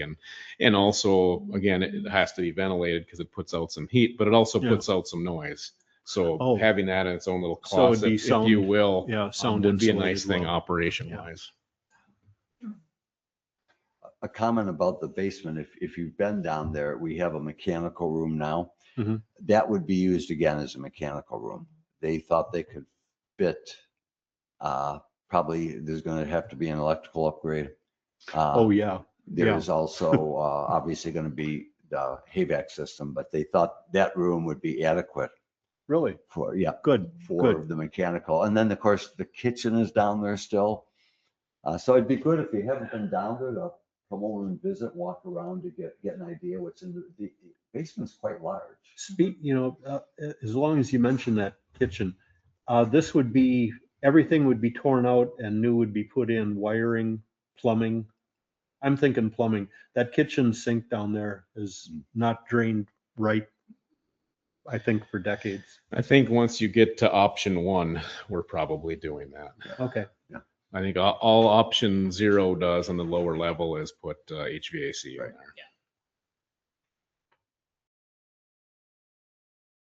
And also, again, it has to be ventilated because it puts out some heat, but it also Yeah. puts out some noise. So Oh. having that in its own little So it'd closet, be if sound- you will, Yeah, sound would be a insulated nice thing well. operation wise. A comment about the basement, if you've been down there, we have a mechanical room now. Mhm. That would be used again as a mechanical room. They thought they could fit, probably there's going to have to be an electrical upgrade. Oh, yeah. There's also obviously going to be the HVAC system, but they thought that room would be adequate Really? for, yeah, Good. for Good. the mechanical. And then, of course, the kitchen is down there still. So it'd be good if you haven't been down there to come over and visit, walk around to get an idea what's in the basement's quite large. As long as you mention that kitchen, this would be, everything would be torn out and new would be put in, wiring, plumbing. I'm thinking plumbing. That kitchen sink down there is not drained right, I think, for decades. I think once you get to option 1, we're probably doing that. Okay. I think all option 0 does on the lower level is put HVAC in Right. there.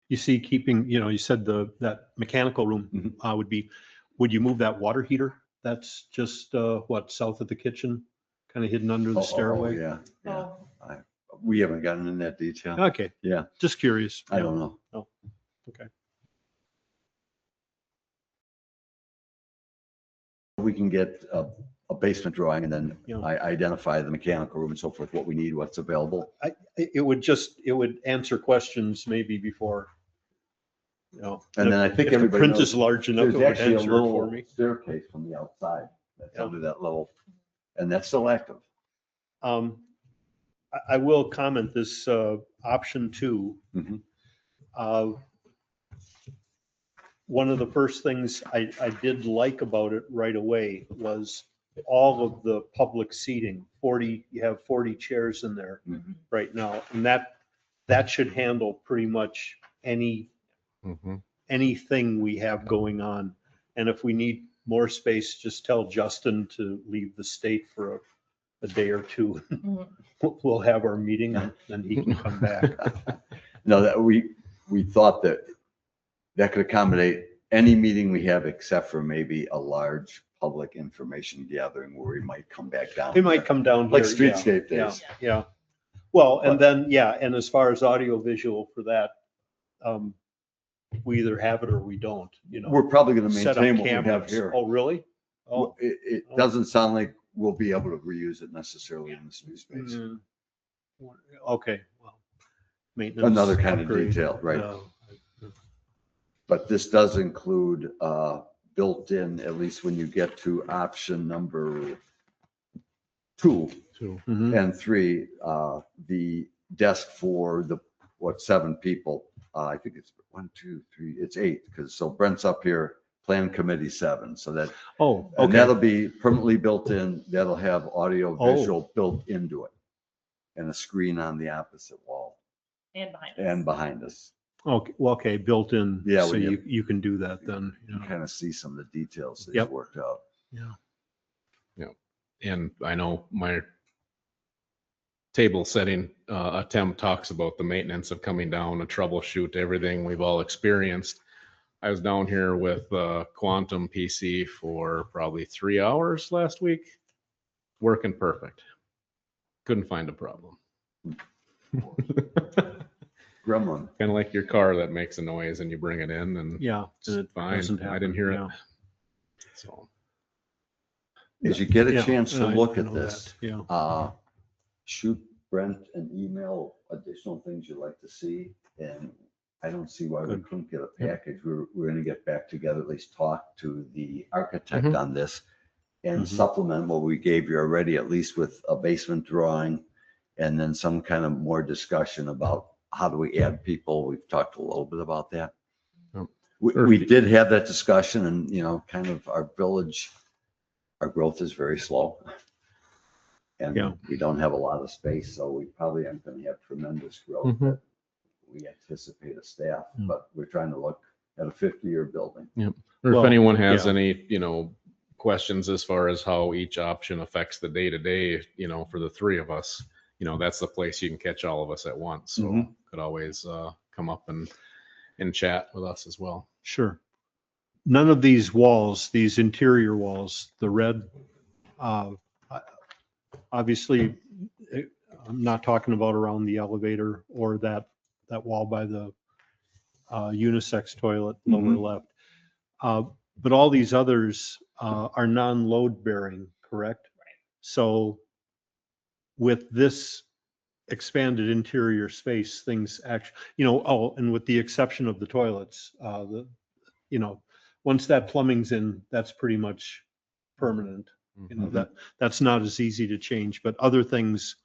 You see, keeping, you said that mechanical room would you move that water heater? That's just, south of the kitchen, kind of hidden under the stairway? Yeah, yeah. Oh. We haven't gotten in that detail. Okay. Yeah. Just curious. I don't know. Oh, okay. We can get a basement drawing and then Yeah. I identify the mechanical room and so forth, what we need, what's available. It would answer questions maybe before, And then I think if the everybody print knows is large enough, it There's would actually a answer it for little me. staircase from the outside that's Yeah. under that level, and that's still active. I will comment this, option 2. Mhm. One of the first things I did like about it right away was all of the public seating. You have 40 chairs in there Mhm. right now. And that should handle pretty much anything we have going on. And if we need more space, just tell Justin to leave the state for a day or two. We'll have our meeting and then he can come back. No, that we thought that that could accommodate any meeting we have except for maybe a large public information gathering where we might come back down. It might come down Like here, yeah, streetscape yeah, days. Yeah. Well, and But- then, yeah, and as far as audio visual for that, we either have it or we don't, you know. We're probably going to Set up maintain what we have cameras. here. Oh, really? Oh. It doesn't sound like we'll be able to reuse it necessarily in this new space. Mm. Okay, well, maintenance. Another kind of upgrade, detail, right? yeah. But this does include built-in, at least when you get to option number 2 Mhm. and 3, the desk for the, 7 people? I think it's 1, 2, 3, it's 8, because so Brent's up here, plan committee 7, so that, Oh, and okay. that'll be permanently built in, that'll have audio Oh. visual built into it. And a screen on the opposite wall And behind us. and behind us. Okay, well, okay, built in, Yeah, so when you- you can do that then. You can kind of see some of the details that Yep. he's worked out. Yeah. And I know my table setting attempt talks about the maintenance of coming down to troubleshoot everything we've all experienced. I was down here with Quantum PC for probably 3 hours last week, working perfect. Couldn't find a problem. Gremlin. Kind of like your car that makes a noise and you bring it in and Yeah. it's and it fine. doesn't I happen, didn't hear it. yeah. So. As you get a Yeah, chance to I look at know this, that, yeah. shoot Brent an email, additional things you'd like to see. And I don't see why we Good. couldn't get a package. We're going to get back together, at least talk to the architect Mhm. on this and Mhm. supplement what we gave you already, at least with a basement drawing. And then some kind of more discussion about how do we add people? We've talked a little bit about that. Yep. We did have that discussion and, kind of our village, our growth is very slow. And Yeah. we don't have a lot of space, so we probably aren't going to have tremendous growth Mhm. that we anticipate a staff, Mm. but we're trying to look at a 50-year building. Or Well, if anyone has yeah. any, questions as far as how each option affects the day-to-day, for the three of us, that's the place you can catch all of us at once. So Mhm. could always come up and chat with us as well. Sure. None of these walls, these interior walls, the red, obviously, I'm not talking about around the elevator or that wall by the unisex toilet lower Mhm. left. But all these others are non-load bearing, correct? Right. So with this expanded interior space, things actually, and with the exception of the toilets, once that plumbing's in, that's pretty much permanent. Mhm. That's not as easy to change, but other things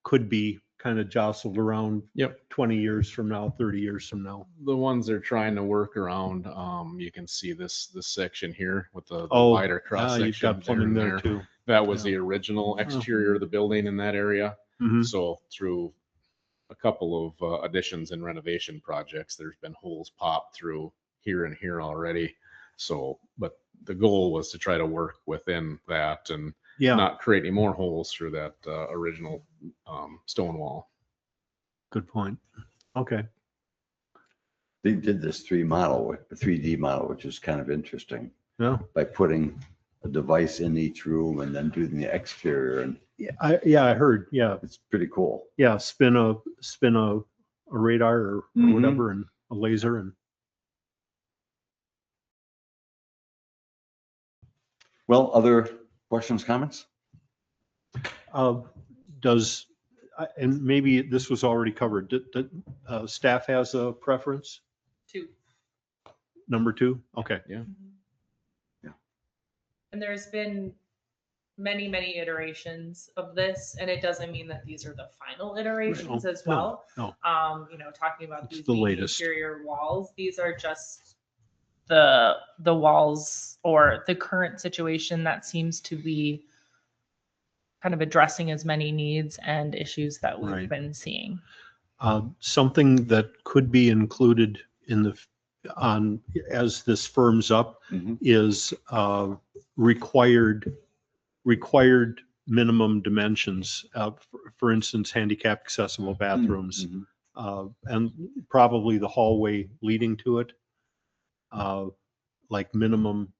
could be kind of jostled around. Yep. 20 years from now, 30 years from now. The ones they're trying to work around, you can see this section here with the Oh, wider cross you've section. got plumbing there too. That was Yeah. the original exterior of the building in that area. Mhm. So through a couple of additions and renovation projects, there's been holes popped through here and here already. So, but the goal was to try to work within that and Yeah, not create any more holes through that original stone wall. good point. Okay. They did this 3D model, which is kind of interesting, Yeah. by putting a device in each room and then doing the exterior, and I heard. Yeah. it's pretty cool. Yeah. Spin a radar or Mhm. whatever and a laser and Well, other questions, comments? does, and maybe this was already covered, staff has a preference? 2. Number 2? Okay. And there's been many, many iterations of this, and it doesn't mean that these are the final iterations No, as well. no. Talking about It's these the being latest. interior walls, these are just the walls or the current situation that seems to be kind of addressing as many needs and issues that we've Right. been seeing. Something that could be included in as this firms up Mhm. is required minimum dimensions. For instance, handicap accessible bathrooms. Mhm. and probably the hallway leading to it, like minimum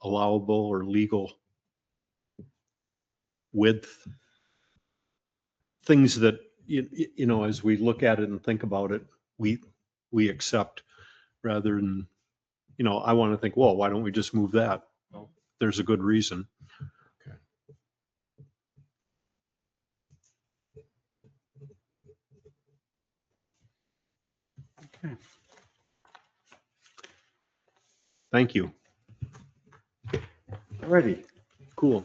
allowable or legal width. Things that, you know, as we look at it and think about it, we accept rather than, you know, I want to think, well, why don't we just move that? Well, there's a good reason. Thank you. Alrighty. Cool.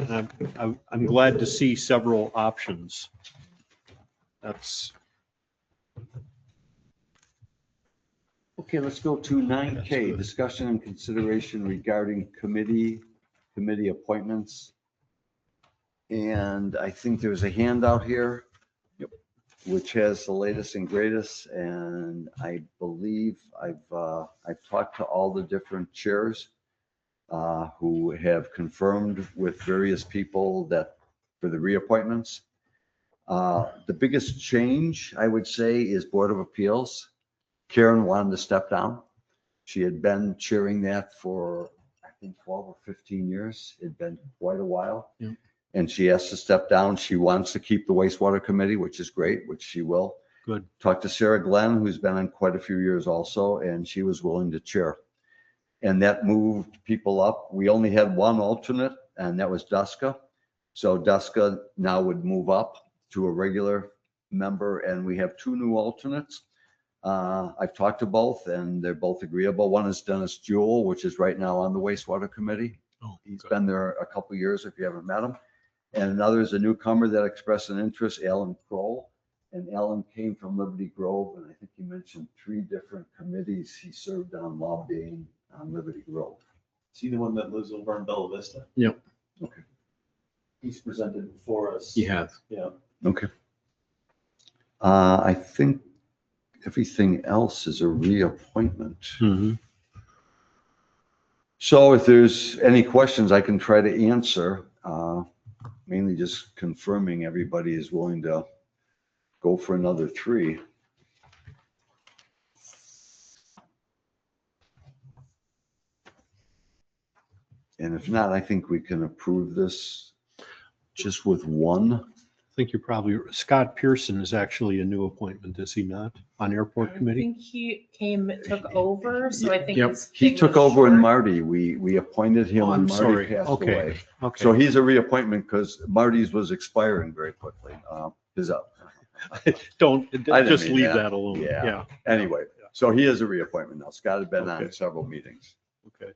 I'm glad to see several options. That's, Okay, let's go to 9K, discussion and consideration regarding committee appointments. And I think there's a handout here, which has the latest and greatest. And I believe I've talked to all the different chairs who have confirmed with various people that for the reappointments. The biggest change, I would say, is Board of Appeals. Karen wanted to step down. She had been chairing that for, I think, 12 or 15 years. It'd been quite a while. Yeah. And she has to step down. She wants to keep the wastewater committee, which is great, which she will. good. Talked to Sarah Glenn, who's been on quite a few years also, and she was willing to chair. And that moved people up. We only had one alternate, and that was Duska. So Duska now would move up to a regular member, and we have two new alternates. I've talked to both, and they're both agreeable. One is Dennis Jewell, which is right now on the wastewater committee. Oh, He's good. been there a couple of years if you haven't met him. And another is a newcomer that expressed an interest, Alan Kroll. And Alan came from Liberty Grove, and I think he mentioned 3 different committees he served on lobbying on Liberty Grove. Is he the one that lives over in Bella Vista? Yep. Okay. He's presented before us. He has. Yeah. Okay. I think everything else is a reappointment. Mhm. So if there's any questions I can try to answer, mainly just confirming everybody is willing to go for another 3. And if not, I think we can approve this just with 1. I think you're probably, Scott Pearson is actually a new appointment, is he not, on airport I committee? think he took over, so I think Yep. his He thing took was over when short. Marty, we appointed him Oh, when I'm Marty sorry. passed Okay. away. Okay. So he's a reappointment because Marty's was expiring very quickly. His up. Don't, I didn't just mean leave that. that alone. Yeah. Yeah. Anyway, so he is a reappointment now. Scott had been on Okay. several meetings. Okay.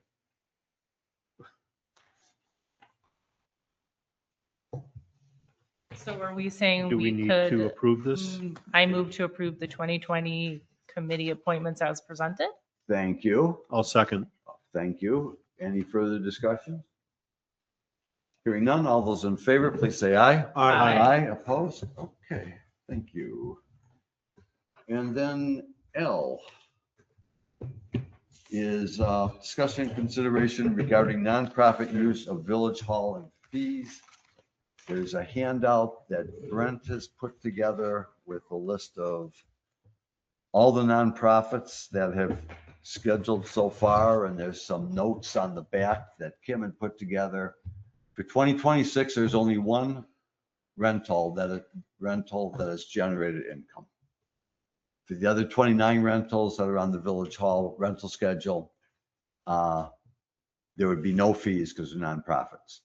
So are we saying Do we we need to could, approve this? I move to approve the 2020 committee appointments as presented? Thank you. I'll second. Thank you. Any further discussion? Hearing none, all those in favor, please say aye. Aye. Aye, opposed? Okay, thank you. And then L is discussion and consideration regarding nonprofit use of village hall and fees. There's a handout that Brent has put together with a list of all the nonprofits that have scheduled so far, and there's some notes on the back that Kim had put together. For 2026, there's only one rental that has generated income. For the other 29 rentals that are on the village hall rental schedule, there would be no fees because they're nonprofits.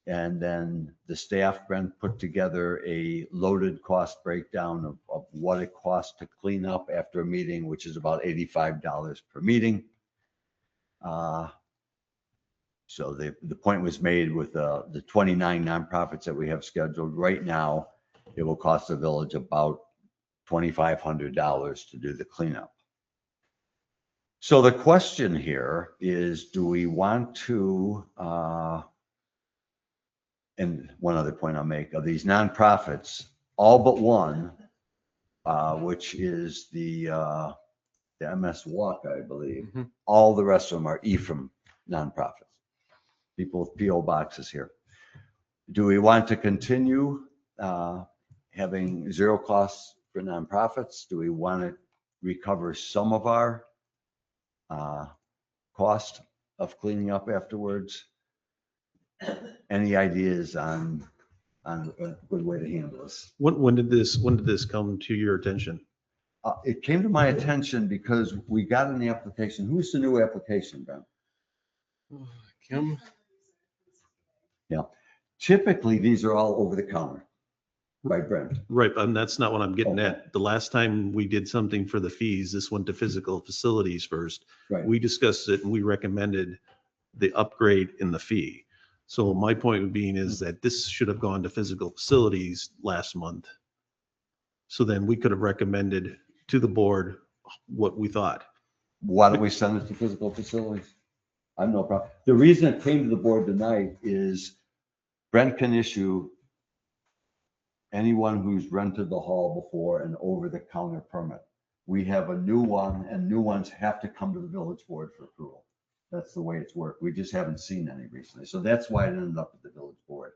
And then the staff, Brent, put together a loaded cost breakdown of what it costs to clean up after a meeting, which is about $85 per meeting. So the point was made with the 29 nonprofits that we have scheduled right now. It will cost the village about $2,500 to do the cleanup. So the question here is, do we want to, and one other point I'll make, of these nonprofits, all but one, which is the MS Walk, I believe. Mhm. All the rest of them are EFRM nonprofits. People with PO boxes here. Do we want to continue having zero costs for nonprofits? Do we want to recover some of our cost of cleaning up afterwards? Any ideas on a good way to handle this? When did this come to your attention? It came to my attention because we got an application. Who's the new application, Ben? Kim? Yeah. Typically, these are all over the counter. Right, Brent? Right, and that's not what I'm getting Okay. at. The last time we did something for the fees, this went to physical facilities first. Right. We discussed it and we recommended the upgrade in the fee. So my point being is that this should have gone to physical facilities last month. So then we could have recommended to the board what we thought. Why don't we send it to physical facilities? I have no problem. The reason it came to the board tonight is Brent can issue anyone who's rented the hall before an over-the-counter permit. We have a new one, and new ones have to come to the village board for approval. That's the way it's worked. We just haven't seen any recently. So that's why it ended up at the village board.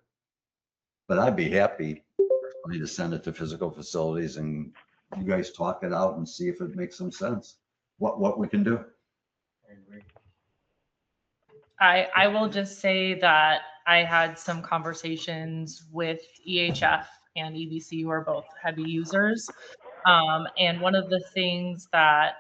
But I'd be happy personally to send it to physical facilities and you guys talk it out and see if it makes some sense, what we can do. I will just say that I had some conversations with EHF and EBC, who are both heavy users. And one of the things that,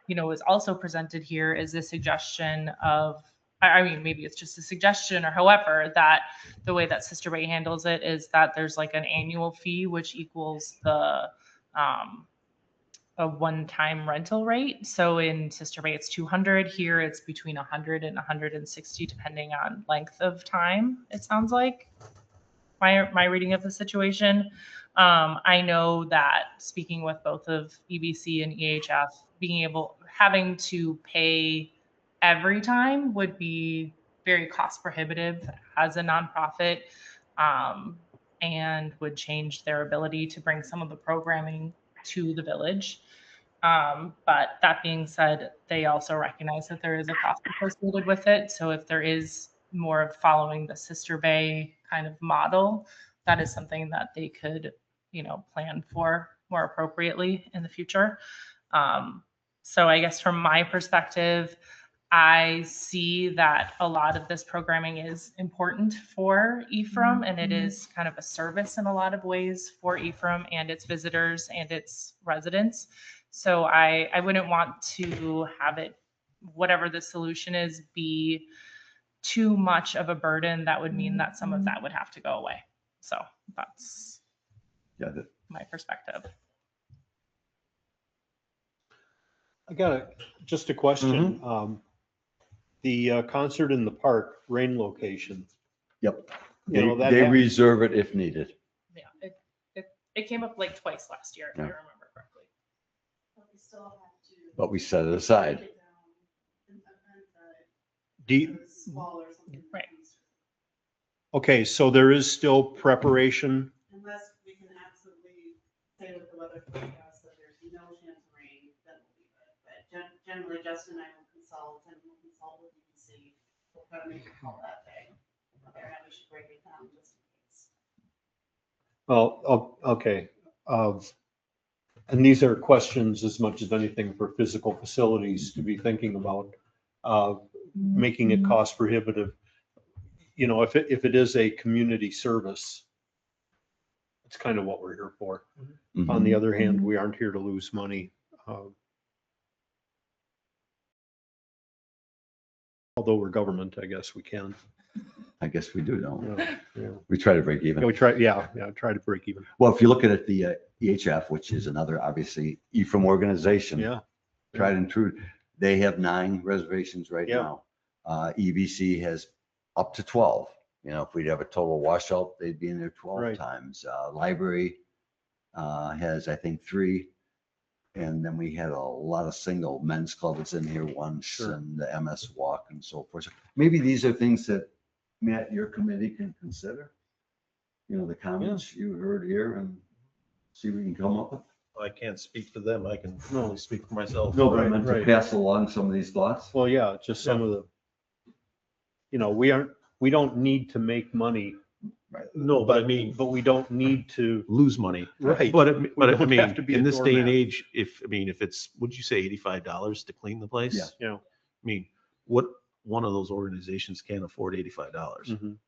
is also presented here is a suggestion of, I mean, maybe it's just a suggestion or however, that the way that Sister Bay handles it is that there's like an annual fee, which equals the, a one-time rental rate. So in Sister Bay, it's 200. Here, it's between 100 and 160, depending on length of time, it sounds like. My reading of the situation. I know that speaking with both of EBC and EHF, having to pay every time would be very cost prohibitive as a nonprofit, and would change their ability to bring some of the programming to the village. But that being said, they also recognize that there is a cost associated with it. So if there is more of following the Sister Bay kind of model, that is something that they could, plan for more appropriately in the future. So I guess from my perspective, I see that a lot of this programming is important for Ephraim, and it is kind of a service in a lot of ways for Ephraim and its visitors and its residents. So I wouldn't want to have it, whatever the solution is, be too much of a burden. That would mean that some of that would have to go away. So that's my perspective. I got just a question. The concert in the park, rain location. Yep. You know, that They happens. reserve it if needed. Yeah, it came up like twice last year, if I Yeah. remember correctly. But we set it aside. Right. Okay, so there is still preparation. Unless we can absolutely say with the weather forecast that there's no chance of rain, then we'll leave it. But generally, Justin and I will consult and we'll consult with UBC. We'll try to make a call that day. Whether or not we should break it down just in case. Well, okay. And these are questions as much as anything for physical facilities to be thinking about, making it cost prohibitive. If it is a community service, it's kind of what we're here for. On the other hand, we aren't here to lose money. Although we're government, I guess we can. I guess we do, don't we? Yeah. We try to break even. We try to break even. Well, if you look at it, the EHF, which is another obviously Ephraim organization. Yeah. Tried and true. They have 9 reservations right Yeah. now. EBC has up to 12. If we'd have a total washout, they'd be in there 12 Right. times. Library has, I think, 3. And then we had a lot of single. Men's Club was in here once, Sure. and the MS Walk and so forth. So maybe these are things that, Matt, your committee can consider. The comments you heard here and see what we can come up with. I can't speak for them. I can only speak for myself. No, but I meant to Right. pass along some of these thoughts. Well, yeah, just some of the, we don't need to make money No, but I mean, but we don't need to. lose money. Right. But, We I don't mean, have to be a in this day and doormat. age, if it's, would you say $85 to clean the place? Yeah. Yeah. I mean, what, one of those organizations can't afford $85? Mhm.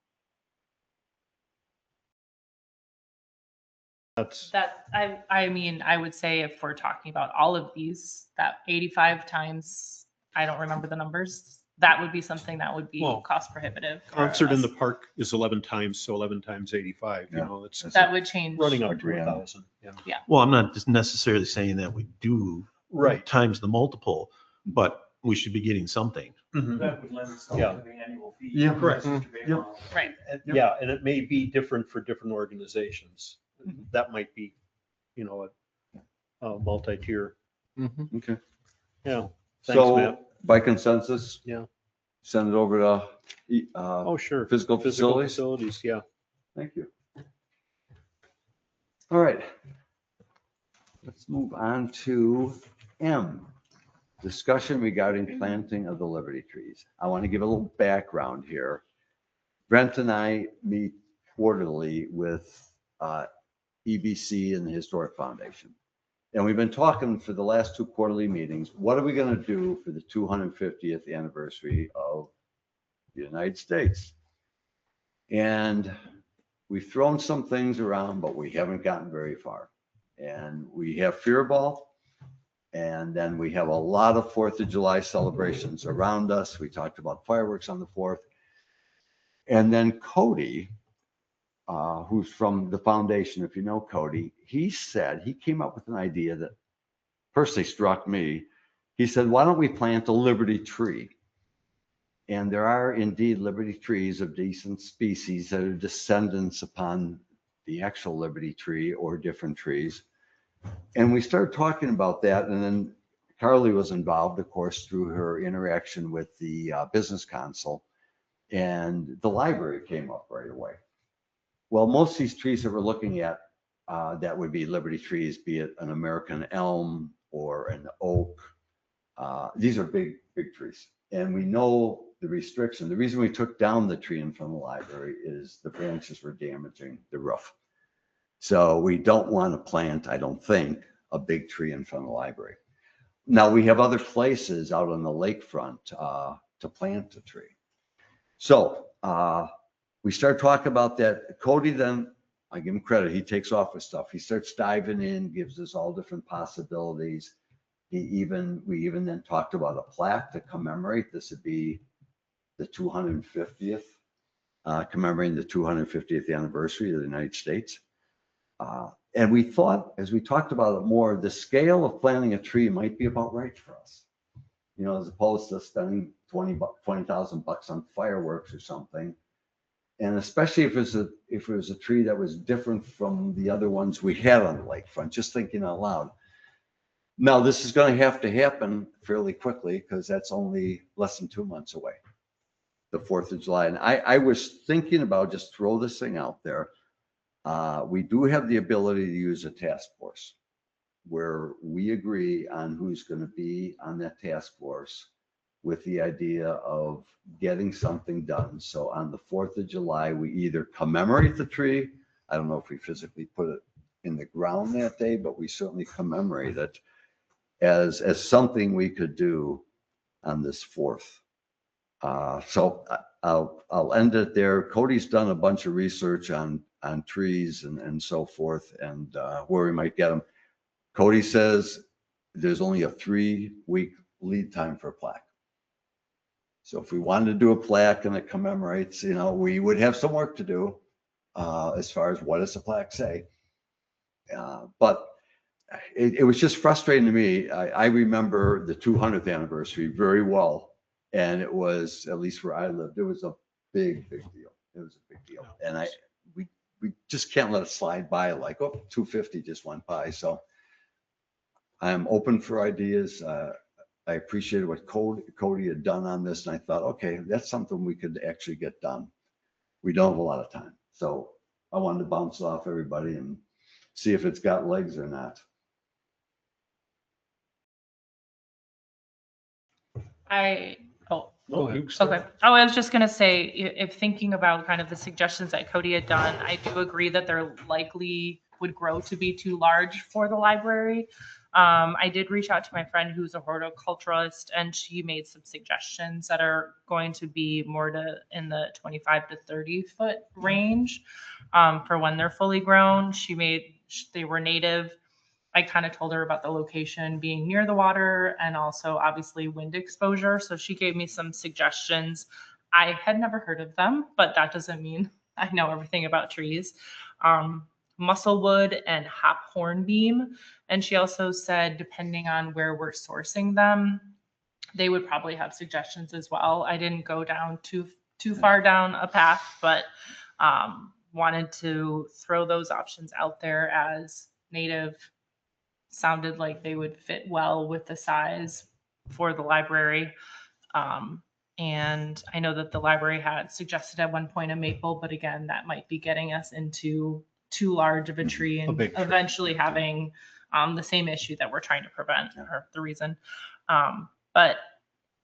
That's, That, I mean, I would say if we're talking about all of these, that 85 times, I don't remember the numbers, that would be something that would be Well, cost prohibitive. for concert in us. the park is 11 times, so 11 times 85, you Yeah. know, it's That would change. running up a to grand. 1,000. Yeah. Well, I'm not just necessarily saying that we do Right. times the multiple, but we should be getting something. Mhm. That would lend itself Yeah. to the annual fee. Yeah, correct. Such a big Yep. amount. Right. Yeah, and it may be different for different organizations. Mm-hmm. That might be, you know, a multi-tier. Okay. Yeah. Thanks, So Matt. by consensus, Yeah. send it over to Oh, sure. physical Physical facilities. facilities, yeah. Thank you. All right. Let's move on to M, discussion regarding planting of the Liberty trees. I want to give a little background here. Brent and I meet quarterly with EBC and the Historic Foundation. And we've been talking for the last two quarterly meetings, what are we going to do for the 250th anniversary of the United States? And we've thrown some things around, but we haven't gotten very far. And we have Fear Ball, and then we have a lot of 4th of July celebrations around us. We talked about fireworks on the 4th. And then Cody, who's from the foundation, if you know Cody, he said, he came up with an idea that personally struck me. He said, why don't we plant a Liberty tree? And there are indeed Liberty trees of decent species that are descendants upon the actual Liberty tree or different trees. And we started talking about that. And then Carly was involved, of course, through her interaction with the Business Council. And the library came up right away. Well, most of these trees that we're looking at, that would be Liberty trees, be it an American elm or an oak. These are big, big trees. And we know the restriction. The reason we took down the tree in front of the library is the branches were damaging the roof. So we don't want to plant, I don't think, a big tree in front of the library. Now we have other places out on the lakefront to plant a tree. So we start talking about that. Cody then, I give him credit, he takes off with stuff. He starts diving in, gives us all different possibilities. We even then talked about a plaque to commemorate. This would be the 250th, commemorating the 250th anniversary of the United States. And we thought, as we talked about it more, the scale of planting a tree might be about right for us. You know, as opposed to spending $20,000 on fireworks or something. And especially if it was a tree that was different from the other ones we had on the lakefront, just thinking out loud. Now, this is going to have to happen fairly quickly because that's only less than 2 months away, the 4th of July. And I was thinking about just throw this thing out there. We do have the ability to use a task force where we agree on who's going to be on that task force with the idea of getting something done. So on the 4th of July, we either commemorate the tree. I don't know if we physically put it in the ground that day, but we certainly commemorate it as something we could do on this 4th. So I'll end it there. Cody's done a bunch of research on trees and so forth and where we might get them. Cody says there's only a 3-week lead time for a plaque. So if we wanted to do a plaque and it commemorates, you know, we would have some work to do as far as what does the plaque say. But it was just frustrating to me. I remember the 200th anniversary very well. And it was, at least where I lived, it was a big, big deal. It was a big deal. And we just can't let it slide by like, oh, 250 just went by. So I'm open for ideas. I appreciated what Cody had done on this. And I thought, okay, that's something we could actually get done. We don't have a lot of time. So I wanted to bounce it off everybody and see if it's got legs or not. Go ahead. Okay. Oh, I was just gonna say, if thinking about kind of the suggestions that Cody had done, I do agree that they're likely would grow to be too large for the library. I did reach out to my friend who's a horticulturalist, and she made some suggestions that are going to be more in the 25 to 30 foot range for when they're fully grown. They were native. I kind of told her about the location being near the water and also obviously wind exposure. So she gave me some suggestions. I had never heard of them, but that doesn't mean I know everything about trees. Musclewood and hop hornbeam. And she also said, depending on where we're sourcing them, they would probably have suggestions as well. I didn't go down too far down a path, but wanted to throw those options out there as native. Sounded like they would fit well with the size for the library. And I know that the library had suggested at one point a maple, but again, that might be getting us into too large of a tree and big tree. eventually having the same issue that we're trying to prevent, or the reason. But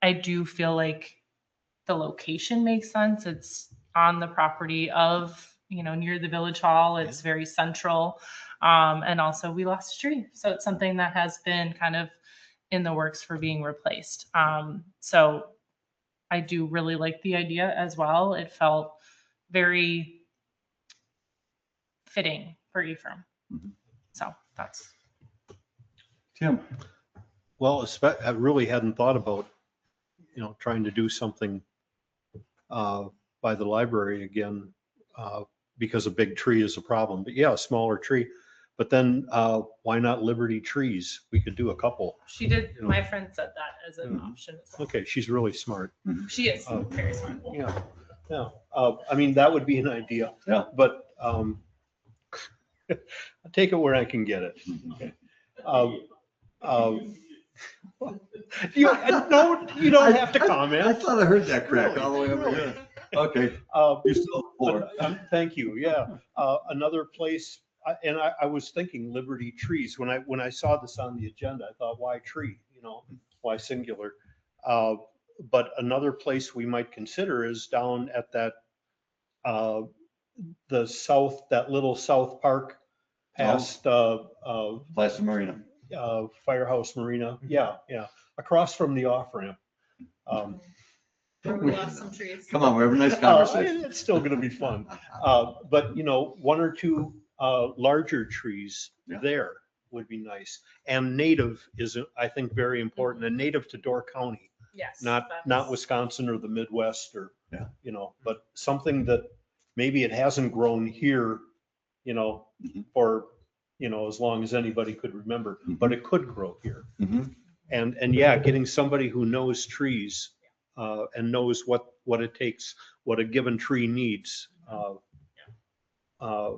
I do feel like the location makes sense. It's on the property of, near the village hall. It's very central. And also we lost a tree. So it's something that has been kind of in the works for being replaced. So I do really like the idea as well. It felt very fitting for Ephraim. So that's. Tim? Well, I really hadn't thought about, trying to do something by the library again, because a big tree is a problem. But yeah, a smaller tree. But then why not Liberty trees? We could do a couple. She did. My friend said that as an option as well. Okay, she's really smart. She is very smart. Yeah, yeah. I mean, that would be an idea. Yeah. But I take it where I can get it. Okay. You don't have to comment. I thought I heard that crack all the way over here. Okay. You still floor. Thank you. Yeah. Another place, and I was thinking Liberty trees. When I saw this on the agenda, I thought, why tree? Why singular? But another place we might consider is down at that that little South Park past Plaza Marina. Firehouse Marina. Yeah, across from the off ramp. We lost some trees. Come on, we're having a nice conversation. It's still going to be fun. But one or two larger trees there would be nice. And native is, I think, very important. And native to Door County. Yes. Not Wisconsin or the Midwest or, but something that maybe it hasn't grown here, for, as long as anybody could remember, but it could grow here. And yeah, getting somebody who knows trees and knows what it takes, what a given tree needs. I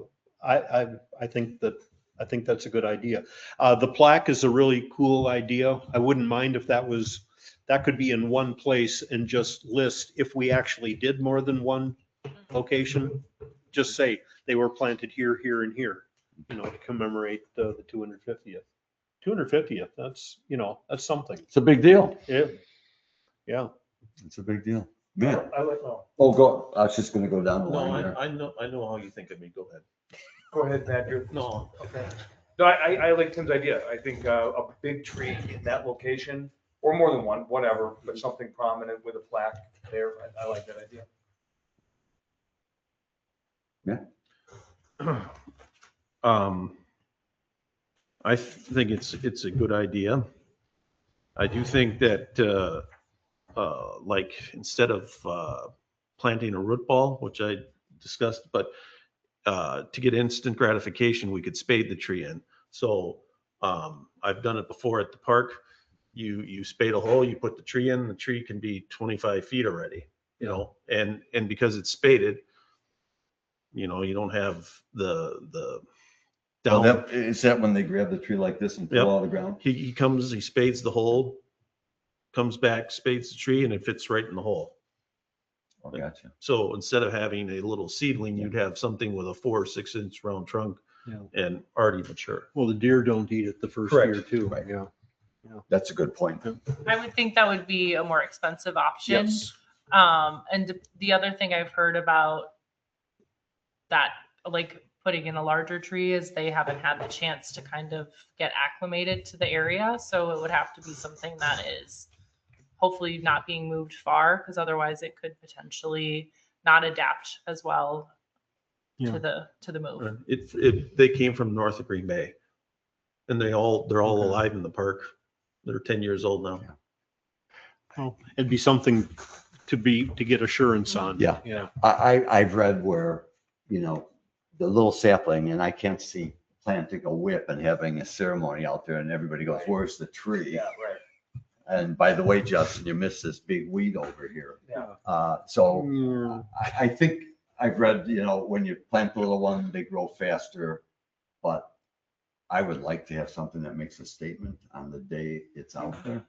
think that's a good idea. The plaque is a really cool idea. I wouldn't mind if that could be in one place and just list if we actually did more than one location. Just say they were planted here, here, and here, to commemorate the 250th. 250th. That's something. It's a big deal. Yeah. It's a big deal. Man. Oh, go. I was just going to go down the No, line there. I know how you think of me. Go ahead. Go ahead, Patrick. No, okay. No, I like Tim's idea. I think a big tree in that location, or more than one, whatever, but something prominent with a plaque there. I like that idea. Yeah. I think it's a good idea. I do think that like instead of planting a root ball, which I discussed, but to get instant gratification, we could spade the tree in. So I've done it before at the park. You spade a hole, you put the tree in, the tree can be 25 feet already, and because it's spaded, you don't have the down. Is that when they grab the tree like this and pull out of the ground? He comes, he spades the hole, comes back, spades the tree, and it fits right in the hole. Oh, gotcha. So instead of having a little seedling, you'd have something with a 4 or 6 inch round trunk and already mature. Well, the deer don't eat it the first Correct. year too. Right. Yeah. That's a good point. I would think that would be a more expensive option. Yes. And the other thing I've heard about that, like putting in a larger tree, is they haven't had the chance to kind of get acclimated to the area. So it would have to be something that is hopefully not being moved far, because otherwise it could potentially not adapt as well Yeah. to the move. They came from north of Green Bay, and they're all alive in the park. They're 10 years old now. Well, it'd be something to get assurance on. Yeah. Yeah. I've read where, you know, the little sapling, and I can't see planting a whip and having a ceremony out there and everybody goes, where's the tree? Yeah, right. And by the way, Justin, you missed this big weed over here. Yeah. So I think I've read, you know, when you plant the little one, they grow faster. But I would like to have something that makes a statement on the day it's out there.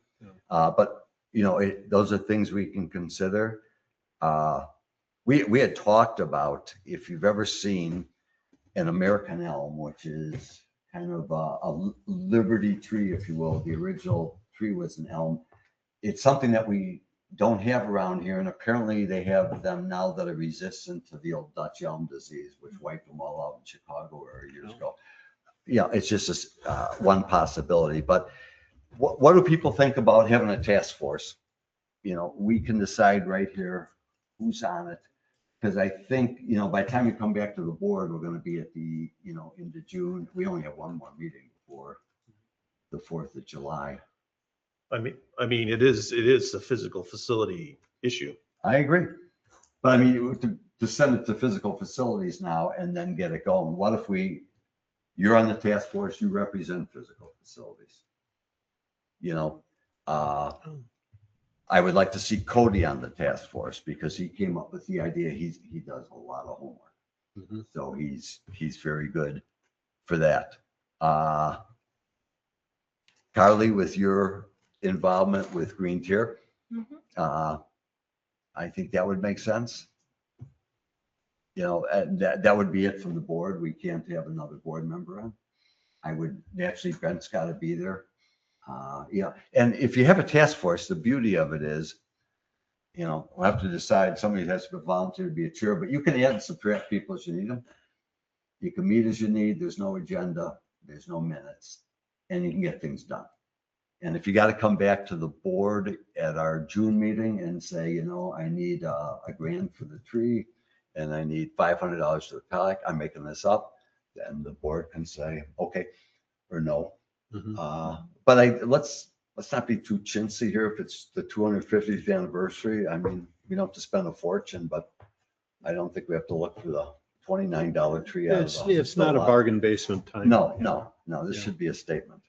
But, you know, those are things we can consider. We had talked about, if you've ever seen an American elm, which is kind of a liberty tree, if you will. The original tree was an elm. It's something that we don't have around here, and apparently they have them now that are resistant to the old Dutch elm disease, which wiped them all out in Chicago years ago. Yeah, it's just one possibility. But what do people think about having a task force? You know, we can decide right here who's on it. Because I think, you know, by the time we come back to the board, we're going to be at the, you know, into June. We only have one more meeting before the 4th of July. I mean, it is a physical facility issue. I agree. But I mean, to send it to physical facilities now and then get it going. What if you're on the task force, you represent physical facilities? You know, I would like to see Cody on the task force because he came up with the idea. He does a lot of homework. Mhm. So he's very good for that. Carly, with your involvement with Green Tier, I think that would make sense. You know, and that would be it from the board. We can't have another board member on. I would, naturally, Brent's got to be there. Yeah, and if you have a task force, the beauty of it is, you know, we'll have to decide, somebody has to volunteer to be a chair, but you can add and subtract people as you need them. You can meet as you need. There's no agenda. There's no minutes, and you can get things done. And if you got to come back to the board at our June meeting and say, you know, I need a grant for the tree and I need $500 to the plaque, I'm making this up, then the board can say, okay, or no. But let's not be too chintzy here. If it's the 250th anniversary, I mean, we don't have to spend a fortune, but I don't think we have to look for the $29 tree. It's not a bargain basement time. No, this should be a statement.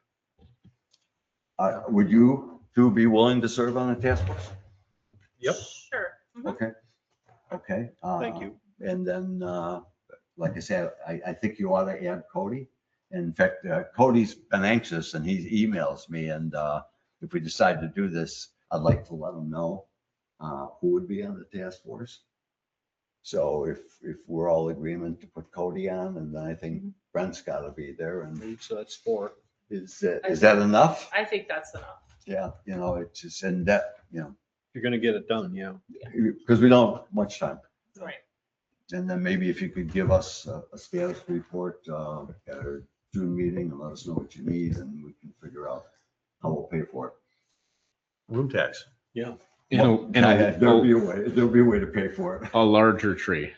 Would you two be willing to serve on the task force? Yep. Sure. Okay. Thank you. And then, like I said, I think you ought to add Cody. In fact, Cody's been anxious and he emails me, and if we decide to do this, I'd like to let him know who would be on the task force. So if we're all in agreement to put Cody on, and then I think Brent's got to be there, and So that's 4. is that enough? I think that's enough. Yeah, you know, it's just, and that, you know, You're going to get it done, yeah. because we don't have much time. Right. And then maybe if you could give us a status report at our June meeting and let us know what you need, and we can figure out how we'll pay for it. Room tax. Yeah. There'll be a way to pay for it. A larger tree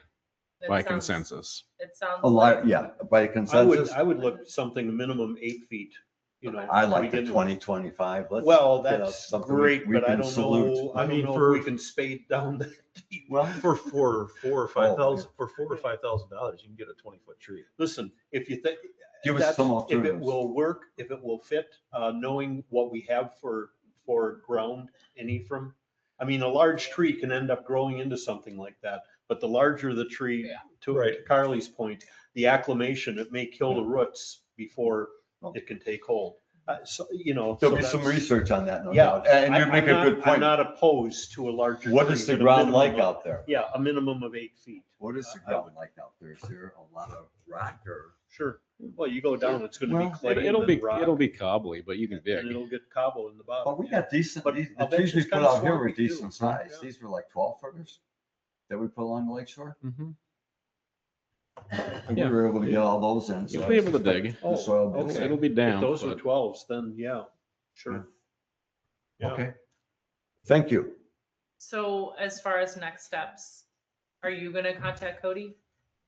It by sounds- consensus. It sounds A lot, yeah, by consensus. I would look something minimum 8 feet, you know. I like the begin with. 2025. Let's Well, get us that's something great, we but I can don't salute. know, I I mean, don't know for- if we can spade down that deep. Well, For $4,000 or $5,000, you can get a 20-foot tree. Listen, if you think. Give us that's- some If it alternatives. will work, if it will fit, knowing what we have for ground in Ephraim. I mean, a large tree can end up growing into something like that, but the larger the tree, to Carly's point, the acclimation, it may kill the roots before it can take hold. So, you know. There'll so be some that's- research on that, no Yeah. doubt. And you I'm make a not- good I'm point. not opposed to a larger. What tree, is the but a ground minimum like of- out there? Yeah, a minimum of 8 feet. What is the ground like out there? Is there a lot of rock or? Sure. Well, you go down, it's gonna Well, be clay and It'll then be, rock, it'll be cobbly, but you can and dig. it'll get cobble in the bottom. But we got decent, But the I'll bet trees you we it's put kinda out here were swampy, too. decent size. Yeah. These were like 12 footers that we put along the lake shore. Mhm. And we Yeah. were able to get all those in. so You'll be able to dig. The soil. Oh, bits. okay. It'll be If damp, those were but 12s, then yeah, sure. Yeah. Okay. Thank you. So as far as next steps, are you gonna contact Cody?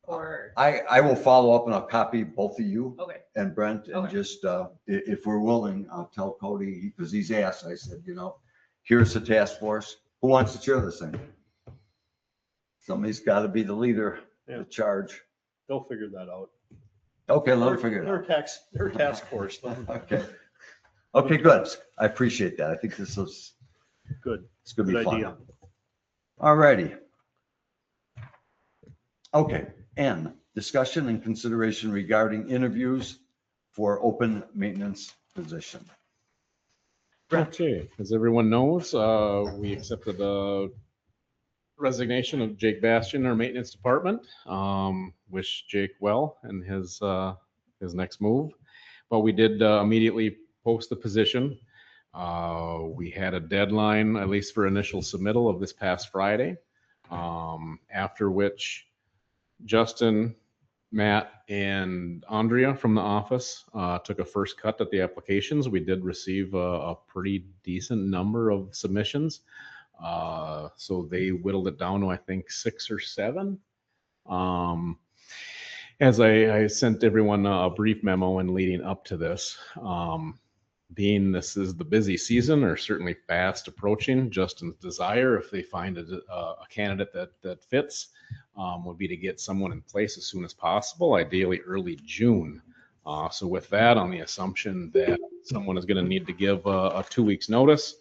Or, I will follow up and I'll copy both of you okay, and Brent and Okay. just, if we're willing, I'll tell Cody, because he's asked, I said, here's the task force. Who wants to chair this thing? Somebody's got to be the leader, Yeah. the charge. They'll figure that out. Okay, let them figure it out. Their task force. Okay. Okay, good. I appreciate that. I think this is, Good. it's gonna be Good fun. idea. All righty. Okay, N, discussion and consideration regarding interviews for open maintenance position. Okay, as everyone knows, we accepted the resignation of Jake Bastian, our maintenance department. Wish Jake well in his next move. But we did immediately post the position. We had a deadline, at least for initial submittal, of this past Friday. After which Justin, Matt, and Andrea from the office took a first cut at the applications. We did receive a pretty decent number of submissions. So they whittled it down to, I think, 6 or 7. As I sent everyone a brief memo and leading up to this, being this is the busy season or certainly fast approaching, Justin's desire, if they find a candidate that fits, would be to get someone in place as soon as possible, ideally early June. So with that, on the assumption that someone is going to need to give a 2 weeks notice,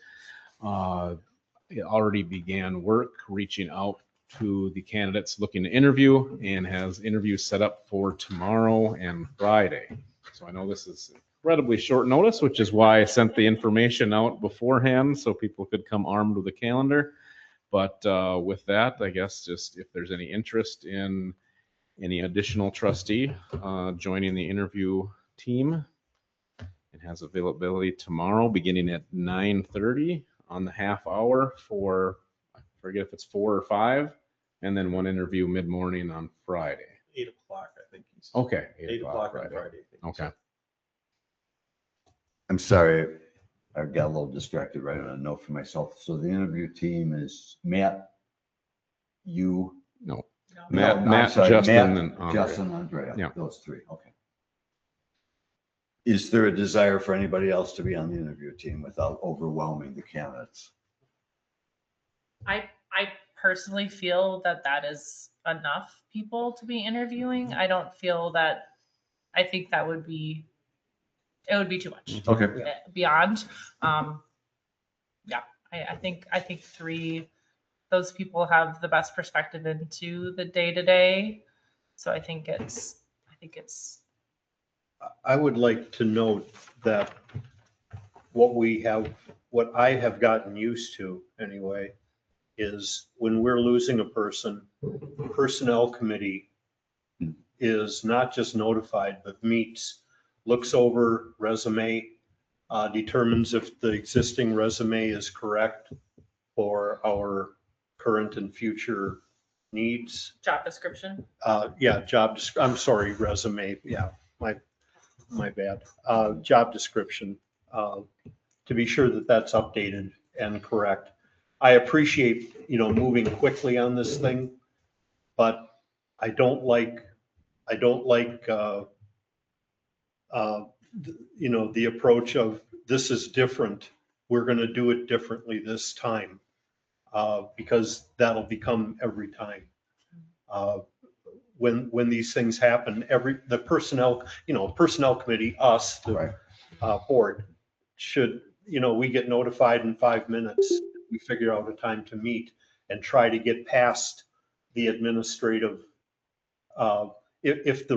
it already began work reaching out to the candidates looking to interview and has interviews set up for tomorrow and Friday. So I know this is incredibly short notice, which is why I sent the information out beforehand so people could come armed with a calendar. But with that, I guess just if there's any interest in any additional trustee joining the interview team, it has availability tomorrow beginning at 9:30 on the half hour for, I forget if it's 4 or 5, and then one interview mid-morning on Friday. 8 o'clock, I think. Okay. 8 o'clock on Friday. I think. Okay. I'm sorry, I got a little distracted writing a note for myself. So the interview team is Matt, you. No. No, I'm Matt, sorry, Justin, Matt, and Andrea. Justin, Andrea, Yeah. those 3, okay. Is there a desire for anybody else to be on the interview team without overwhelming the candidates? I personally feel that is enough people to be interviewing. I don't feel that, I think that would be, it would be too much. Okay. Beyond, yeah, I think 3, those people have the best perspective into the day-to-day. So I think it's, I would like to note that what I have gotten used to anyway, is when we're losing a person, the personnel committee is not just notified, but meets, looks over resume, determines if the existing resume is correct for our current and future needs. job description. Yeah, I'm sorry, resume. Yeah, my bad. Job description, to be sure that that's updated and correct. I appreciate, moving quickly on this thing, but I don't like, the approach of this is different. We're going to do it differently this time, because that'll become every time. When these things happen, the personnel committee, us, the board should, we get notified in 5 minutes. We figure out a time to meet and try to get past the administrative. If the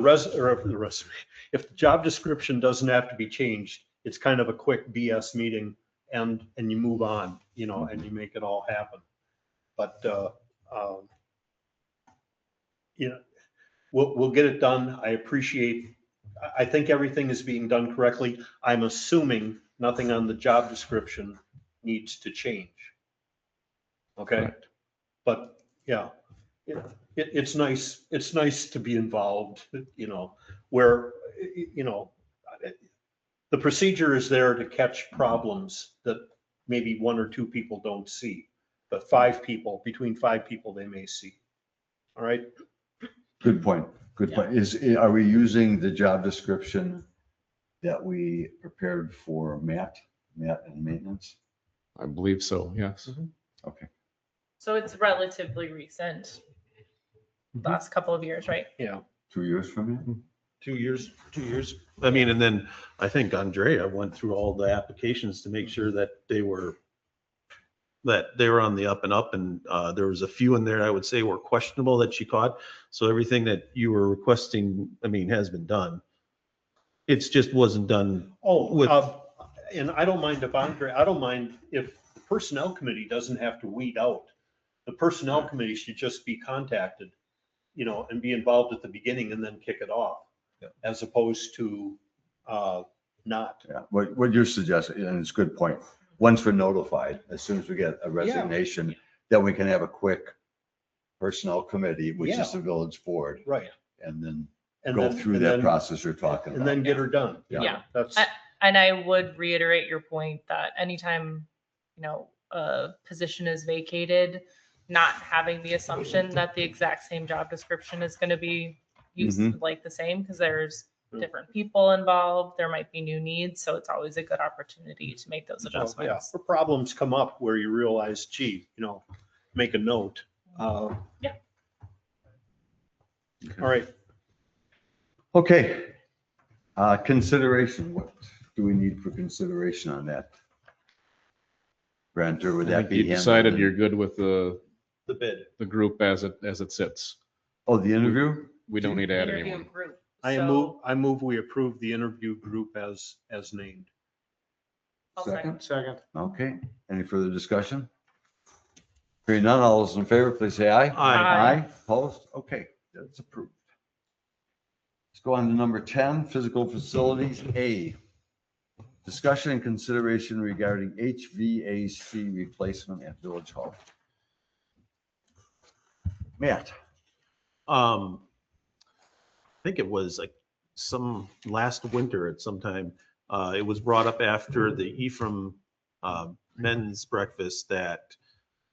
job description doesn't have to be changed, it's kind of a quick BS meeting and you move on, you know, and you make it all happen. But, you know, we'll get it done. I appreciate, I think everything is being done correctly. I'm assuming nothing on the job description needs to change. Okay? Correct. But yeah, it's nice to be involved, you know, where, you know, the procedure is there to catch problems that maybe one or two people don't see, but between five people, they may see. All right? Good point. Good point. Are we using the job description that we prepared for Matt and maintenance? I believe so, yes. Okay. So it's relatively recent, last couple of years, right? Yeah. 2 years from now? 2 years. I mean, and then I think Andrea went through all the applications to make sure that they were on the up and up. And there was a few in there I would say were questionable that she caught. So everything that you were requesting, I mean, has been done. It's just wasn't done. And I don't mind I don't mind if the personnel committee doesn't have to weed out. The personnel committee should just be contacted, you know, and be involved at the beginning and then kick it off, as opposed to not. Yeah, what you're suggesting, and it's a good point. Once we're notified, as soon as we get a resignation, then we can have a quick personnel committee, which is the village board. Right. And then go through that process you're talking about. And then get her done. Yeah. That's. And I would reiterate your point that anytime, you know, a position is vacated, not having the assumption that the exact same job description is going to be used like the same, because there's different people involved. There might be new needs. So it's always a good opportunity to make those adjustments. Yeah, for problems come up where you realize, gee, you know, make a note. Yeah. All right. Okay. Consideration, what do we need for consideration on that? Brent, or would I that think be? you decided handled you're in- good with the bid, the group as it sits. Oh, the interview? We don't need to add Interview anyone. group. I move we approve the interview group as named. I'll second. Second. Okay. Any further discussion? Hearing none, all those in favor, please say aye. Aye. Opposed? Okay, that's approved. Let's go on to number 10, physical facilities. A, discussion and consideration regarding HVAC replacement at Village Hall. Matt. I think it was like some last winter at some time. It was brought up after the Ephraim men's breakfast that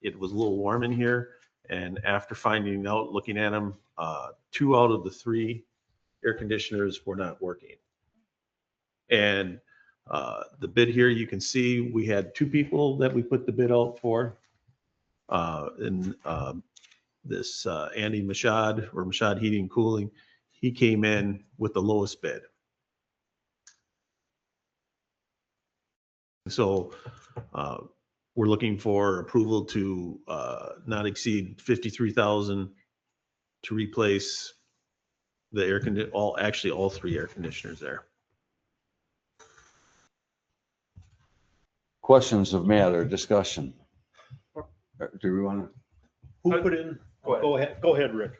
it was a little warm in here. And after finding out, looking at them, 2 out of the 3 air conditioners were not working. And the bid here, you can see we had 2 people that we put the bid out for. This Andy Mashad, or Mashad Heating and Cooling, he came in with the lowest bid. So we're looking for approval to not exceed 53,000 to replace the all 3 air conditioners there. Questions of Matt or discussion? Do we want to? Who put in? Go ahead, Rick.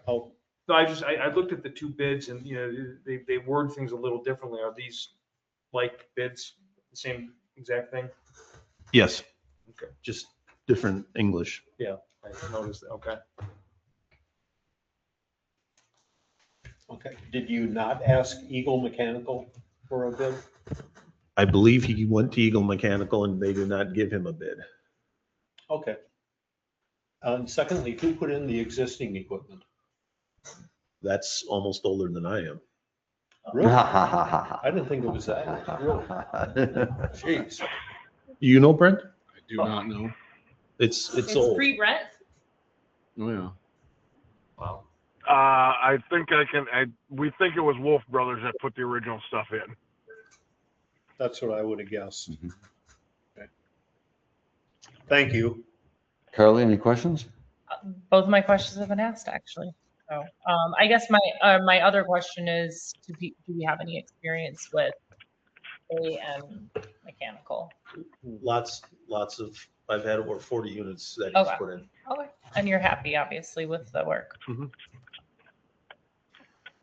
No, I looked at the 2 bids and, you know, they word things a little differently. Are these like bids, the same exact thing? Yes. Okay. Just different English. Yeah, I noticed that. Okay. Okay. Did you not ask Eagle Mechanical for a bid? I believe he went to Eagle Mechanical and they did not give him a bid. Okay. Secondly, who put in the existing equipment? That's almost older than I am. Really? I didn't think it was that. Really? Jeez. You know, Brent? I do not know. It's It's old. pre-rent. Oh, yeah. Wow. I think we think it was Wolf Brothers that put the original stuff in. That's what I would have guessed. Okay. Thank you. Carly, any questions? Both of my questions have been asked, actually. So I guess my other question is, do we have any experience with AM mechanical. Lots of, I've had over 40 units that he's Okay. put in. Okay. And you're happy, obviously, with the work.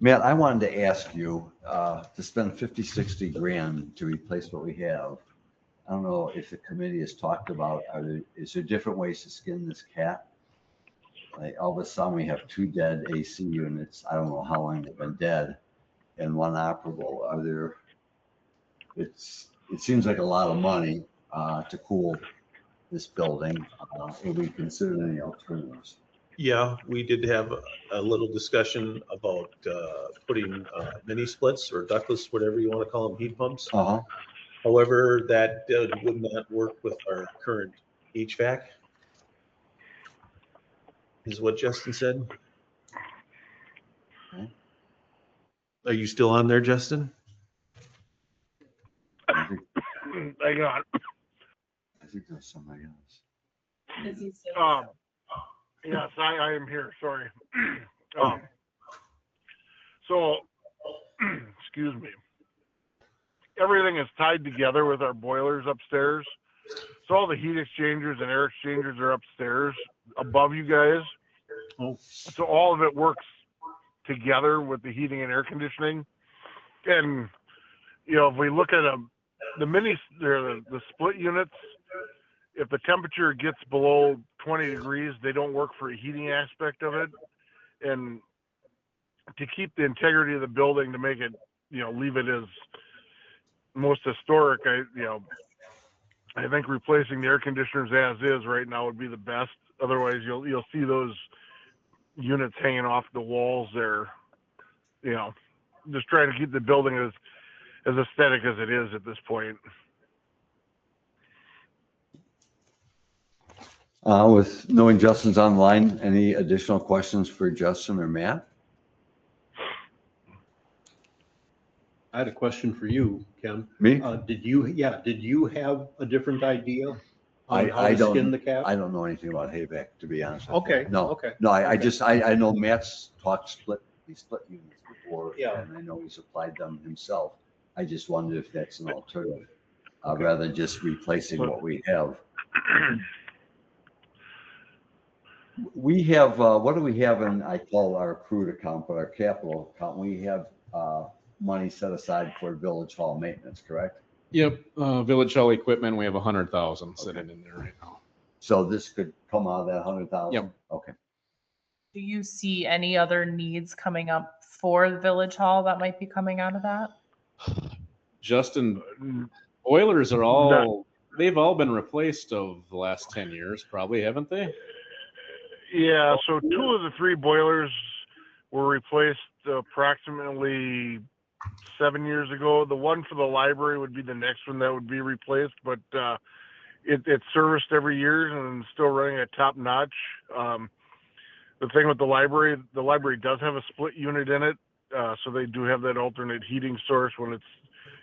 Matt, I wanted to ask you, to spend 50, 60 grand to replace what we have. I don't know if the committee has talked about, is there different ways to skin this cat? Like all of a sudden we have 2 dead AC units. I don't know how long they've been dead and 1 operable. It seems like a lot of money, to cool this building. Have we considered any alternatives? Yeah, we did have a little discussion about putting mini splits or ductless, whatever you want to call them, heat pumps. However, that would not work with our current HVAC, is what Justin said. Okay. Are you still on there, Justin? Hang on. I think there's somebody else. Yes, I am here. Sorry. So, excuse me. Everything is tied together with our boilers upstairs. So all the heat exchangers and air exchangers are upstairs above you guys. So all of it works together with the heating and air conditioning. And, you know, if we look at the split units, if the temperature gets below 20 degrees, they don't work for a heating aspect of it. And to keep the integrity of the building, to make it, you know, leave it as most historic, I think replacing the air conditioners as is right now would be the best. Otherwise, you'll see those units hanging off the walls there. You know, just trying to keep the building as aesthetic as it is at this point. With knowing Justin's online, any additional questions for Justin or Matt? I had a question for you, Ken. Me? Did you have a different idea on how I to skin the don't, cat? I don't know anything about hayback, to be honest. Okay, No, okay. no, I Okay. just, I know Matt's talked these split units before. Yeah. And I know he's applied them himself. I just wondered if that's an alternative, rather than just replacing what we have. We have, what do we have in, I call our accrued account, but our capital account, we have money set aside for village hall maintenance, correct? Yep, Village Hall equipment, we have 100,000 sitting in there right now. So this could come out of that 100,000? Yep. Okay. Do you see any other needs coming up for the Village Hall that might be coming out of that? Justin, boilers are they've all been replaced of the last 10 years, probably, haven't they? Yeah, so 2 of the 3 boilers were replaced approximately 7 years ago. The one for the library would be the next one that would be replaced, but it's serviced every year and still running at top notch. The thing with the library does have a split unit in it, so they do have that alternate heating source when it's,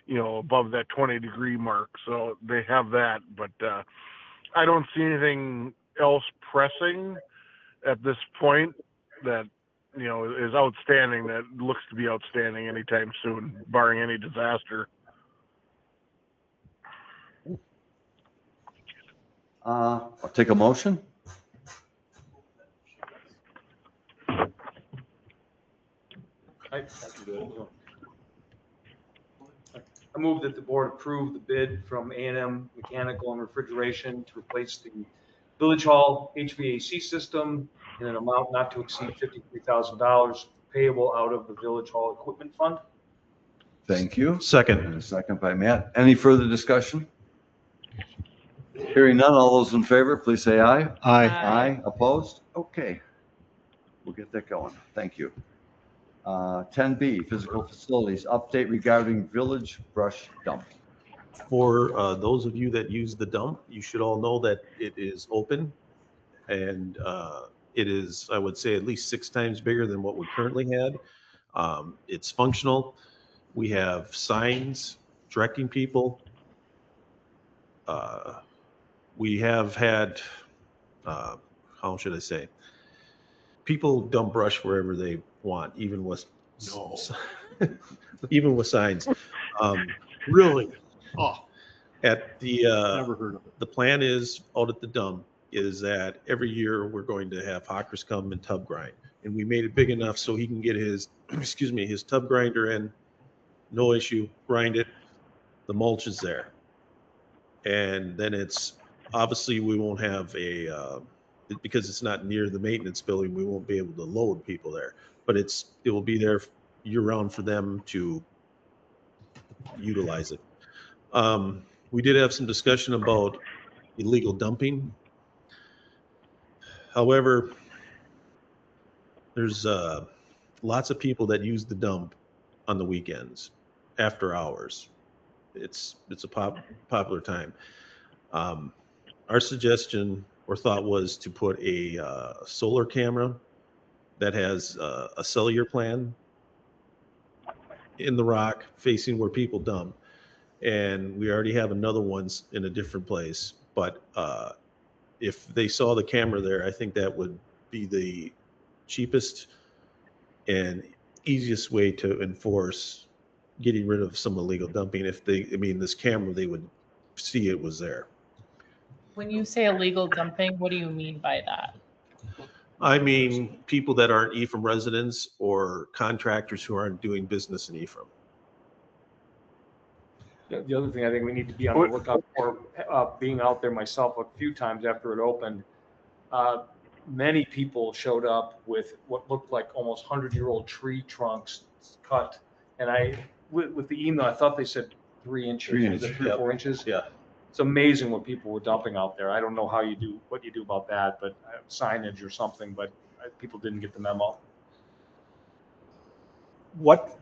you know, above that 20-degree mark. So they have that, but I don't see anything else pressing at this point that, you know, is outstanding, that looks to be outstanding anytime soon, barring any disaster. I'll take a motion. I move that the board approve the bid from A&M Mechanical and Refrigeration to replace the Village Hall HVAC system in an amount not to exceed $53,000 payable out of the Village Hall Equipment Fund. Thank you. Second. And a second by Matt. Any further discussion? Hearing none, all those in favor, please say aye. Aye. Aye. Opposed? Okay. We'll get that going. Thank you. 10B, physical facilities, update regarding village brush dump. For those of you that use the dump, you should all know that it is open, and it is, I would say, at least 6 times bigger than what we currently had. It's functional. We have signs directing people. We have had, how should I say, people dump brush wherever they want, even with even with signs. Really? Oh. At the, Never heard of it. the plan is out at the dump is that every year we're going to have hawkers come and tub grind. And we made it big enough so he can get his, excuse me, his tub grinder in, no issue, grind it. The mulch is there. And then it's, obviously we won't have because it's not near the maintenance building, we won't be able to load people there. But it will be there year round for them to utilize it. We did have some discussion about illegal dumping. However, there's lots of people that use the dump on the weekends after hours. It's a popular time. Our suggestion or thought was to put a solar camera that has a cellular plan in the rock facing where people dump. And we already have another ones in a different place. But if they saw the camera there, I think that would be the cheapest and easiest way to enforce getting rid of some illegal dumping. If this camera, they would see it was there. When you say illegal dumping, what do you mean by that? I mean, people that aren't Ephraim residents or contractors who aren't doing business in Ephraim. The other thing I think we need to be on the lookout for, being out there myself a few times after it opened, many people showed up with what looked like almost 100-year-old tree trunks cut. And with the email, I thought they said 3 inches, 3 inches, 3 or 4 inches. Yeah. It's amazing what people were dumping out there. I don't know what you do about that, but signage or something, but people didn't get the memo. What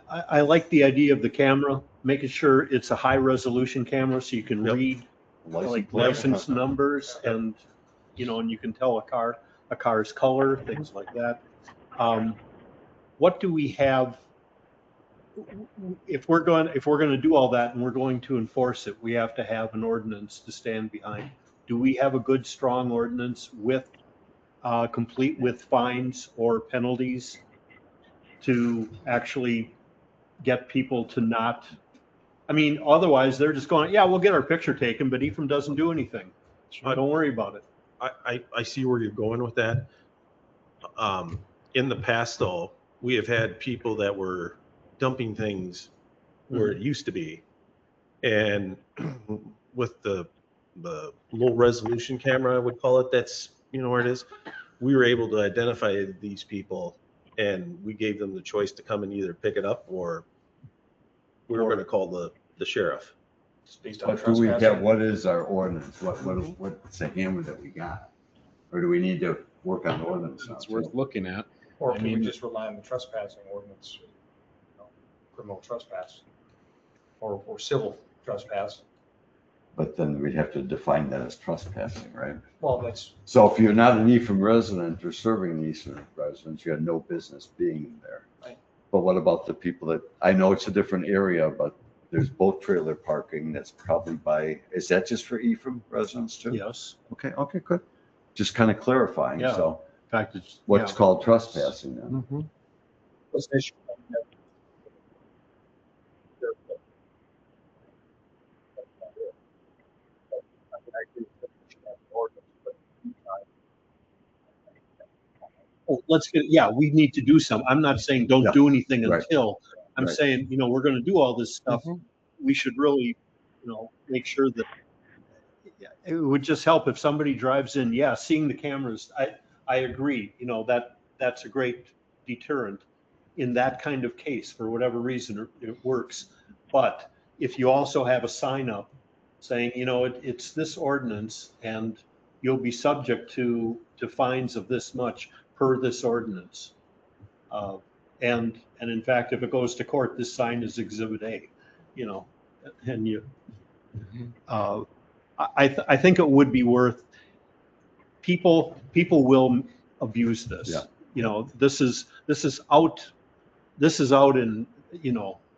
I like the idea of the camera, making sure it's a high resolution camera so you can read like license numbers and and you can tell a car's color, things like that. What do we have if we're going to do all that and we're going to enforce it? We have to have an ordinance to stand behind. Do we have a good strong ordinance with complete with fines or penalties to actually get people to not, otherwise they're just going, yeah, we'll get our picture taken, but Ephraim doesn't do anything. Don't worry about it. I see where you're going with that. In the past though, we have had people that were dumping things where it used to be. And with the low resolution camera, I would call it, that's, where it is. We were able to identify these people and we gave them the choice to come and either pick it up or we were going to call the sheriff. But do we get, what is our ordinance? What's the hammer that we got? Or do we need to work on the ordinance? It's worth looking at. Or can we just rely on the trespassing ordinance, criminal trespass or civil trespass? But then we'd have to define that as trespassing, right? Well, that's. So if you're not an Ephraim resident or serving an Ephraim resident, you have no business being there. Right. But what about the people that, I know it's a different area, but there's boat trailer parking that's probably is that just for Ephraim residents too? Yes. Okay, good. Just kind of clarifying, Yeah. so In fact, it's what's called trespassing then? We need to do some. I'm not saying don't do anything Right. until, I'm Right. saying, we're going to do all this stuff. We should really, make sure that it would just help if somebody drives in, seeing the cameras. I agree, that's a great deterrent in that kind of case for whatever reason it works. But if you also have a sign up saying, it's this ordinance and you'll be subject to fines of this much per this ordinance. And in fact, if it goes to court, this sign is Exhibit A, and you, I think it would be worth, people will abuse this. Yeah. This is out in,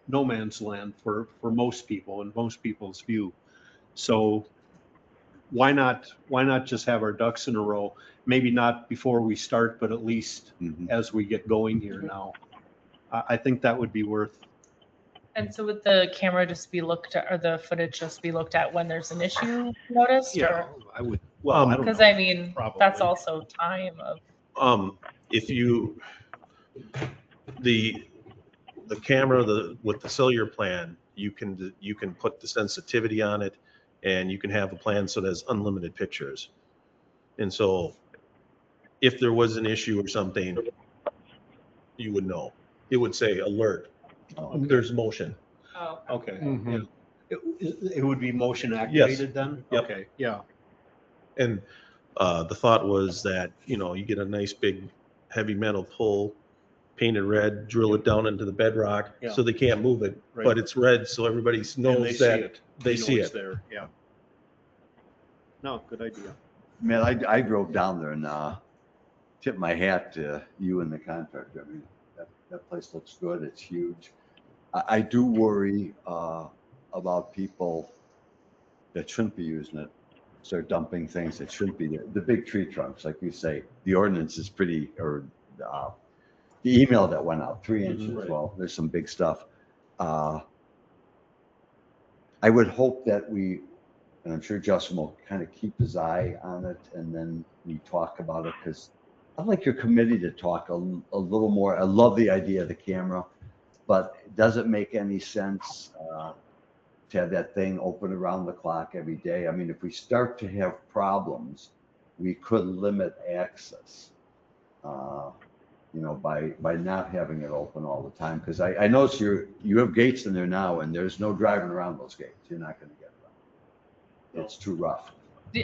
no man's land for most people and most people's view. So why not just have our ducks in a row? Maybe not before we start, but at least as we get going here now. I think that would be worth And so would the camera just be looked at, or the footage just be looked at when there's an issue noticed? Yeah, I would, well, I don't Because know. I mean, that's Probably. also time of, If you, the camera, with the cellular plan, you can put the sensitivity on it, and you can have a plan so there's unlimited pictures. And so if there was an issue or something, you would know. It would say alert, there's motion. oh, Okay. Mhm. Yeah. It would be motion activated then? Yep. Okay, yeah. And the thought was that, you get a nice big heavy metal pole, painted red, drill it down into the bedrock, Yeah. so they can't move it, Right. but it's red, so everybody And they knows see that it. they know see it's it. there, yeah. No, good idea. Man, I drove down there and tipped my hat to you and the contractor. I mean, that place looks good. It's huge. I do worry about people that shouldn't be using it, start dumping things that shouldn't be there. The big tree trunks, like you say, the ordinance is pretty, or the email that went out, 3 inches. Right. Well, there's some big stuff. I would hope that we, and I'm sure Justin will kind of keep his eye on it, and then we talk about it, because I'd like your committee to talk a little more. I love the idea of the camera, but does it make any sense to have that thing open around the clock every day? I mean, if we start to have problems, we could limit access, by not having it open all the time. Because I notice you have gates in there now, and there's no driving around those gates. You're not going to get around. It's too rough.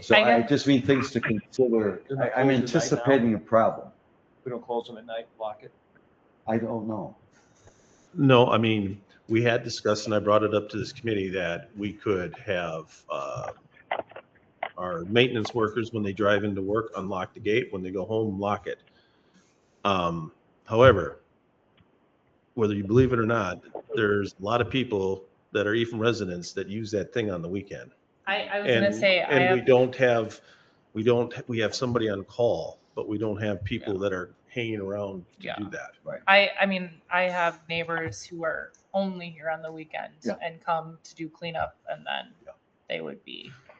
So I just mean things to consider. I'm anticipating a problem. We don't close them at night, lock it. I don't know. No, I mean, we had discussed, and I brought it up to this committee, that we could have our maintenance workers, when they drive into work, unlock the gate. When they go home, lock it. However, whether you believe it or not, there's a lot of people that are even residents that use that thing on the weekend. I was gonna say, we have somebody on call, but we don't have people that are hanging around to do that. Right. I mean, I have neighbors who are only here on the weekends Yeah. and come to do cleanup, and then they would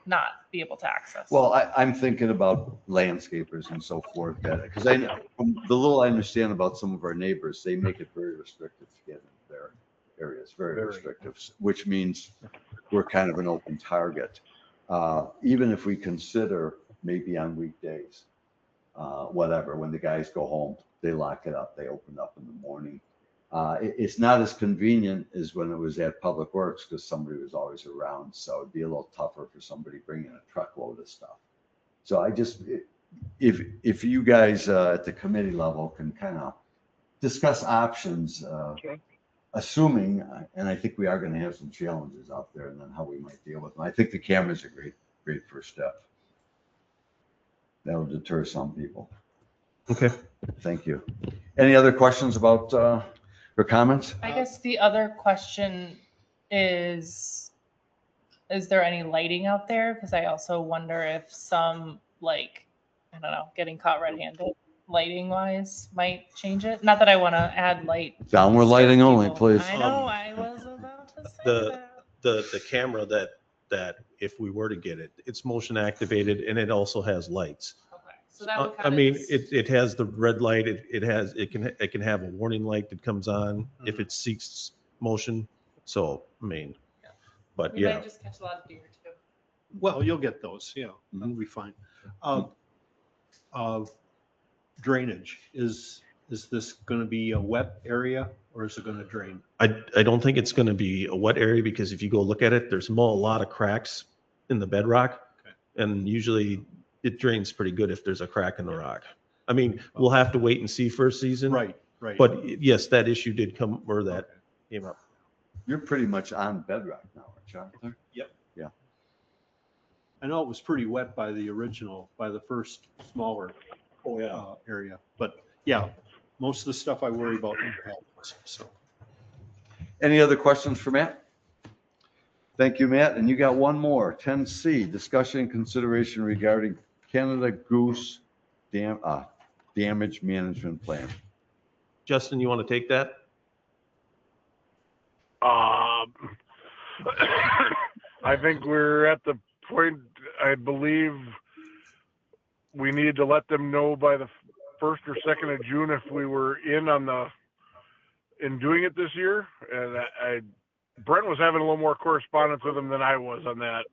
not be able to access. Well, I'm thinking about landscapers and so forth, because I know, from the little I understand about some of our neighbors, they make it very restrictive to get into their areas, very restrictive, which means we're kind of an open target. Even if we consider maybe on weekdays, whatever, when the guys go home, they lock it up, they open up in the morning. It's not as convenient as when it was at Public Works, because somebody was always around, so it'd be a little tougher for somebody bringing a truckload of stuff. So if you guys at the committee level can kind of discuss options, assuming, and I think we are going to have some challenges out there, and then how we might deal with them. I think the camera's a great first step. That'll deter some people. Okay. Thank you. Any other questions about or comments? I guess the other question is there any lighting out there? Because I also wonder if some, like, I don't know, getting caught red-handed, lighting wise, might change it. Not that I want to add light. Downward lighting only, please. I know, I was about to say that. The camera that if we were to get it, it's motion activated, and it also has lights. So that would I kind mean, of, it has the red light. It can have a warning light that comes on if it seeks motion. So, I mean, but we yeah. might just catch a lot of deer too. Well, you'll get those, yeah, that'll be fine. Drainage, is this going to be a wet area, or is it going to drain? I don't think it's going to be a wet area, because if you go look at it, there's a lot of cracks in the bedrock. Okay. And usually it drains pretty good if there's a crack in the rock. I mean, we'll have to wait and see first season. Right. But yes, that issue did come, or that came up. You're pretty much on bedrock now, aren't you, Arthur? Yep. Yeah. I know it was pretty wet by the first smaller area, but yeah, most of the stuff I worry about helps, so. Any other questions for Matt? Thank you, Matt. And you got one more, 10C, discussion and consideration regarding Canada Goose damage management plan. Justin, you want to take that? I think we're at the point, I believe we needed to let them know by the 1st or 2nd of June if we were in doing it this year. And Brent was having a little more correspondence with them than I was on that.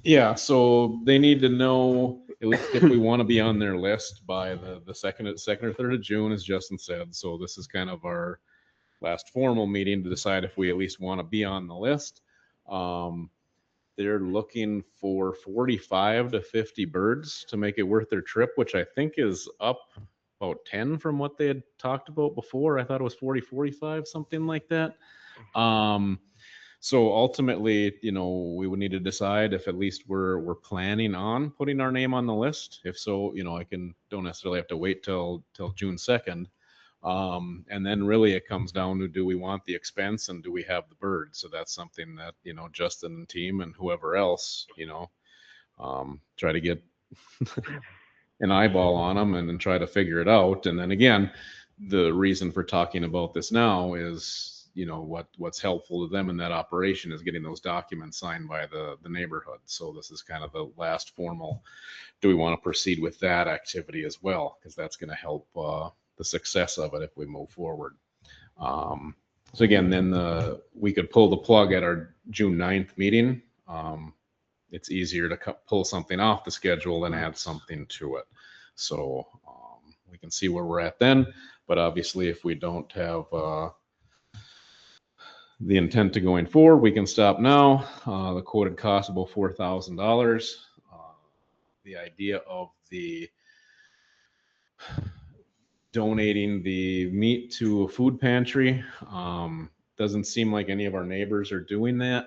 Yeah, so they need to know at least if we want to be on their list by the second or 3rd of June, as Justin said. So this is kind of our last formal meeting to decide if we at least want to be on the list. They're looking for 45 to 50 birds to make it worth their trip, which I think is up about 10 from what they had talked about before. I thought it was 40, 45, something like that. So ultimately, we would need to decide if at least we're planning on putting our name on the list. If so, don't necessarily have to wait till June 2nd. And then really it comes down to, do we want the expense and do we have the bird? So that's something that, Justin and team and whoever else, try to get an eyeball on them and then try to figure it out. And then again, the reason for talking about this now is, what's helpful to them in that operation is getting those documents signed by the neighborhood. So this is kind of the last formal, do we want to proceed with that activity as well? Because that's going to help the success of it if we move forward. So again, then we could pull the plug at our June 9th meeting. It's easier to pull something off the schedule than add something to it. So we can see where we're at then. But obviously, if we don't have the intent to going forward, we can stop now. The quoted cost about $4,000. The idea of the donating the meat to a food pantry doesn't seem like any of our neighbors are doing that.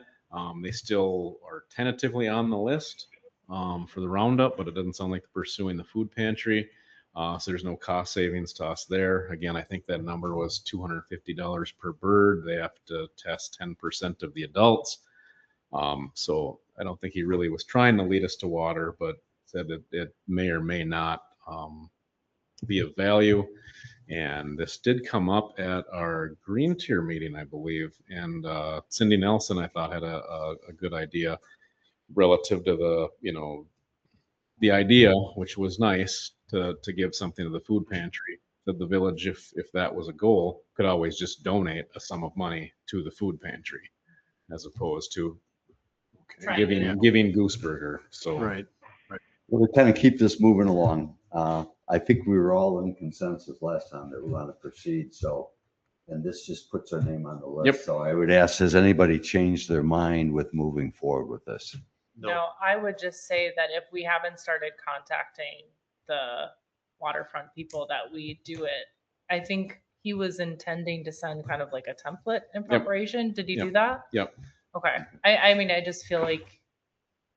They still are tentatively on the list for the roundup, but it doesn't sound like they're pursuing the food pantry. So there's no cost savings to us there. Again, I think that number was $250 per bird. They have to test 10% of the adults. So I don't think he really was trying to lead us to water, but said that it may or may not be of value. And this did come up at our green tier meeting, I believe. And Cindy Nelson, I thought, had a good idea relative to the idea, which was nice, to give something to the food pantry. That the village, if that was a goal, could always just donate a sum of money to the food pantry, as opposed to giving Gooseburger. So Right. Well, to kind of keep this moving along, I think we were all in consensus last time that we want to proceed. So, and this just puts our name on the list. Yep. So I would ask, has anybody changed their mind with moving forward with this? No, I would just say that if we haven't started contacting the waterfront people, that we do it. I think he was intending to send kind of like a template in preparation. Did he do that? Yep. Okay. I mean, I just feel like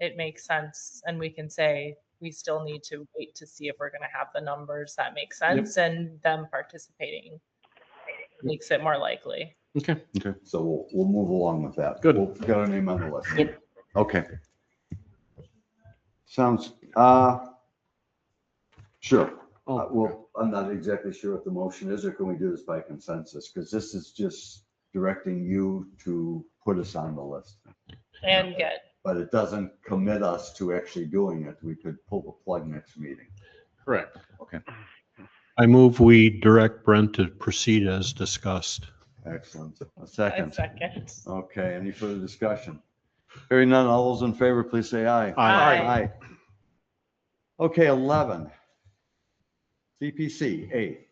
it makes sense, and we can say we still need to wait to see if we're going to have the numbers that make sense, and them participating makes it more likely. Okay. So we'll move along with that. Good. We'll get our name on the list. Yep. Okay. Sounds, sure. Well, I'm not exactly sure what the motion is, or can we do this by consensus? Because this is just directing you to put us on the list. And get. But it doesn't commit us to actually doing it. We could pull the plug next meeting. Correct. Okay. I move we direct Brent to proceed as discussed. Excellent. A second. A second. Okay, any further discussion? Hearing none, all those in favor, please say aye. Aye. Okay, 11. CPC, A,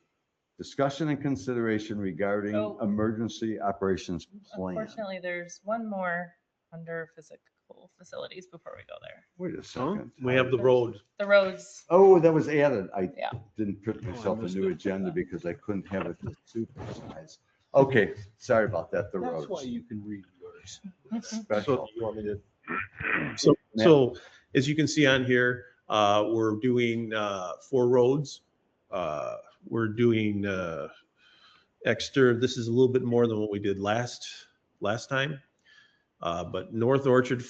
discussion and consideration regarding Oh. emergency operations plan. Unfortunately, there's one more under physical facilities before we go there. Wait a second. We have the road. The roads. Oh, that was added. I Yeah. didn't print myself a missed new it. agenda because I couldn't have it the super size. Okay, sorry about that, the roads. That's why you can read yours. Special. You want me to? So as you can see on here, we're doing 4 roads. We're doing Exeter. This is a little bit more than what we did last time. But North Orchard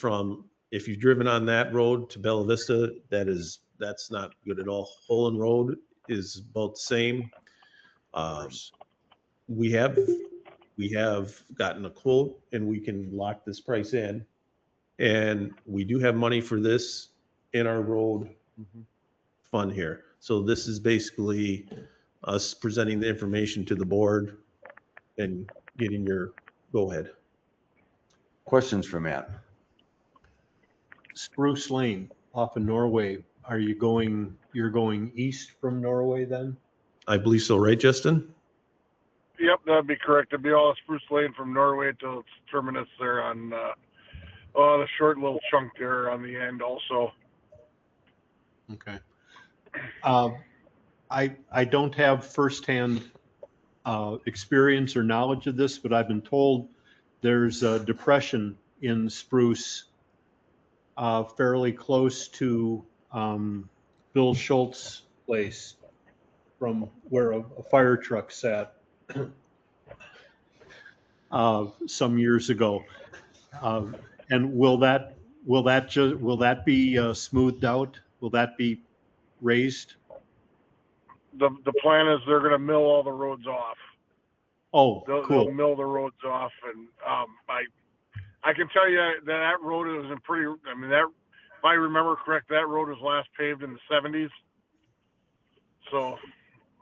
if you've driven on that road to Bella Vista, that's not good at all. Holland Road is about the same. We have we have gotten a quote and we can lock this price in. And we do have money for this in our road fund here. So this is basically us presenting the information to the board and getting your go ahead. Questions for Matt? Spruce Lane off of Norway, you're going east from Norway then? I believe so, right, Justin? Yep, that'd be correct. It'd be all Spruce Lane from Norway till its terminus there on, the short little chunk there on the end also. Okay. I don't have firsthand experience or knowledge of this, but I've been told there's a depression in Spruce fairly close to Bill Schultz's place from where a fire truck sat some years ago. And will that be smoothed out? Will that be raised? The plan is they're gonna mill all the roads off. Oh, They'll cool. mill the roads off, and I can tell you that road is in pretty. I mean, that if I remember correct, that road was last paved in the '70s, so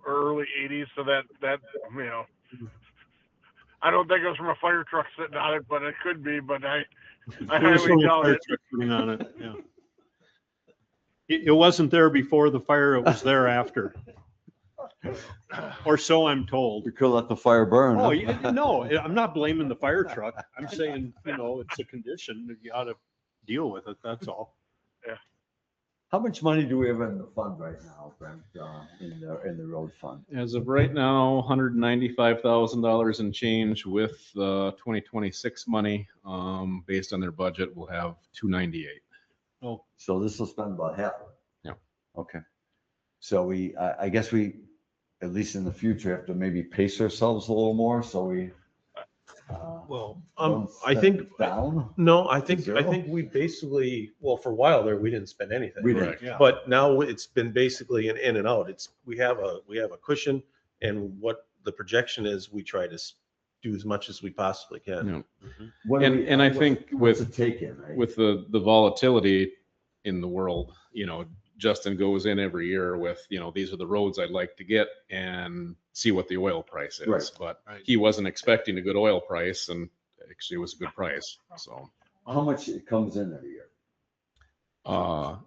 or early '80s. So that you know, I don't think it was from a fire truck sitting on it, but it could be. But I There's highly no doubt fire it. truck sitting on it, yeah. It wasn't there before the fire, it was there after. Or so I'm told. You could let the fire burn. Oh, huh? no, I'm not blaming the fire truck. I'm saying, it's a condition that you ought to deal with it, that's all. How much money do we have in the fund right now, Brent, in the road fund? As of right now, $195,000 and change with the 2026 money. Based on their budget, we'll have 298. Oh, So this will spend about half of it? Yeah. Okay. So I guess we, at least in the future, have to maybe pace ourselves a little more, so we. Well, don't I spend think, it down? no, I think Zero? we basically, well, for a while there, we didn't spend anything. We didn't. yeah. But now it's been basically an in and out. We have a cushion, and what the projection is, we try to do as much as we possibly can. Yeah. What do we- And I what- think what's with, the take in, right? with the volatility in the world, Justin goes in every year with, these are the roads I'd like to get and see what the oil price is. Right. But Right. he wasn't expecting a good oil price, and actually it was a good price. So, How much it comes in every year?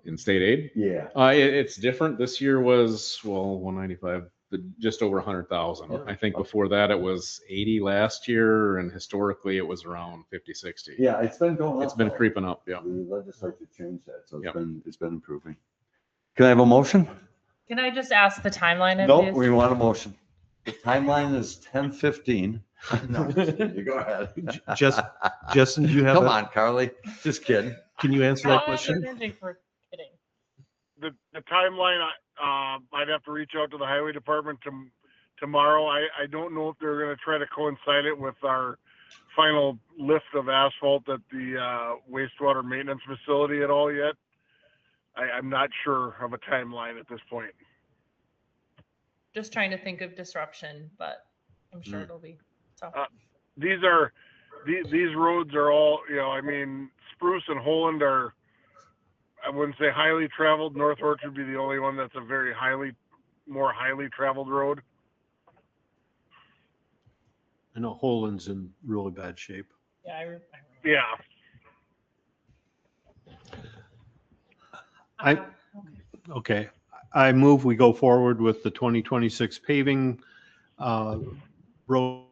in state aid, Yeah. it's different. This year was, 195, but just over 100,000. I think before that it was 80 last year, and historically it was around 50, 60. Yeah, it's been going up. It's been though. creeping up, yeah. The legislature changed that, so Yep. it's been improving. Can I have a motion? Can I just ask the timeline of Nope, this? we want a motion. The timeline is 10:15. No, you go ahead. Justin, do you have? Come on, Carly. Just kidding. Can you answer that question? For kidding. The timeline, I'd have to reach out to the highway department tomorrow. I don't know if they're gonna try to coincide it with our final lift of asphalt at the wastewater maintenance facility at all yet. I'm not sure of a timeline at this point. Just trying to think of disruption, but I'm sure it'll be tough. These roads are all, I mean, Spruce and Holland are, I wouldn't say highly traveled. North Orchard would be the only one that's a very more highly traveled road. I know Holland's in really bad shape. Yeah, Yeah. Okay, I move we go forward with the 2026 paving road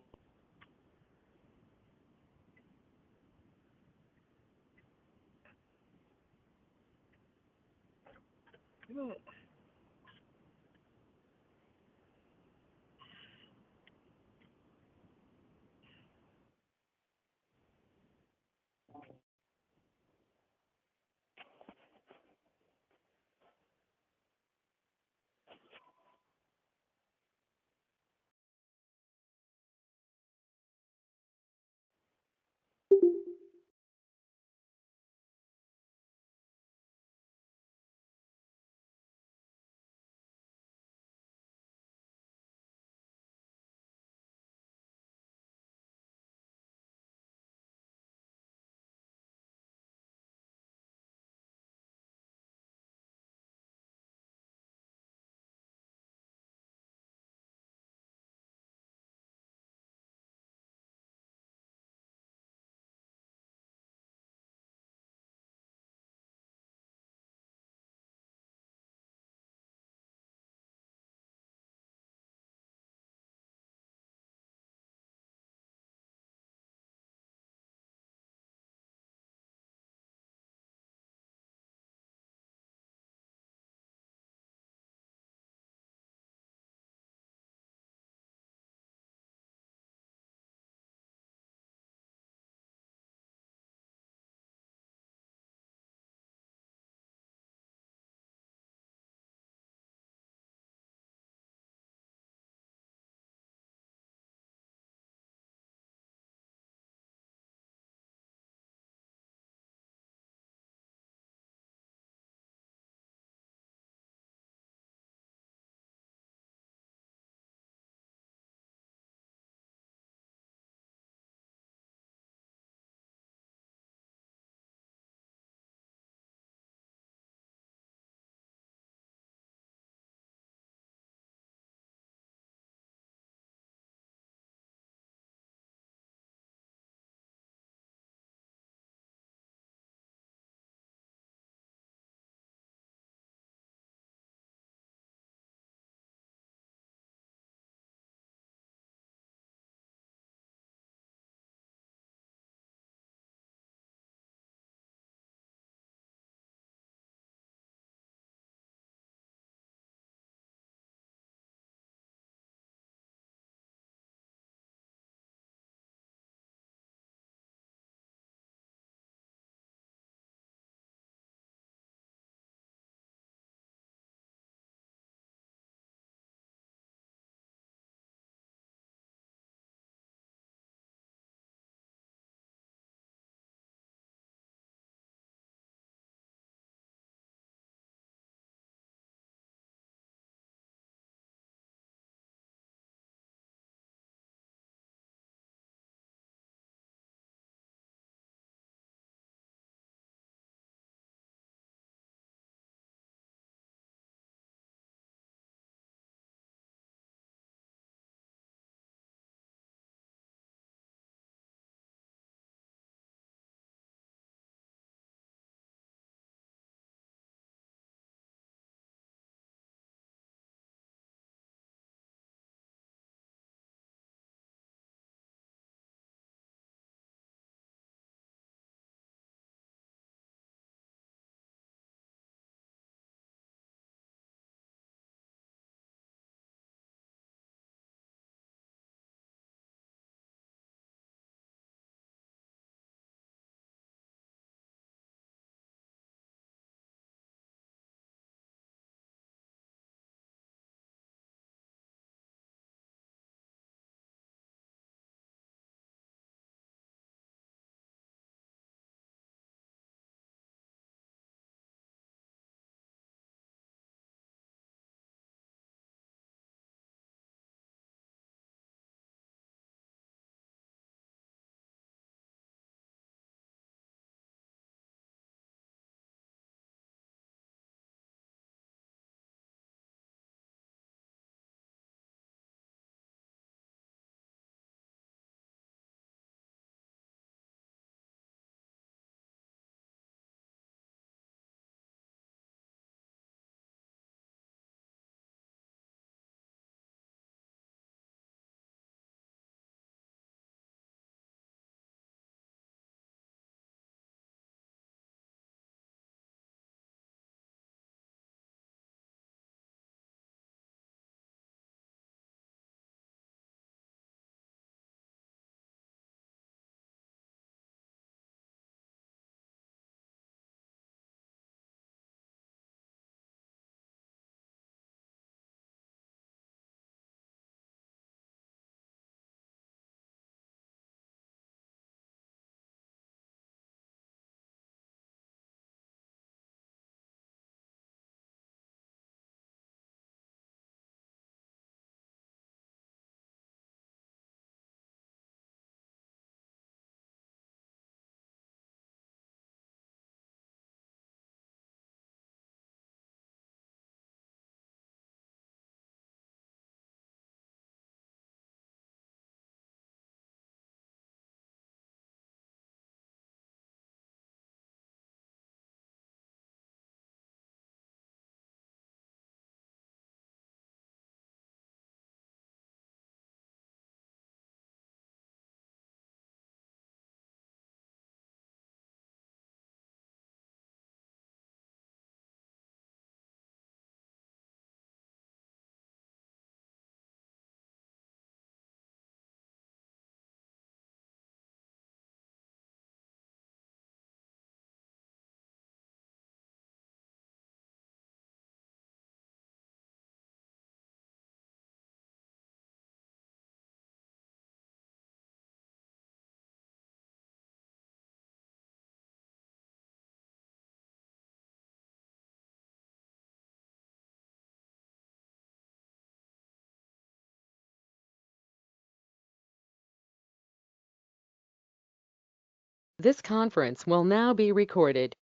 This conference will now be recorded.